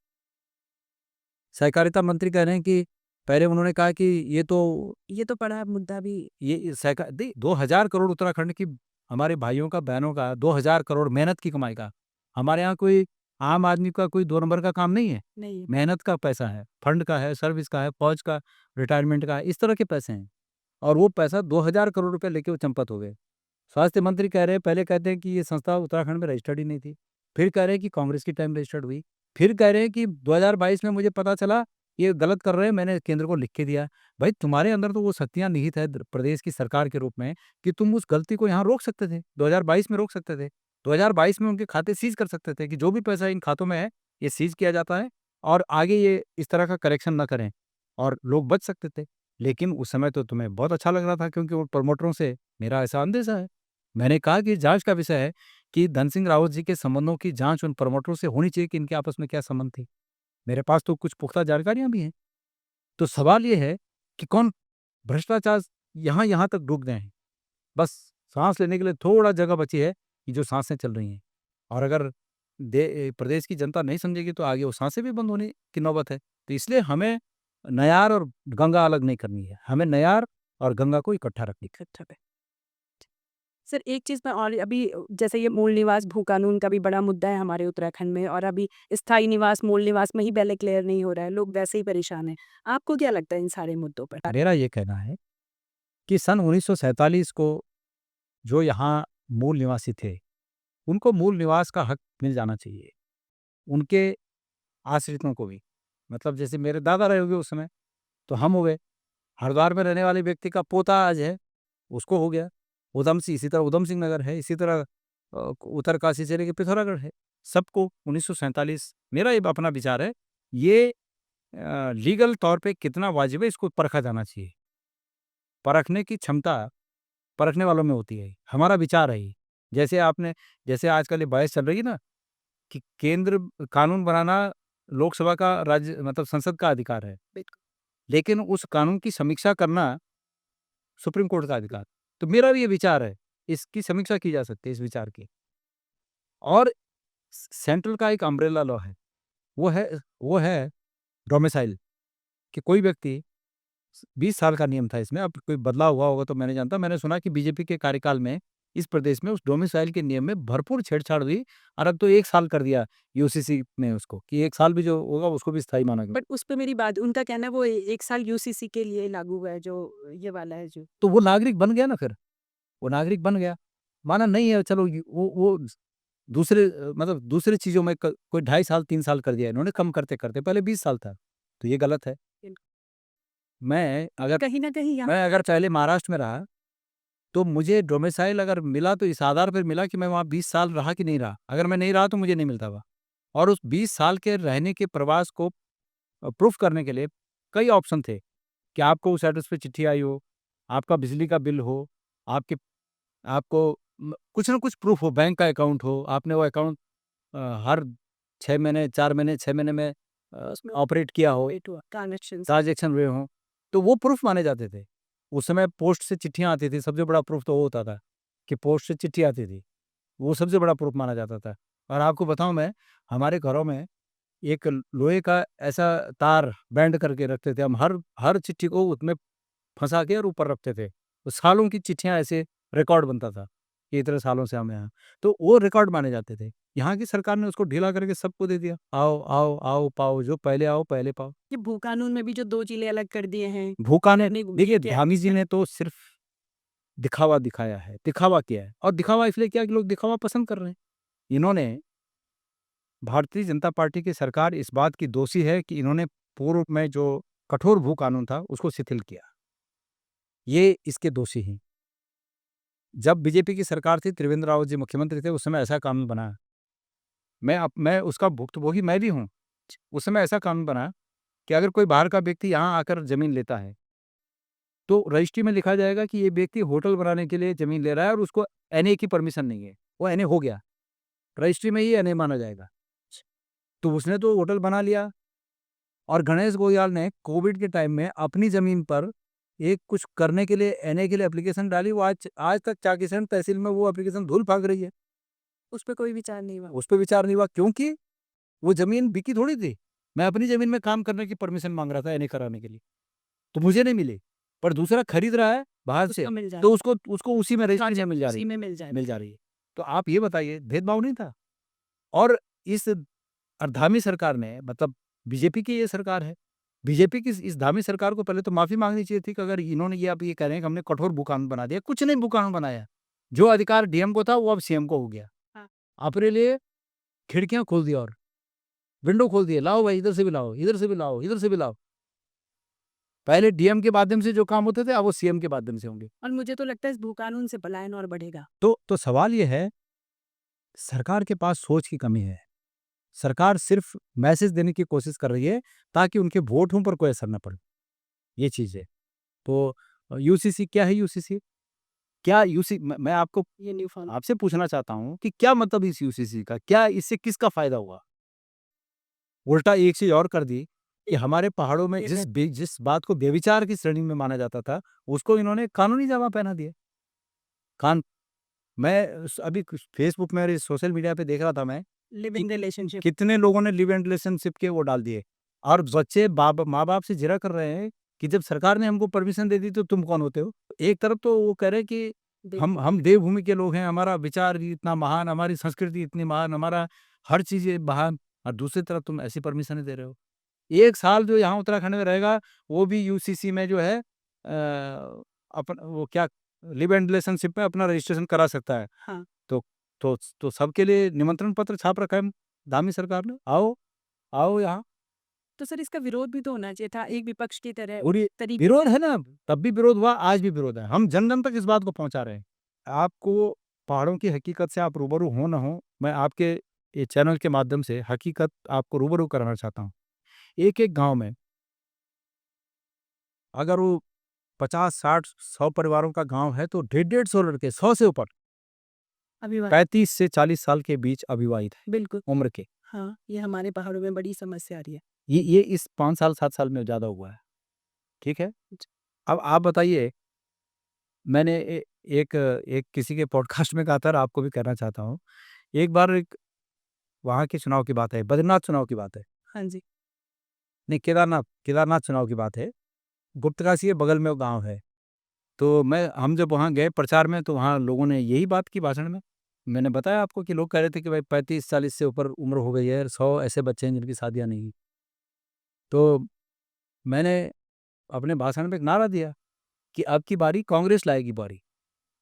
S1: सहकारिता मंत्री कह रहे हैं कि पहले उन्होंने कहा कि
S2: ये तो बड़ा मुद्दा भी
S1: ये सहका दे 2000 करोड़ उत्तराखंड की हमारे भाइयों का, बहनों का 2000 करोड़ मेहनत की कमाई का। हमारे यहाँ कोई आम आदमी का कोई 2 नंबर का काम नहीं है।
S2: नहीं है।
S1: मेहनत का पैसा है, फंड का है, सर्विस का है, फौज का, रिटायरमेंट का है, इस तरह के पैसे हैं। और वो पैसा 2000 करोड़ रुपए लेके वो चंपत हो गए। स्वास्थ्य मंत्री कह रहे हैं, पहले कहते हैं कि ये संस्था उत्तराखंड में रजिस्टर्ड ही नहीं थी। फिर कह रहे हैं कि कांग्रेस के टाइम रजिस्टर्ड हुई। फिर कह रहे हैं कि 2022 में मुझे पता चला ये गलत कर रहे हैं, मैंने केंद्र को लिख के दिया। भाई तुम्हारे अंदर तो वो शक्तियाँ निहित है प्रदेश की सरकार के रूप में कि तुम उस गलती को यहाँ रोक सकते थे, 2022 में रोक सकते थे। 2022 में उनके खाते सीज कर सकते थे कि जो भी पैसा इन खातों में है, ये सीज किया जाता है और आगे ये इस तरह का करेक्शन ना करें और लोग बच सकते थे। लेकिन उस समय तो तुम्हें बहुत अच्छा लग रहा था क्योंकि वो प्रमोटरों से मेरा ऐसा अंदेशा है। मैंने कहा कि जाँच का विषय है कि धन सिंह रावत जी के संबंधों की जाँच उन प्रमोटरों से होनी चाहिए कि इनके आपस में क्या संबंध थे। मेरे पास तो कुछ पुख्ता जानकारियाँ भी हैं। तो सवाल ये है कि कौन भ्रष्टाचार यहाँ तक डूब गए हैं। बस साँस लेने के लिए थोड़ा जगह बची है कि जो साँसें चल रही हैं और अगर प्रदेश की जनता नहीं समझेगी तो आगे वो साँसें भी बंद होने की नौबत है। तो इसलिए हमें नयार और गंगा अलग नहीं करनी है। हमें नयार और गंगा को इकट्ठा रखनी है।
S2: अच्छा है। सर एक चीज़ मैं और अभी जैसे ये मूल निवास भू कानून का भी बड़ा मुद्दा है हमारे उत्तराखंड में और अभी स्थायी निवास मूल निवास में ही पहले क्लियर नहीं हो रहा है, लोग वैसे ही परेशान हैं। आपको क्या लगता है इन सारे मुद्दों पर?
S1: मेरा ये कहना है कि सन 1947 को जो यहाँ मूल निवासी थे, उनको मूल निवास का हक मिल जाना चाहिए। उनके आश्रितों को भी। मतलब जैसे मेरे दादा रहे होंगे उस समय, तो हम हो गए। हरिद्वार में रहने वाले व्यक्ति का पोता आज है, उसको हो गया। उधम सिंह इसी तरह उधम सिंह नगर है, इसी तरह उत्तरकाशी से लेके पिथौरागढ़ है। सबको 1947 मेरा ये अपना विचार है, ये लीगल तौर पे कितना वाजिब है इसको परखा जाना चाहिए। परखने की क्षमता परखने वालों में होती है। हमारा विचार है ये। जैसे आजकल ये बहस चल रही है ना कि केंद्र कानून बनाना लोकसभा का राज्य मतलब संसद का अधिकार है। लेकिन उस कानून की समीक्षा करना सुप्रीम कोर्ट का अधिकार। तो मेरा भी ये विचार है, इसकी समीक्षा की जा सकती है इस विचार की। और सेंट्रल का एक अम्ब्रेला लॉ है, वो है डोमिसाइल कि कोई व्यक्ति 20 साल का नियम था इसमें, अब कोई बदलाव हुआ होगा तो मैं नहीं जानता। मैंने सुना कि बीजेपी के कार्यकाल में इस प्रदेश में उस डोमिसाइल के नियम में भरपूर छेड़छाड़ हुई और अब तो 1 साल कर दिया यूसीसी ने उसको कि 1 साल भी जो होगा उसको भी स्थायी माना गया।
S2: बट उस पे मेरी बात उनका कहना है वो 1 साल यूसीसी के लिए लागू हुआ है जो ये वाला है जो।
S1: तो वो नागरिक बन गया ना फिर, वो नागरिक बन गया। माना नहीं है चलो वो दूसरे मतलब दूसरी चीज़ों में क कोई 2.5 साल 3 साल कर दिया इन्होंने कम करते-करते, पहले 20 साल था। तो ये गलत है। मैं अगर
S2: कहीं न कहीं यहाँ
S1: मैं अगर पहले महाराष्ट्र में रहा, तो मुझे डोमिसाइल अगर मिला तो इस आधार पर मिला कि मैं वहाँ 20 साल रहा कि नहीं रहा। अगर मैं नहीं रहा तो मुझे नहीं मिलता वहाँ। और उस 20 साल के रहने के प्रवास को प्रूफ करने के लिए कई ऑप्शन थे कि आपको उस एड्रेस पे चिट्ठी आई हो, आपका बिजली का बिल हो, आपके आपको कुछ ना कुछ प्रूफ हो, बैंक का अकाउंट हो, आपने वो अकाउंट हर 6 महीने, 4 महीने, 6 महीने में
S2: उसमें
S1: ऑपरेट किया हो,
S2: वेट हुआ ट्रांज़ैक्शंस।
S1: ट्रांज़ैक्शन हुए हों, तो वो प्रूफ माने जाते थे। उस समय पोस्ट से चिट्ठियाँ आती थी, सबसे बड़ा प्रूफ तो वो होता था कि पोस्ट से चिट्ठी आती थी। वो सबसे बड़ा प्रूफ माना जाता था। और आपको बताऊँ मैं, हमारे घरों में एक लोहे का ऐसा तार बैंड करके रखते थे हम, हर चिट्ठी को उसमें फँसा के और ऊपर रखते थे। तो सालों की चिट्ठियाँ ऐसे रिकॉर्ड बनता था कि इतने सालों से हम यहाँ, तो वो रिकॉर्ड माने जाते थे। यहाँ की सरकार ने उसको ढीला करके सबको दे दिया। आओ, आओ, आओ, पाओ, जो पहले आओ, पहले पाओ।
S2: ये भू कानून में भी जो 2 जिले अलग कर दिए हैं।
S1: भूखा ने
S2: नहीं,
S1: देखिए
S2: क्या
S1: धामी जी ने तो सिर्फ़ दिखावा दिखाया है, दिखावा किया है और दिखावा इसलिए किया कि लोग दिखावा पसंद कर रहे हैं। इन्होंने भारतीय जनता पार्टी की सरकार इस बात की दोषी है कि इन्होंने पूर्व में जो कठोर भू कानून था, उसको शिथिल किया। ये इसके दोषी हैं। जब बीजेपी की सरकार थी, त्रिवेंद्र रावत जी मुख्यमंत्री थे, उस समय ऐसा कानून बना। मैं उसका भुक्तभोगी मैं भी हूँ। उस समय ऐसा कानून बना कि अगर कोई बाहर का व्यक्ति यहाँ आकर ज़मीन लेता है, तो रजिस्ट्री में लिखा जाएगा कि ये व्यक्ति होटल बनाने के लिए ज़मीन ले रहा है और उसको एनए की परमिशन नहीं है। वो एनए हो गया, रजिस्ट्री में ही एनए माना जाएगा। तो उसने तो होटल बना लिया और गणेश गोयल ने कोविड के टाइम में अपनी ज़मीन पर एक कुछ करने के लिए एनए के लिए एप्लीकेशन डाली। वो आज तक चाकीसैंण तहसील में वो एप्लीकेशन धूल भाग रही है।
S2: उस पे कोई विचार नहीं हुआ।
S1: उस पे विचार नहीं हुआ क्योंकि वो ज़मीन बिकी थोड़ी थी। मैं अपनी ज़मीन में काम करने की परमिशन माँग रहा था एनए कराने के लिए, तो मुझे नहीं मिली। पर दूसरा खरीद रहा है बाहर से,
S2: उसको मिल जाए।
S1: तो उसको उसी में रजिस्ट्री मिल जा रही
S2: उसी में मिल
S1: मिल जा रही है। तो आप ये बताइए भेदभाव नहीं था? और इस धामी सरकार ने मतलब बीजेपी की ये सरकार है। बीजेपी की इस धामी सरकार को पहले तो माफ़ी माँगनी चाहिए थी कि अगर इन्होंने ये आप ये कह रहे हैं कि हमने कठोर भू कानून बना दिया। कुछ नहीं भू कानून बनाया। जो अधिकार डीएम को था वो अब सीएम को हो गया।
S2: हाँ।
S1: अपने लिए खिड़कियाँ खोल दी और विंडो खोल दिए, लाओ भाई इधर से भी लाओ, इधर से भी लाओ, इधर से भी लाओ। पहले डीएम के माध्यम से जो काम होते थे अब वो सीएम के माध्यम से होंगे।
S2: और मुझे तो लगता है इस भू कानून से पलायन और बढ़ेगा।
S1: तो सवाल ये है, सरकार के पास सोच की कमी है। सरकार सिर्फ मैसेज देने की कोशिश कर रही है ताकि उनके वोटों पर कोई असर न पड़े, ये चीज़ है। तो यूसीसी क्या है यूसीसी? क्या यूसी मैं आपको
S2: ये न्यू फॉर्म
S1: आपसे पूछना चाहता हूँ कि क्या मतलब इस यूसीसी का? क्या इससे किसका फ़ायदा हुआ? उल्टा एक चीज़ और कर दी कि हमारे पहाड़ों में जिस बात को व्यभिचार की श्रेणी में माना जाता था, उसको इन्होंने कानूनी जमा पहना दिया। कान मैं अभी कुछ फेसबुक में और सोशल मीडिया पे देख रहा था मैं,
S2: लिव इन रिलेशनशिप।
S1: कितने लोगों ने लिव इन रिलेशनशिप के वो डाल दिए और बच्चे माँ-बाप से जिरह कर रहे हैं कि जब सरकार ने हमको परमिशन दे दी तो तुम कौन होते हो? एक तरफ तो वो कह रहे हैं कि हम देवभूमि के लोग हैं, हमारा विचार ही इतना महान, हमारी संस्कृति इतनी महान, हमारा हर चीज़ ये महान, और दूसरी तरफ तुम ऐसी परमिशनें दे रहे हो। 1 साल जो यहाँ उत्तराखंड में रहेगा, वो भी यूसीसी में जो है वो क्या लिव इन रिलेशनशिप में अपना रजिस्ट्रेशन करा सकता है।
S2: हाँ।
S1: तो सबके लिए निमंत्रण पत्र छाप रखा है दामी सरकार ने, आओ, आओ यहाँ।
S2: तो सर इसका विरोध भी तो होना चाहिए था एक विपक्ष की तरह
S1: पूरी
S2: तरीके
S1: विरोध है ना, तब भी विरोध हुआ, आज भी विरोध है। हम जन-जन तक इस बात को पहुँचा रहे हैं। आपको पहाड़ों की हकीकत से आप रूबरू हो ना हो, मैं आपके ये चैनल के माध्यम से हकीकत आपको रूबरू कराना चाहता हूँ। एक-एक गाँव में अगर वो 50, 60, 100 परिवारों का गाँव है तो 150-150 लड़के, 100 से ऊपर
S2: अभिवादन।
S1: 35 से 40 साल के बीच अविवाहित हैं,
S2: बिल्कुल।
S1: उम्र के।
S2: हाँ, ये हमारे पहाड़ों में बड़ी समस्या आ रही है।
S1: ये इस 5 साल 7 साल में ज़्यादा हुआ है, ठीक है? अब आप बताइए, मैंने एक किसी के पॉडकास्ट में कहा था और आपको भी कहना चाहता हूँ। एक बार एक वहाँ के चुनाव की बात है, बद्रीनाथ चुनाव की बात है।
S2: हाँ जी।
S1: नहीं, केदारनाथ चुनाव की बात है। गुप्तकाशी के बगल में वो गाँव है। तो हम जब वहाँ गए प्रचार में तो वहाँ लोगों ने यही बात की भाषण में। मैंने बताया आपको कि लोग कह रहे थे कि भाई 35-40 से ऊपर उम्र हो गई है, 100 ऐसे बच्चे हैं जिनकी शादियाँ नहीं हुई। तो मैंने अपने भाषण में एक नारा दिया कि अब की बारी कांग्रेस लाएगी बारी।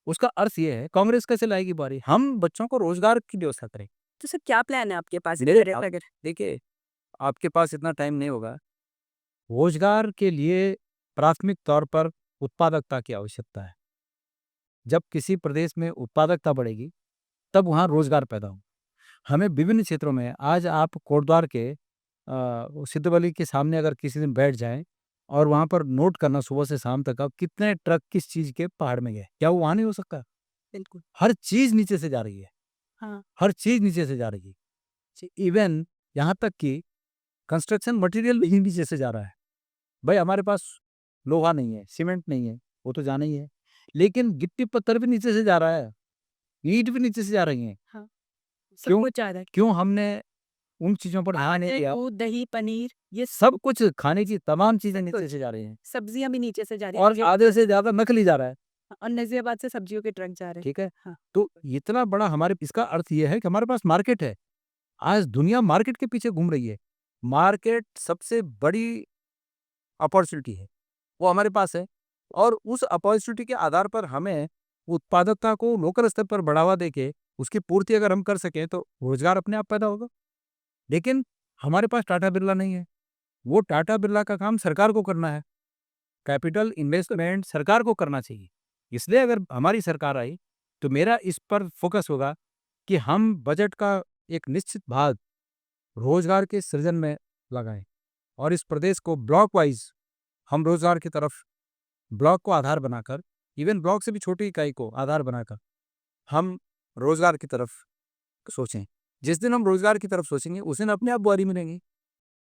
S1: उसका अर्थ ये है, कांग्रेस कैसे लाएगी बारी? हम बच्चों को रोज़गार की व्यवस्था करें।
S2: तो सर क्या प्लान है आपके पास?
S1: देखिए, आपके पास इतना टाइम नहीं होगा। रोज़गार के लिए प्राथमिक तौर पर उत्पादकता की आवश्यकता है। जब किसी प्रदेश में उत्पादकता बढ़ेगी, तब वहाँ रोज़गार पैदा होगा। हमें विभिन्न क्षेत्रों में आज आप कोटद्वार के सिद्धबली के सामने अगर किसी दिन बैठ जाएँ और वहाँ पर नोट करना सुबह से शाम तक आप कितने ट्रक किस चीज़ के पहाड़ में गए। क्या वो वहाँ नहीं हो सकता?
S2: बिल्कुल।
S1: हर चीज़ नीचे से जा रही है।
S2: हाँ।
S1: हर चीज़ नीचे से जा रही है। इवन यहाँ तक कि कंस्ट्रक्शन मटेरियल भी नीचे से जा रहा है। भाई हमारे पास लोहा नहीं है, सीमेंट नहीं है, वो तो जाना ही है। लेकिन गिट्टी-पत्थर भी नीचे से जा रहा है, ईंट भी नीचे से जा रही हैं।
S2: हाँ। सब
S1: क्यों?
S2: कुछ आ रहा है।
S1: क्यों हमने उन चीज़ों पर ध्यान नहीं दिया?
S2: दूध, दही, पनीर ये
S1: सब कुछ खाने की तमाम चीज़ें
S2: सब
S1: नीचे
S2: कुछ।
S1: से जा रही हैं
S2: सब्जियाँ भी नीचे से जा रही
S1: और
S2: हैं।
S1: आधे से ज़्यादा नकली जा रहा है,
S2: और नज़ियाबाद से सब्जियों के ट्रक जा रहे हैं।
S1: ठीक है?
S2: हाँ।
S1: तो इतना बड़ा हमारे इसका अर्थ ये है कि हमारे पास मार्केट है। आज दुनिया मार्केट के पीछे घूम रही है। मार्केट सबसे बड़ी अपॉर्च्युनिटी है, वो हमारे पास है और उस अपॉर्च्युनिटी के आधार पर हमें उत्पादकता को लोकल स्तर पर बढ़ावा देके उसकी पूर्ति अगर हम कर सकें तो रोज़गार अपने आप पैदा होगा। लेकिन हमारे पास टाटा बिरला नहीं है। वो टाटा बिरला का काम सरकार को करना है। कैपिटल इन्वेस्टमेंट सरकार को करना चाहिए। इसलिए अगर हमारी सरकार आई, तो मेरा इस पर फ़ोकस होगा कि हम बजट का एक निश्चित भाग रोज़गार के सृजन में लगाएँ और इस प्रदेश को ब्लॉक वाइज़ हम रोज़गार की तरफ ब्लॉक को आधार बनाकर, इवन ब्लॉक से भी छोटी इकाई को आधार बनाकर हम रोज़गार की तरफ सोचें। जिस दिन हम रोज़गार की तरफ सोचेंगे, उस दिन अपने आप बुआरी मिलेंगी।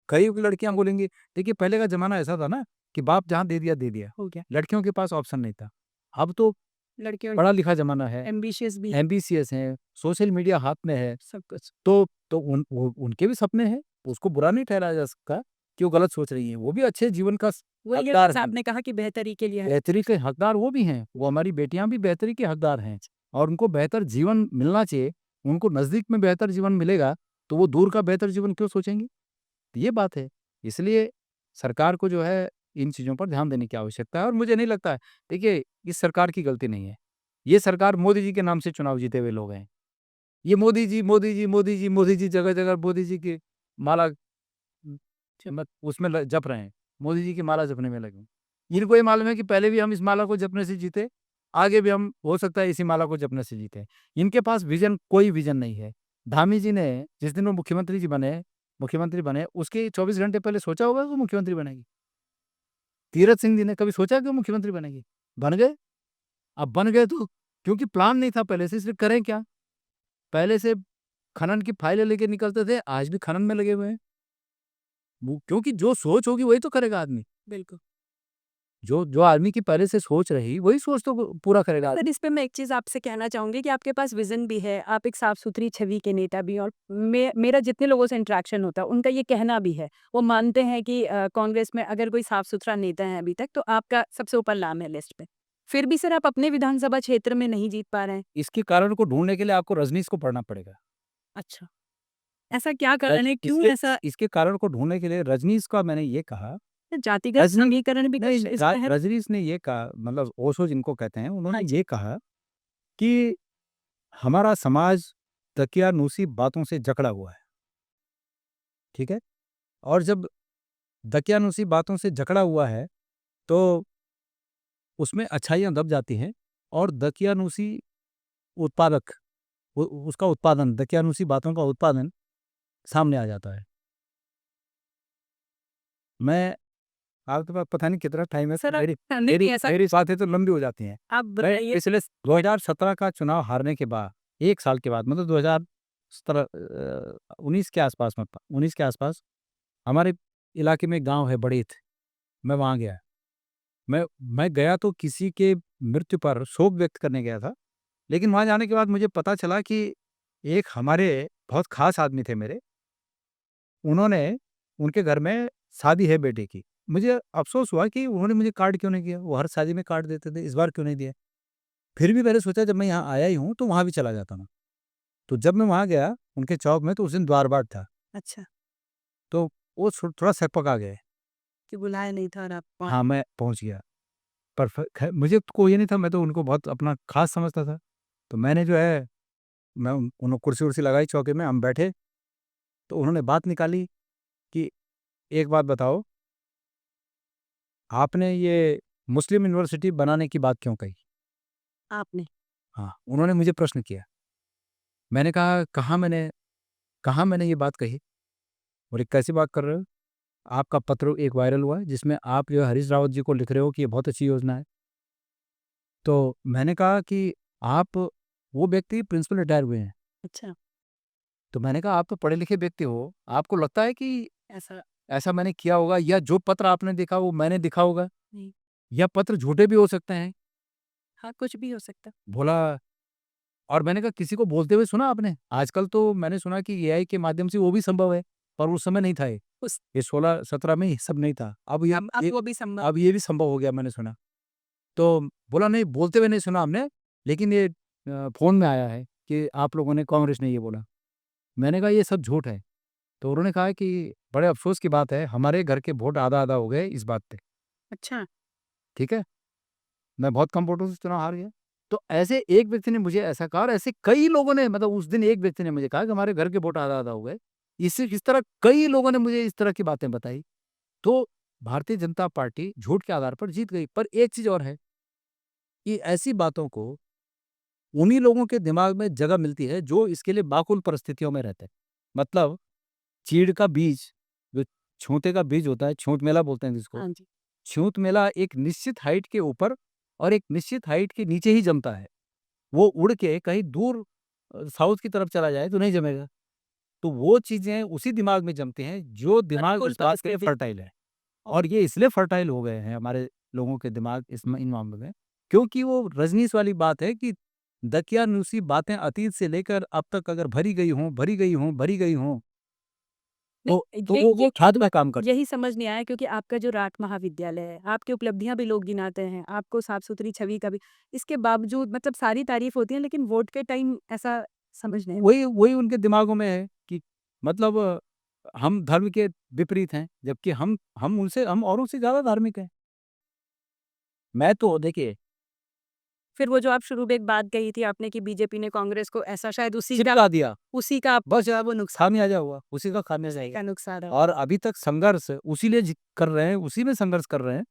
S1: कई लड़कियाँ बोलेंगी, देखिए पहले का ज़माना ऐसा था ना कि बाप जहाँ दे दिया, दे दिया।
S2: हो गया।
S1: लड़कियों के पास ऑप्शन नहीं था। अब तो
S2: लड़कियों
S1: पढ़ा-लिखा ज़माना है,
S2: एम्बिशियस भी
S1: एमबीसीएस हैं, सोशल मीडिया हाथ में है,
S2: सब कुछ।
S1: तो उनके भी सपने हैं। उसको बुरा नहीं ठहराया जा सकता कि वो गलत सोच रही हैं। वो भी अच्छे जीवन का
S2: वही
S1: हकदार
S2: जैसा
S1: हैं।
S2: आपने कहा कि बेहतरी के लिए है।
S1: बेहतरी के हकदार वो भी हैं। वो हमारी बेटियाँ भी बेहतरी के हकदार हैं और उनको बेहतर जीवन मिलना चाहिए। उनको नज़दीक में बेहतर जीवन मिलेगा, तो वो दूर का बेहतर जीवन क्यों सोचेंगी? ये बात है। इसलिए सरकार को जो है इन चीज़ों पर ध्यान देने की आवश्यकता है और मुझे नहीं लगता है, देखिए इस सरकार की गलती नहीं है। ये सरकार मोदी जी के नाम से चुनाव जीते हुए लोग हैं। ये मोदी जी, मोदी जी, मोदी जी, मोदी जी, जगह-जगह मोदी जी की माला उसमें जप रहे हैं, मोदी जी की माला जपने में लगे हैं। इनको ये मालूम है कि पहले भी हम इस माला को जपने से जीते, आगे भी हम हो सकता है इसी माला को जपने से जीते। इनके पास कोई विजन नहीं है। धामी जी ने जिस दिन वो मुख्यमंत्री बने उसके 24 घंटे पहले सोचा होगा कि वो मुख्यमंत्री बनेगी? तीरथ सिंह जी ने कभी सोचा कि वो मुख्यमंत्री बनेगी? बन गए। अब बन गए तो क्योंकि प्लान नहीं था पहले से, इसलिए करें क्या? पहले से खनन की फाइलें लेके निकलते थे, आज भी खनन में लगे हुए हैं। वो क्योंकि जो सोच होगी वही तो करेगा आदमी।
S2: बिल्कुल।
S1: जो जो आदमी की पहले से सोच रही, वही सोच तो पूरा करेगा
S2: सर,
S1: आदमी।
S2: इस पे मैं एक चीज़ आपसे कहना चाहूँगी कि आपके पास विज़न भी है, आप एक साफ-सुथरी छवि के नेता भी हैं और मेरा जितने लोगों से इंटरेक्शन होता है, उनका ये कहना भी है। वो मानते हैं कि कांग्रेस में अगर कोई साफ-सुथरा नेता है अभी तक, तो आपका सबसे ऊपर नाम है लिस्ट पे। फिर भी सर आप अपने विधानसभा क्षेत्र में नहीं जीत पा रहे हैं।
S1: इसके कारण को ढूँढने के लिए आपको रजनीश को पढ़ना पड़ेगा।
S2: अच्छा। ऐसा क्या
S1: रज
S2: कारण है? क्यों
S1: इसके
S2: ऐसा
S1: इसके कारण को ढूँढने के लिए रजनीश का मैंने ये कहा,
S2: जातिगत
S1: रजनी
S2: समीकरण भी
S1: नहीं,
S2: कुछ इसमें है?
S1: रजनीश ने ये कहा, मतलब ओशो जिनको कहते हैं,
S2: हाँ
S1: उन्होंने
S2: जी।
S1: ये कहा कि हमारा समाज दकियानूसी बातों से जकड़ा हुआ है, ठीक है? और जब दकियानूसी बातों से जकड़ा हुआ है, तो उसमें अच्छाइयाँ दब जाती हैं और दकियानूसी उत्पादक उसका उत्पादन, दकियानूसी बातों का उत्पादन सामने आ जाता है। मैं आपके पास पता नहीं कितना टाइम है,
S2: सर
S1: मेरी
S2: नहीं,
S1: मेरी
S2: नहीं ऐसा
S1: मेरी बातें तो लंबी हो जाती हैं।
S2: आप
S1: मैं
S2: बताइए।
S1: पिछले 2017 का चुनाव हारने के बाद, 1 साल के बाद, मतलब 2017 19 के आसपास में, 19 के आसपास हमारे इलाके में गाँव है बड़ीथ, मैं वहाँ गया। मैं गया तो किसी के मृत्यु पर शोक व्यक्त करने गया था, लेकिन वहाँ जाने के बाद मुझे पता चला कि एक हमारे बहुत ख़ास आदमी थे मेरे, उन्होंने उनके घर में शादी है बेटे की। मुझे अफ़सोस हुआ कि उन्होंने मुझे कार्ड क्यों नहीं किया? वो हर शादी में कार्ड देते थे, इस बार क्यों नहीं दिया? फिर भी मैंने सोचा जब मैं यहाँ आया ही हूँ, तो वहाँ भी चला जाता मैं। तो जब मैं वहाँ गया उनके चौक में, तो उस दिन द्वार-बाट था,
S2: अच्छा,
S1: तो वो थोड़ा सकपका गए।
S2: कि बुलाया नहीं था और आप पहुँच
S1: हाँ, मैं पहुँच गया। पर ख मुझे तो कोई ये नहीं था, मैं तो उनको बहुत अपना ख़ास समझता था। तो मैंने जो है, मैं उन्होंने कुर्सी-वुर्सी लगाई चौके में, हम बैठे, तो उन्होंने बात निकाली कि एक बात बताओ, आपने ये मुस्लिम यूनिवर्सिटी बनाने की बात क्यों कही?
S2: आपने।
S1: हाँ, उन्होंने मुझे प्रश्न किया। मैंने कहा, कहाँ मैंने ये बात कही? बोले, कैसी बात कर रहे हो? आपका पत्र एक वायरल हुआ है, जिसमें आप जो है हरीश रावत जी को लिख रहे हो कि ये बहुत अच्छी योजना है। तो मैंने कहा कि आप वो व्यक्ति प्रिंसिपल रिटायर हुए हैं।
S2: अच्छा,
S1: तो मैंने कहा, आप तो पढ़े-लिखे व्यक्ति हो, आपको लगता है कि
S2: ऐसा
S1: ऐसा मैंने किया होगा, या जो पत्र आपने देखा वो मैंने लिखा होगा,
S2: नहीं।
S1: या पत्र झूठे भी हो सकते हैं?
S2: हाँ, कुछ भी हो सकता।
S1: बोला, और मैंने कहा, किसी को बोलते हुए सुना आपने? आजकल तो मैंने सुना कि एआई के माध्यम से वो भी संभव है, पर उस समय नहीं था ये।
S2: उस
S1: ये 16-17 में ये सब नहीं था।
S2: अब वो भी संभव।
S1: अब ये भी संभव हो गया, मैंने सुना। तो बोला, नहीं, बोलते हुए नहीं सुना हमने, लेकिन ये फ़ोन में आया है कि आप लोगों ने, कांग्रेस ने ये बोला। मैंने कहा, ये सब झूठ है। तो उन्होंने कहा कि बड़े अफ़सोस की बात है, हमारे घर के वोट आधा-आधा हो गए इस बात पे,
S2: अच्छा,
S1: ठीक है? मैं बहुत कम वोटों से चुनाव हार गया। तो ऐसे एक व्यक्ति ने मुझे ऐसा कहा, और ऐसे कई लोगों ने, मतलब उस दिन एक व्यक्ति ने मुझे कहा कि हमारे घर के वोट आधा-आधा हो गए। इस तरह कई लोगों ने मुझे इस तरह की बातें बताई। तो भारतीय जनता पार्टी झूठ के आधार पर जीत गई। पर एक चीज़ और है कि ऐसी बातों को उन्हीं लोगों के दिमाग में जगह मिलती है जो इसके लिए माकूल परिस्थितियों में रहते हैं। मतलब चीड़ का बीज, जो छूंते का बीज होता है, छूंत मेला बोलते हैं जिसको।
S2: हाँ जी।
S1: छूत मेला एक निश्चित हाइट के ऊपर और एक निश्चित हाइट के नीचे ही जमता है। वो उड़ के कहीं दूर साउथ की तरफ चला जाए तो नहीं जमेगा। तो वो चीज़ें उसी दिमाग में जमती हैं जो दिमाग
S2: अनुकूल
S1: इस बात के लिए
S2: परिस्थिति।
S1: फर्टाइल है। और ये इसलिए फर्टाइल हो गए हैं हमारे लोगों के दिमाग इन मामलों में, क्योंकि वो रजनीश वाली बात है कि दकियानूसी बातें अतीत से लेकर अब तक अगर भरी गई हों, भरी गई हों, भरी गई हों,
S2: नहीं,
S1: तो
S2: ये
S1: वो खाद में काम करती
S2: यही समझ नहीं आया क्योंकि आपका जो राठ महाविद्यालय है, आपकी उपलब्धियाँ भी लोग गिनाते हैं, आपको साफ-सुथरी छवि का भी इसके बावजूद मतलब सारी तारीफ़ होती है लेकिन वोट के टाइम ऐसा समझ नहीं।
S1: वही वही उनके दिमागों में है कि मतलब हम धर्म के विपरीत हैं, जबकि हम औरों से ज़्यादा धार्मिक हैं। मैं तो देखिए,
S2: फिर वो जो आप शुरू में एक बात कही थी आपने कि बीजेपी ने कांग्रेस को ऐसा शायद उसी का
S1: चिपका दिया, बस
S2: वो नुकसान
S1: खामियाजा हुआ, उसी का खामियाजा
S2: का
S1: है।
S2: नुकसान है।
S1: और अभी तक संघर्ष उसी लिए कर रहे हैं, उसी में संघर्ष कर रहे हैं।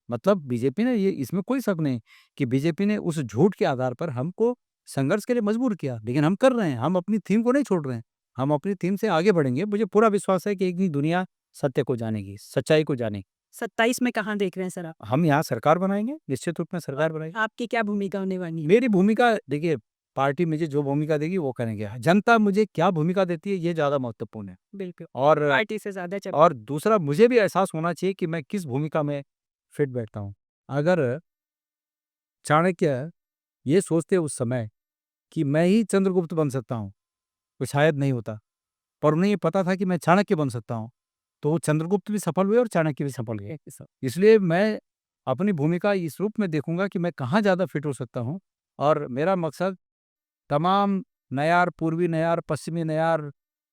S1: मतलब बीजेपी ने, ये इसमें कोई शक नहीं कि बीजेपी ने उस झूठ के आधार पर हमको संघर्ष के लिए मजबूर किया, लेकिन हम कर रहे हैं, हम अपनी थीम को नहीं छोड़ रहे हैं, हम अपनी थीम से आगे बढ़ेंगे। मुझे पूरा विश्वास है कि एक दिन दुनिया सत्य को जानेगी, सच्चाई को जानेगी।
S2: 27 में कहाँ देख रहे हैं सर आप?
S1: हम यहाँ सरकार बनाएंगे, निश्चित रूप में सरकार बनाएंगे।
S2: आपकी क्या भूमिका होने वाली है?
S1: मेरी भूमिका देखिए, पार्टी मुझे जो भूमिका देगी वो करेंगे, जनता मुझे क्या भूमिका देती है ये ज्यादा महत्वपूर्ण है।
S2: बिल्कुल,
S1: और
S2: पार्टी से ज्यादा
S1: और दूसरा, मुझे भी एहसास होना चाहिए कि मैं किस भूमिका में फिट बैठता हूँ। अगर चाणक्य ये सोचते उस समय कि मैं ही चंद्रगुप्त बन सकता हूँ, तो शायद नहीं होता। पर उन्हें ये पता था कि मैं चाणक्य बन सकता हूँ, तो वो चंद्रगुप्त भी सफल हुए और चाणक्य भी सफल हुए। इसलिए मैं अपनी भूमिका इस रूप में देखूंगा कि मैं कहाँ ज़्यादा फिट हो सकता हूँ। और मेरा मकसद तमाम नयार, पूर्वी नयार, पश्चिमी नयार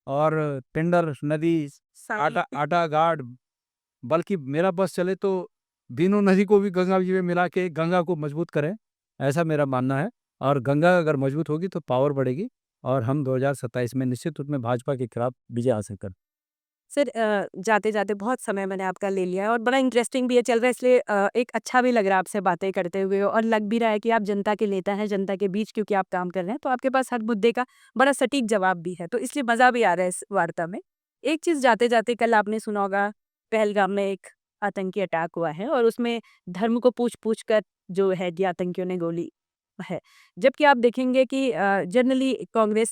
S1: और पिंडर नदी, आटा आटा घाट, बल्कि मेरा बस चले तो बीनू नदी को भी गंगा जी में मिला के गंगा को मजबूत करें, ऐसा मेरा मानना है। और गंगा अगर मजबूत होगी तो पावर बढ़ेगी और हम 2027 में निश्चित रूप में भाजपा के खिलाफ विजय हासिल कर।
S2: सर जाते-जाते बहुत समय मैंने आपका ले लिया है और बड़ा इंटरेस्टिंग भी ये चल रहा है, इसलिए एक अच्छा भी लग रहा है आपसे बातें करते हुए और लग भी रहा है कि आप जनता के नेता हैं, जनता के बीच क्योंकि आप काम कर रहे हैं, तो आपके पास हर मुद्दे का बड़ा सटीक जवाब भी है, तो इसलिए मज़ा भी आ रहा है इस वार्ता में। एक चीज़ जाते-जाते कल आपने सुना होगा, पहलगाम में एक आतंकी अटैक हुआ है और उसमें धर्म को पूछ-पूछ कर जो है कि आतंकियों ने गोली है। जबकि आप देखेंगे कि जनरली कांग्रेस,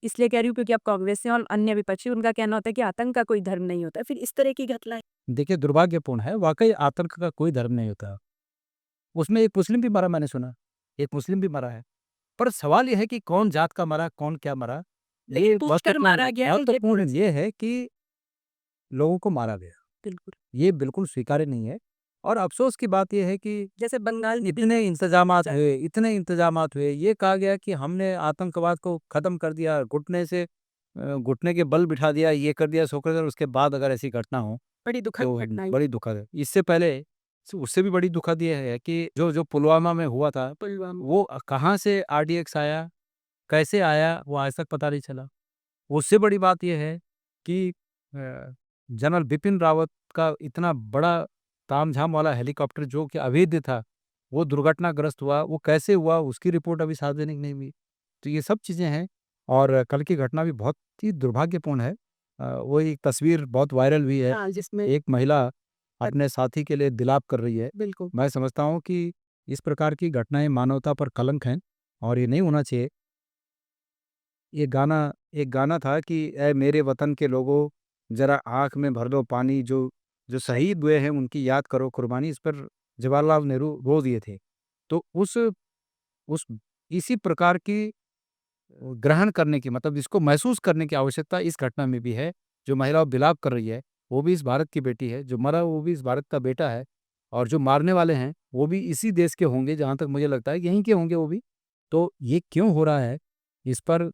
S2: इसलिए कह रही हूँ क्योंकि आप कांग्रेस से और अन्य विपक्षी, उनका कहना होता है कि आतंक का कोई धर्म नहीं होता। फिर इस तरह की घटनाएँ
S1: देखिए, दुर्भाग्यपूर्ण है, वाकई आतंक का कोई धर्म नहीं होता। उसमें एक मुस्लिम भी मरा, मैंने सुना, एक मुस्लिम भी मरा है। पर सवाल ये है कि कौन जात का मरा, कौन क्या मरा,
S2: लेकिन पूछकर मारा गया है, ये
S1: महत्वपूर्ण ये है कि लोगों को मारा गया,
S2: बिल्कुल।
S1: ये बिल्कुल स्वीकार्य नहीं है। और अफ़सोस की बात ये है कि
S2: जैसे बंगाल में
S1: इतने इंतज़ामात हुए, ये कहा गया कि हमने आतंकवाद को ख़त्म कर दिया, घुटने के बल बिठा दिया, ये कर दिया, सो कर दिया, और उसके बाद अगर ऐसी घटना हो
S2: बड़ी दुखद
S1: तो
S2: घटना हुई।
S1: बड़ी दुखद है। इससे पहले उससे भी बड़ी दुखद ये है कि जो पुलवामा में हुआ था,
S2: पुलवामा
S1: वो कहाँ से आरडीएक्स आया, कैसे आया, वो आज तक पता नहीं चला। उससे बड़ी बात ये है कि जनरल बिपिन रावत का इतना बड़ा तामझाम वाला हेलीकॉप्टर जो कि अवैध था, वो दुर्घटनाग्रस्त हुआ, वो कैसे हुआ उसकी रिपोर्ट अभी सार्वजनिक नहीं हुई। तो ये सब चीज़ें हैं और कल की घटना भी बहुत ही दुर्भाग्यपूर्ण है। वो एक तस्वीर बहुत वायरल हुई है,
S2: हाँ, जिसमें
S1: एक महिला अपने साथी के लिए विलाप कर रही है।
S2: बिल्कुल।
S1: मैं समझता हूँ कि इस प्रकार की घटनाएँ मानवता पर कलंक हैं और ये नहीं होना चाहिए। ये गाना एक गाना था कि ऐ मेरे वतन के लोगों, जरा आंख में भर लो पानी, जो जो शहीद हुए हैं उनकी याद करो कुर्बानी। इस पर जवाहरलाल नेहरू रो दिए थे। तो उस इसी प्रकार की ग्रहण करने की, मतलब इसको महसूस करने की आवश्यकता इस घटना में भी है। जो महिला विलाप कर रही है वो भी इस भारत की बेटी है, जो मरा वो भी इस भारत का बेटा है, और जो मारने वाले हैं वो भी इसी देश के होंगे, जहाँ तक मुझे लगता है यहीं के होंगे वो भी। तो ये क्यों हो रहा है, इस पर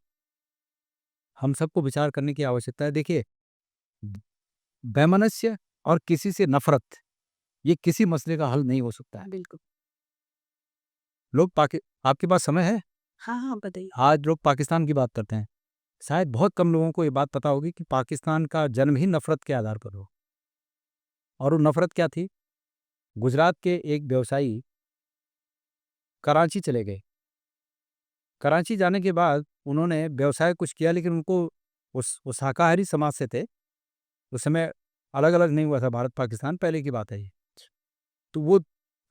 S1: हम सबको विचार करने की आवश्यकता है। देखिए, वैमनस्य और किसी से नफ़रत, ये किसी मसले का हल नहीं हो सकता है।
S2: बिल्कुल।
S1: लोग पाकि आपके पास समय है?
S2: हाँ, हाँ, बताइए।
S1: आज लोग पाकिस्तान की बात करते हैं। शायद बहुत कम लोगों को ये बात पता होगी कि पाकिस्तान का जन्म ही नफ़रत के आधार पर हुआ। और वो नफ़रत क्या थी? गुजरात के एक व्यवसायी कराची चले गए। कराची जाने के बाद उन्होंने व्यवसाय कुछ किया, लेकिन उनको वो शाकाहारी समाज से थे। उस समय अलग-अलग नहीं हुआ था भारत पाकिस्तान, पहले की बात है ये। तो वो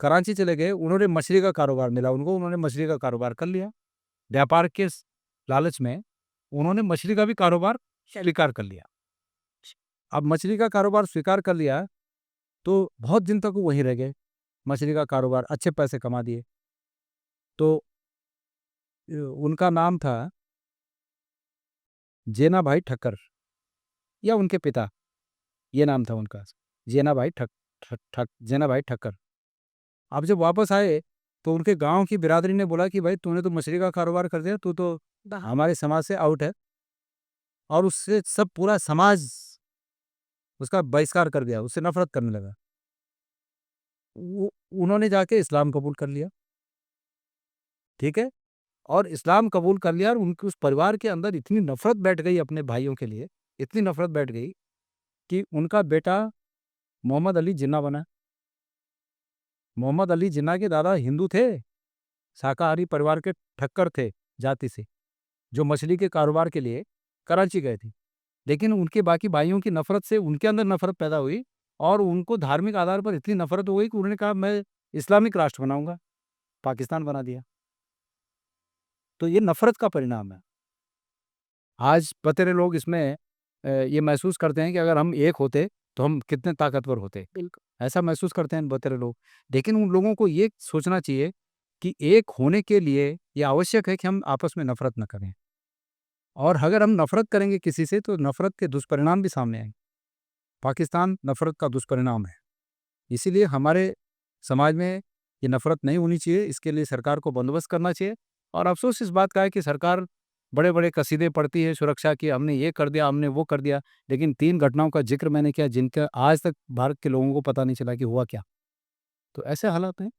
S1: कराची चले गए, उन्होंने मछली का कारोबार मिला उनको, उन्होंने मछली का कारोबार कर लिया। व्यापार के लालच में उन्होंने मछली का भी कारोबार स्वीकार कर लिया। अब मछली का कारोबार स्वीकार कर लिया तो बहुत दिन तक वो वहीं रह गए। मछली का कारोबार, अच्छे पैसे कमा दिए। तो उनका नाम था जेना भाई ठक्कर, या उनके पिता, ये नाम था उनका, जेना भाई जेना भाई ठक्कर। अब जब वापस आए तो उनके गांव की बिरादरी ने बोला कि भाई तूने तो मछली का कारोबार कर दिया, तू तो हमारे समाज से आउट है। और उससे सब पूरा समाज उसका बहिष्कार कर दिया, उससे नफरत करने लगा। उन्होंने जाके इस्लाम कबूल कर लिया। ठीक है? और इस्लाम कबूल कर लिया और उनके उस परिवार के अंदर इतनी नफ़रत बैठ गई अपने भाइयों के लिए, इतनी नफ़रत बैठ गई कि उनका बेटा मोहम्मद अली जिन्ना बना। मोहम्मद अली जिन्ना के दादा हिंदू थे, शाकाहारी परिवार के ठक्कर थे जाति से, जो मछली के कारोबार के लिए कराची गए थे। लेकिन उनके बाकी भाइयों की नफ़रत से उनके अंदर नफ़रत पैदा हुई और उनको धार्मिक आधार पर इतनी नफ़रत हो गई कि उन्होंने कहा मैं इस्लामिक राष्ट्र बनाऊँगा, पाकिस्तान बना दिया। तो ये नफ़रत का परिणाम है। आज बतेरे लोग इसमें ये महसूस करते हैं कि अगर हम एक होते तो हम कितने ताकतवर होते।
S2: बिल्कुल।
S1: ऐसा महसूस करते हैं बतेरे लोग। लेकिन उन लोगों को ये सोचना चाहिए कि एक होने के लिए ये आवश्यक है कि हम आपस में नफ़रत ना करें। और अगर हम नफ़रत करेंगे किसी से तो नफ़रत के दुष्परिणाम भी सामने आएँगे। पाकिस्तान नफ़रत का दुष्परिणाम है। इसीलिए हमारे समाज में ये नफ़रत नहीं होनी चाहिए, इसके लिए सरकार को बंदोबस्त करना चाहिए। और अफ़सोस इस बात का है कि सरकार बड़े-बड़े कसीदे पढ़ती है सुरक्षा की, हमने ये कर दिया, हमने वो कर दिया। लेकिन 3 घटनाओं का ज़िक्र मैंने किया जिनका आज तक भारत के लोगों को पता नहीं चला कि हुआ क्या। तो ऐसे हालात हैं।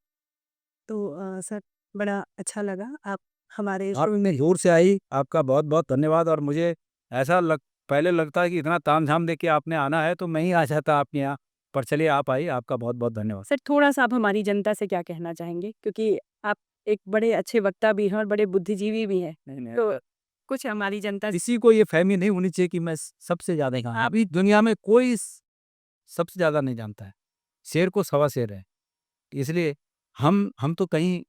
S2: तो सर बड़ा अच्छा लगा आप हमारे
S1: आप इतने ज़ोर से आई, आपका बहुत-बहुत धन्यवाद। और मुझे ऐसा पहले लगता है कि इतना तामझाम देके आपने आना है तो मैं ही आ जाता आपके यहाँ। पर चलिए आप आई, आपका बहुत-बहुत धन्यवाद।
S2: सर थोड़ा-सा आप हमारी जनता से क्या कहना चाहेंगे? क्योंकि आप एक बड़े अच्छे वक्ता भी हैं और बड़े बुद्धिजीवी भी हैं।
S1: नहीं,
S2: तो कुछ हमारी जनता से
S1: किसी को ये फ़हमी नहीं होनी चाहिए कि मैं सबसे ज़्यादा कहाँ अभी दुनिया में कोई सबसे ज़्यादा नहीं जानता है। शेर को सवा शेर है। इसलिए हम तो कहीं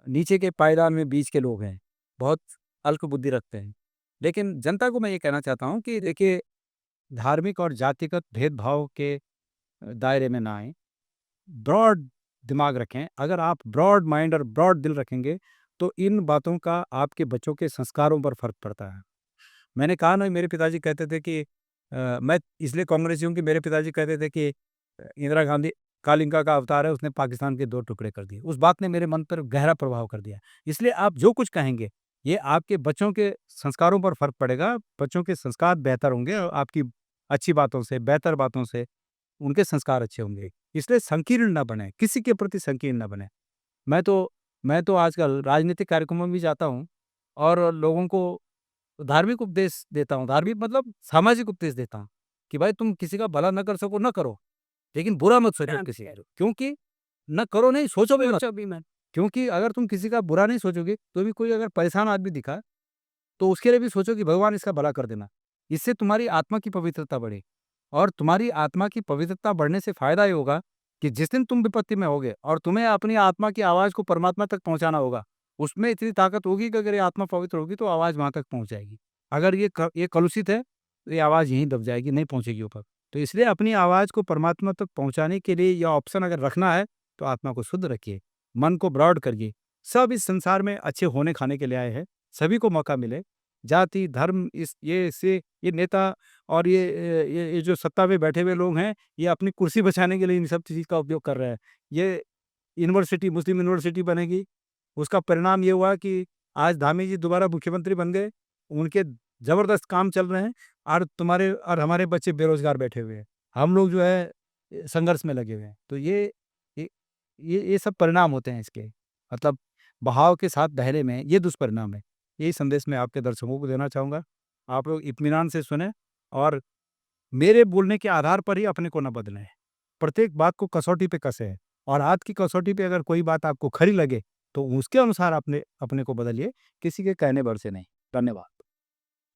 S1: नीचे के पायदान में बीच के लोग हैं। बहुत अल्प बुद्धि रखते हैं। लेकिन जनता को मैं ये कहना चाहता हूँ कि देखिए, धार्मिक और जातिगत भेदभाव के दायरे में ना आएँ। ब्रॉड दिमाग रखें। अगर आप ब्रॉड माइंड और ब्रॉड दिल रखेंगे तो इन बातों का आपके बच्चों के संस्कारों पर फ़र्क पड़ता है। मैंने कहा ना, मेरे पिताजी कहते थे कि मैं इसलिए कांग्रेसी हूँ कि मेरे पिताजी कहते थे कि इंदिरा गांधी कालिंका का अवतार है, उसने पाकिस्तान के 2 टुकड़े कर दिए। उस बात ने मेरे मन पर गहरा प्रभाव कर दिया। इसलिए आप जो कुछ कहेंगे, ये आपके बच्चों के संस्कारों पर फ़र्क पड़ेगा। बच्चों के संस्कार बेहतर होंगे और आपकी अच्छी बातों से, बेहतर बातों से उनके संस्कार अच्छे होंगे। इसलिए संकीर्ण ना बनें, किसी के प्रति संकीर्ण ना बनें। मैं तो मैं तो आजकल राजनीतिक कार्यक्रमों में भी जाता हूँ और लोगों को धार्मिक उपदेश देता हूँ। धार्मिक मतलब सामाजिक उपदेश देता हूँ कि भाई तुम किसी का भला ना कर सको, ना करो, लेकिन बुरा मत सोचो किसी का। क्योंकि ना करो नहीं, सोचो भी मत। क्योंकि अगर तुम किसी का बुरा नहीं सोचोगे, तो भी कोई अगर परेशान आदमी दिखा, तो उसके लिए भी सोचो कि भगवान इसका भला कर देना। इससे तुम्हारी आत्मा की पवित्रता बढ़े और तुम्हारी आत्मा की पवित्रता बढ़ने से फ़ायदा ये होगा कि जिस दिन तुम विपत्ति में होगे और तुम्हें अपनी आत्मा की आवाज़ को परमात्मा तक पहुँचाना होगा, उसमें इतनी ताकत होगी कि अगर ये आत्मा पवित्र होगी, तो आवाज़ वहाँ तक पहुँच जाएगी। अगर ये कलुषित है, तो ये आवाज़ यहीं दब जाएगी, नहीं पहुँचेगी ऊपर। तो इसलिए अपनी आवाज़ को परमात्मा तक पहुँचाने के लिए यह ऑप्शन अगर रखना है, तो आत्मा को शुद्ध रखिए, मन को ब्रॉड करिए। सब इस संसार में अच्छे होने खाने के लिए आए हैं, सभी को मौका मिले। जाति, धर्म, ये नेता और ये जो सत्ता पे बैठे हुए लोग हैं, ये अपनी कुर्सी बचाने के लिए इन सब चीज़ का उपयोग कर रहे हैं। ये यूनिवर्सिटी, मुस्लिम यूनिवर्सिटी बनेगी, उसका परिणाम ये हुआ कि आज धामी जी दोबारा मुख्यमंत्री बन गए, उनके ज़बरदस्त काम चल रहे हैं और तुम्हारे और हमारे बच्चे बेरोज़गार बैठे हुए हैं। हम लोग जो है संघर्ष में लगे हुए हैं। तो ये ये सब परिणाम होते हैं इसके। मतलब बहाव के साथ बहने में ये दुष्परिणाम है। यही संदेश मैं आपके दर्शकों को देना चाहूँगा। आप लोग इत्मीनान से सुनें और मेरे बोलने के आधार पर ही अपने को ना बदलें। प्रत्येक बात को कसौटी पे कसें और आज की कसौटी पे अगर कोई बात आपको खरी लगे, तो उसके अनुसार अपने अपने को बदलिए, किसी के कहने भर से नहीं। धन्यवाद।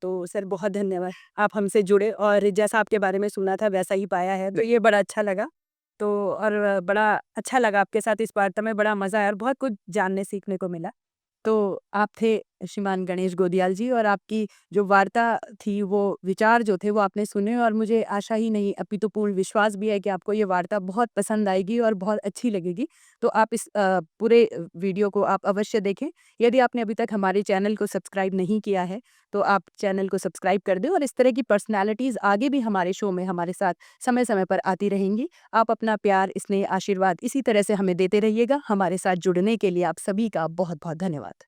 S2: तो सर बहुत धन्यवाद। आप हमसे जुड़े और जैसा आपके बारे में सुना था वैसा ही पाया है, तो ये बड़ा अच्छा लगा। तो और बड़ा अच्छा लगा आपके साथ इस वार्ता में, बड़ा मज़ा आया और बहुत कुछ जानने सीखने को मिला। तो आप थे श्रीमान गणेश गोदियाल जी और आपकी जो वार्ता थी, वो विचार जो थे वो आपने सुने और मुझे आशा ही नहीं अपितु पूर्ण विश्वास भी है कि आपको ये वार्ता बहुत पसंद आएगी और बहुत अच्छी लगेगी। तो आप इस पूरे वीडियो को आप अवश्य देखें। यदि आपने अभी तक हमारे चैनल को सब्सक्राइब नहीं किया है, तो आप चैनल को सब्सक्राइब कर दें और इस तरह की पर्सनैलिटीज़ आगे भी हमारे शो में हमारे साथ समय-समय पर आती रहेंगी। आप अपना प्यार, स्नेह, आशीर्वाद इसी तरह से हमें देते रहिएगा। हमारे साथ जुड़ने के लिए आप सभी का बहुत-बहुत धन्यवाद।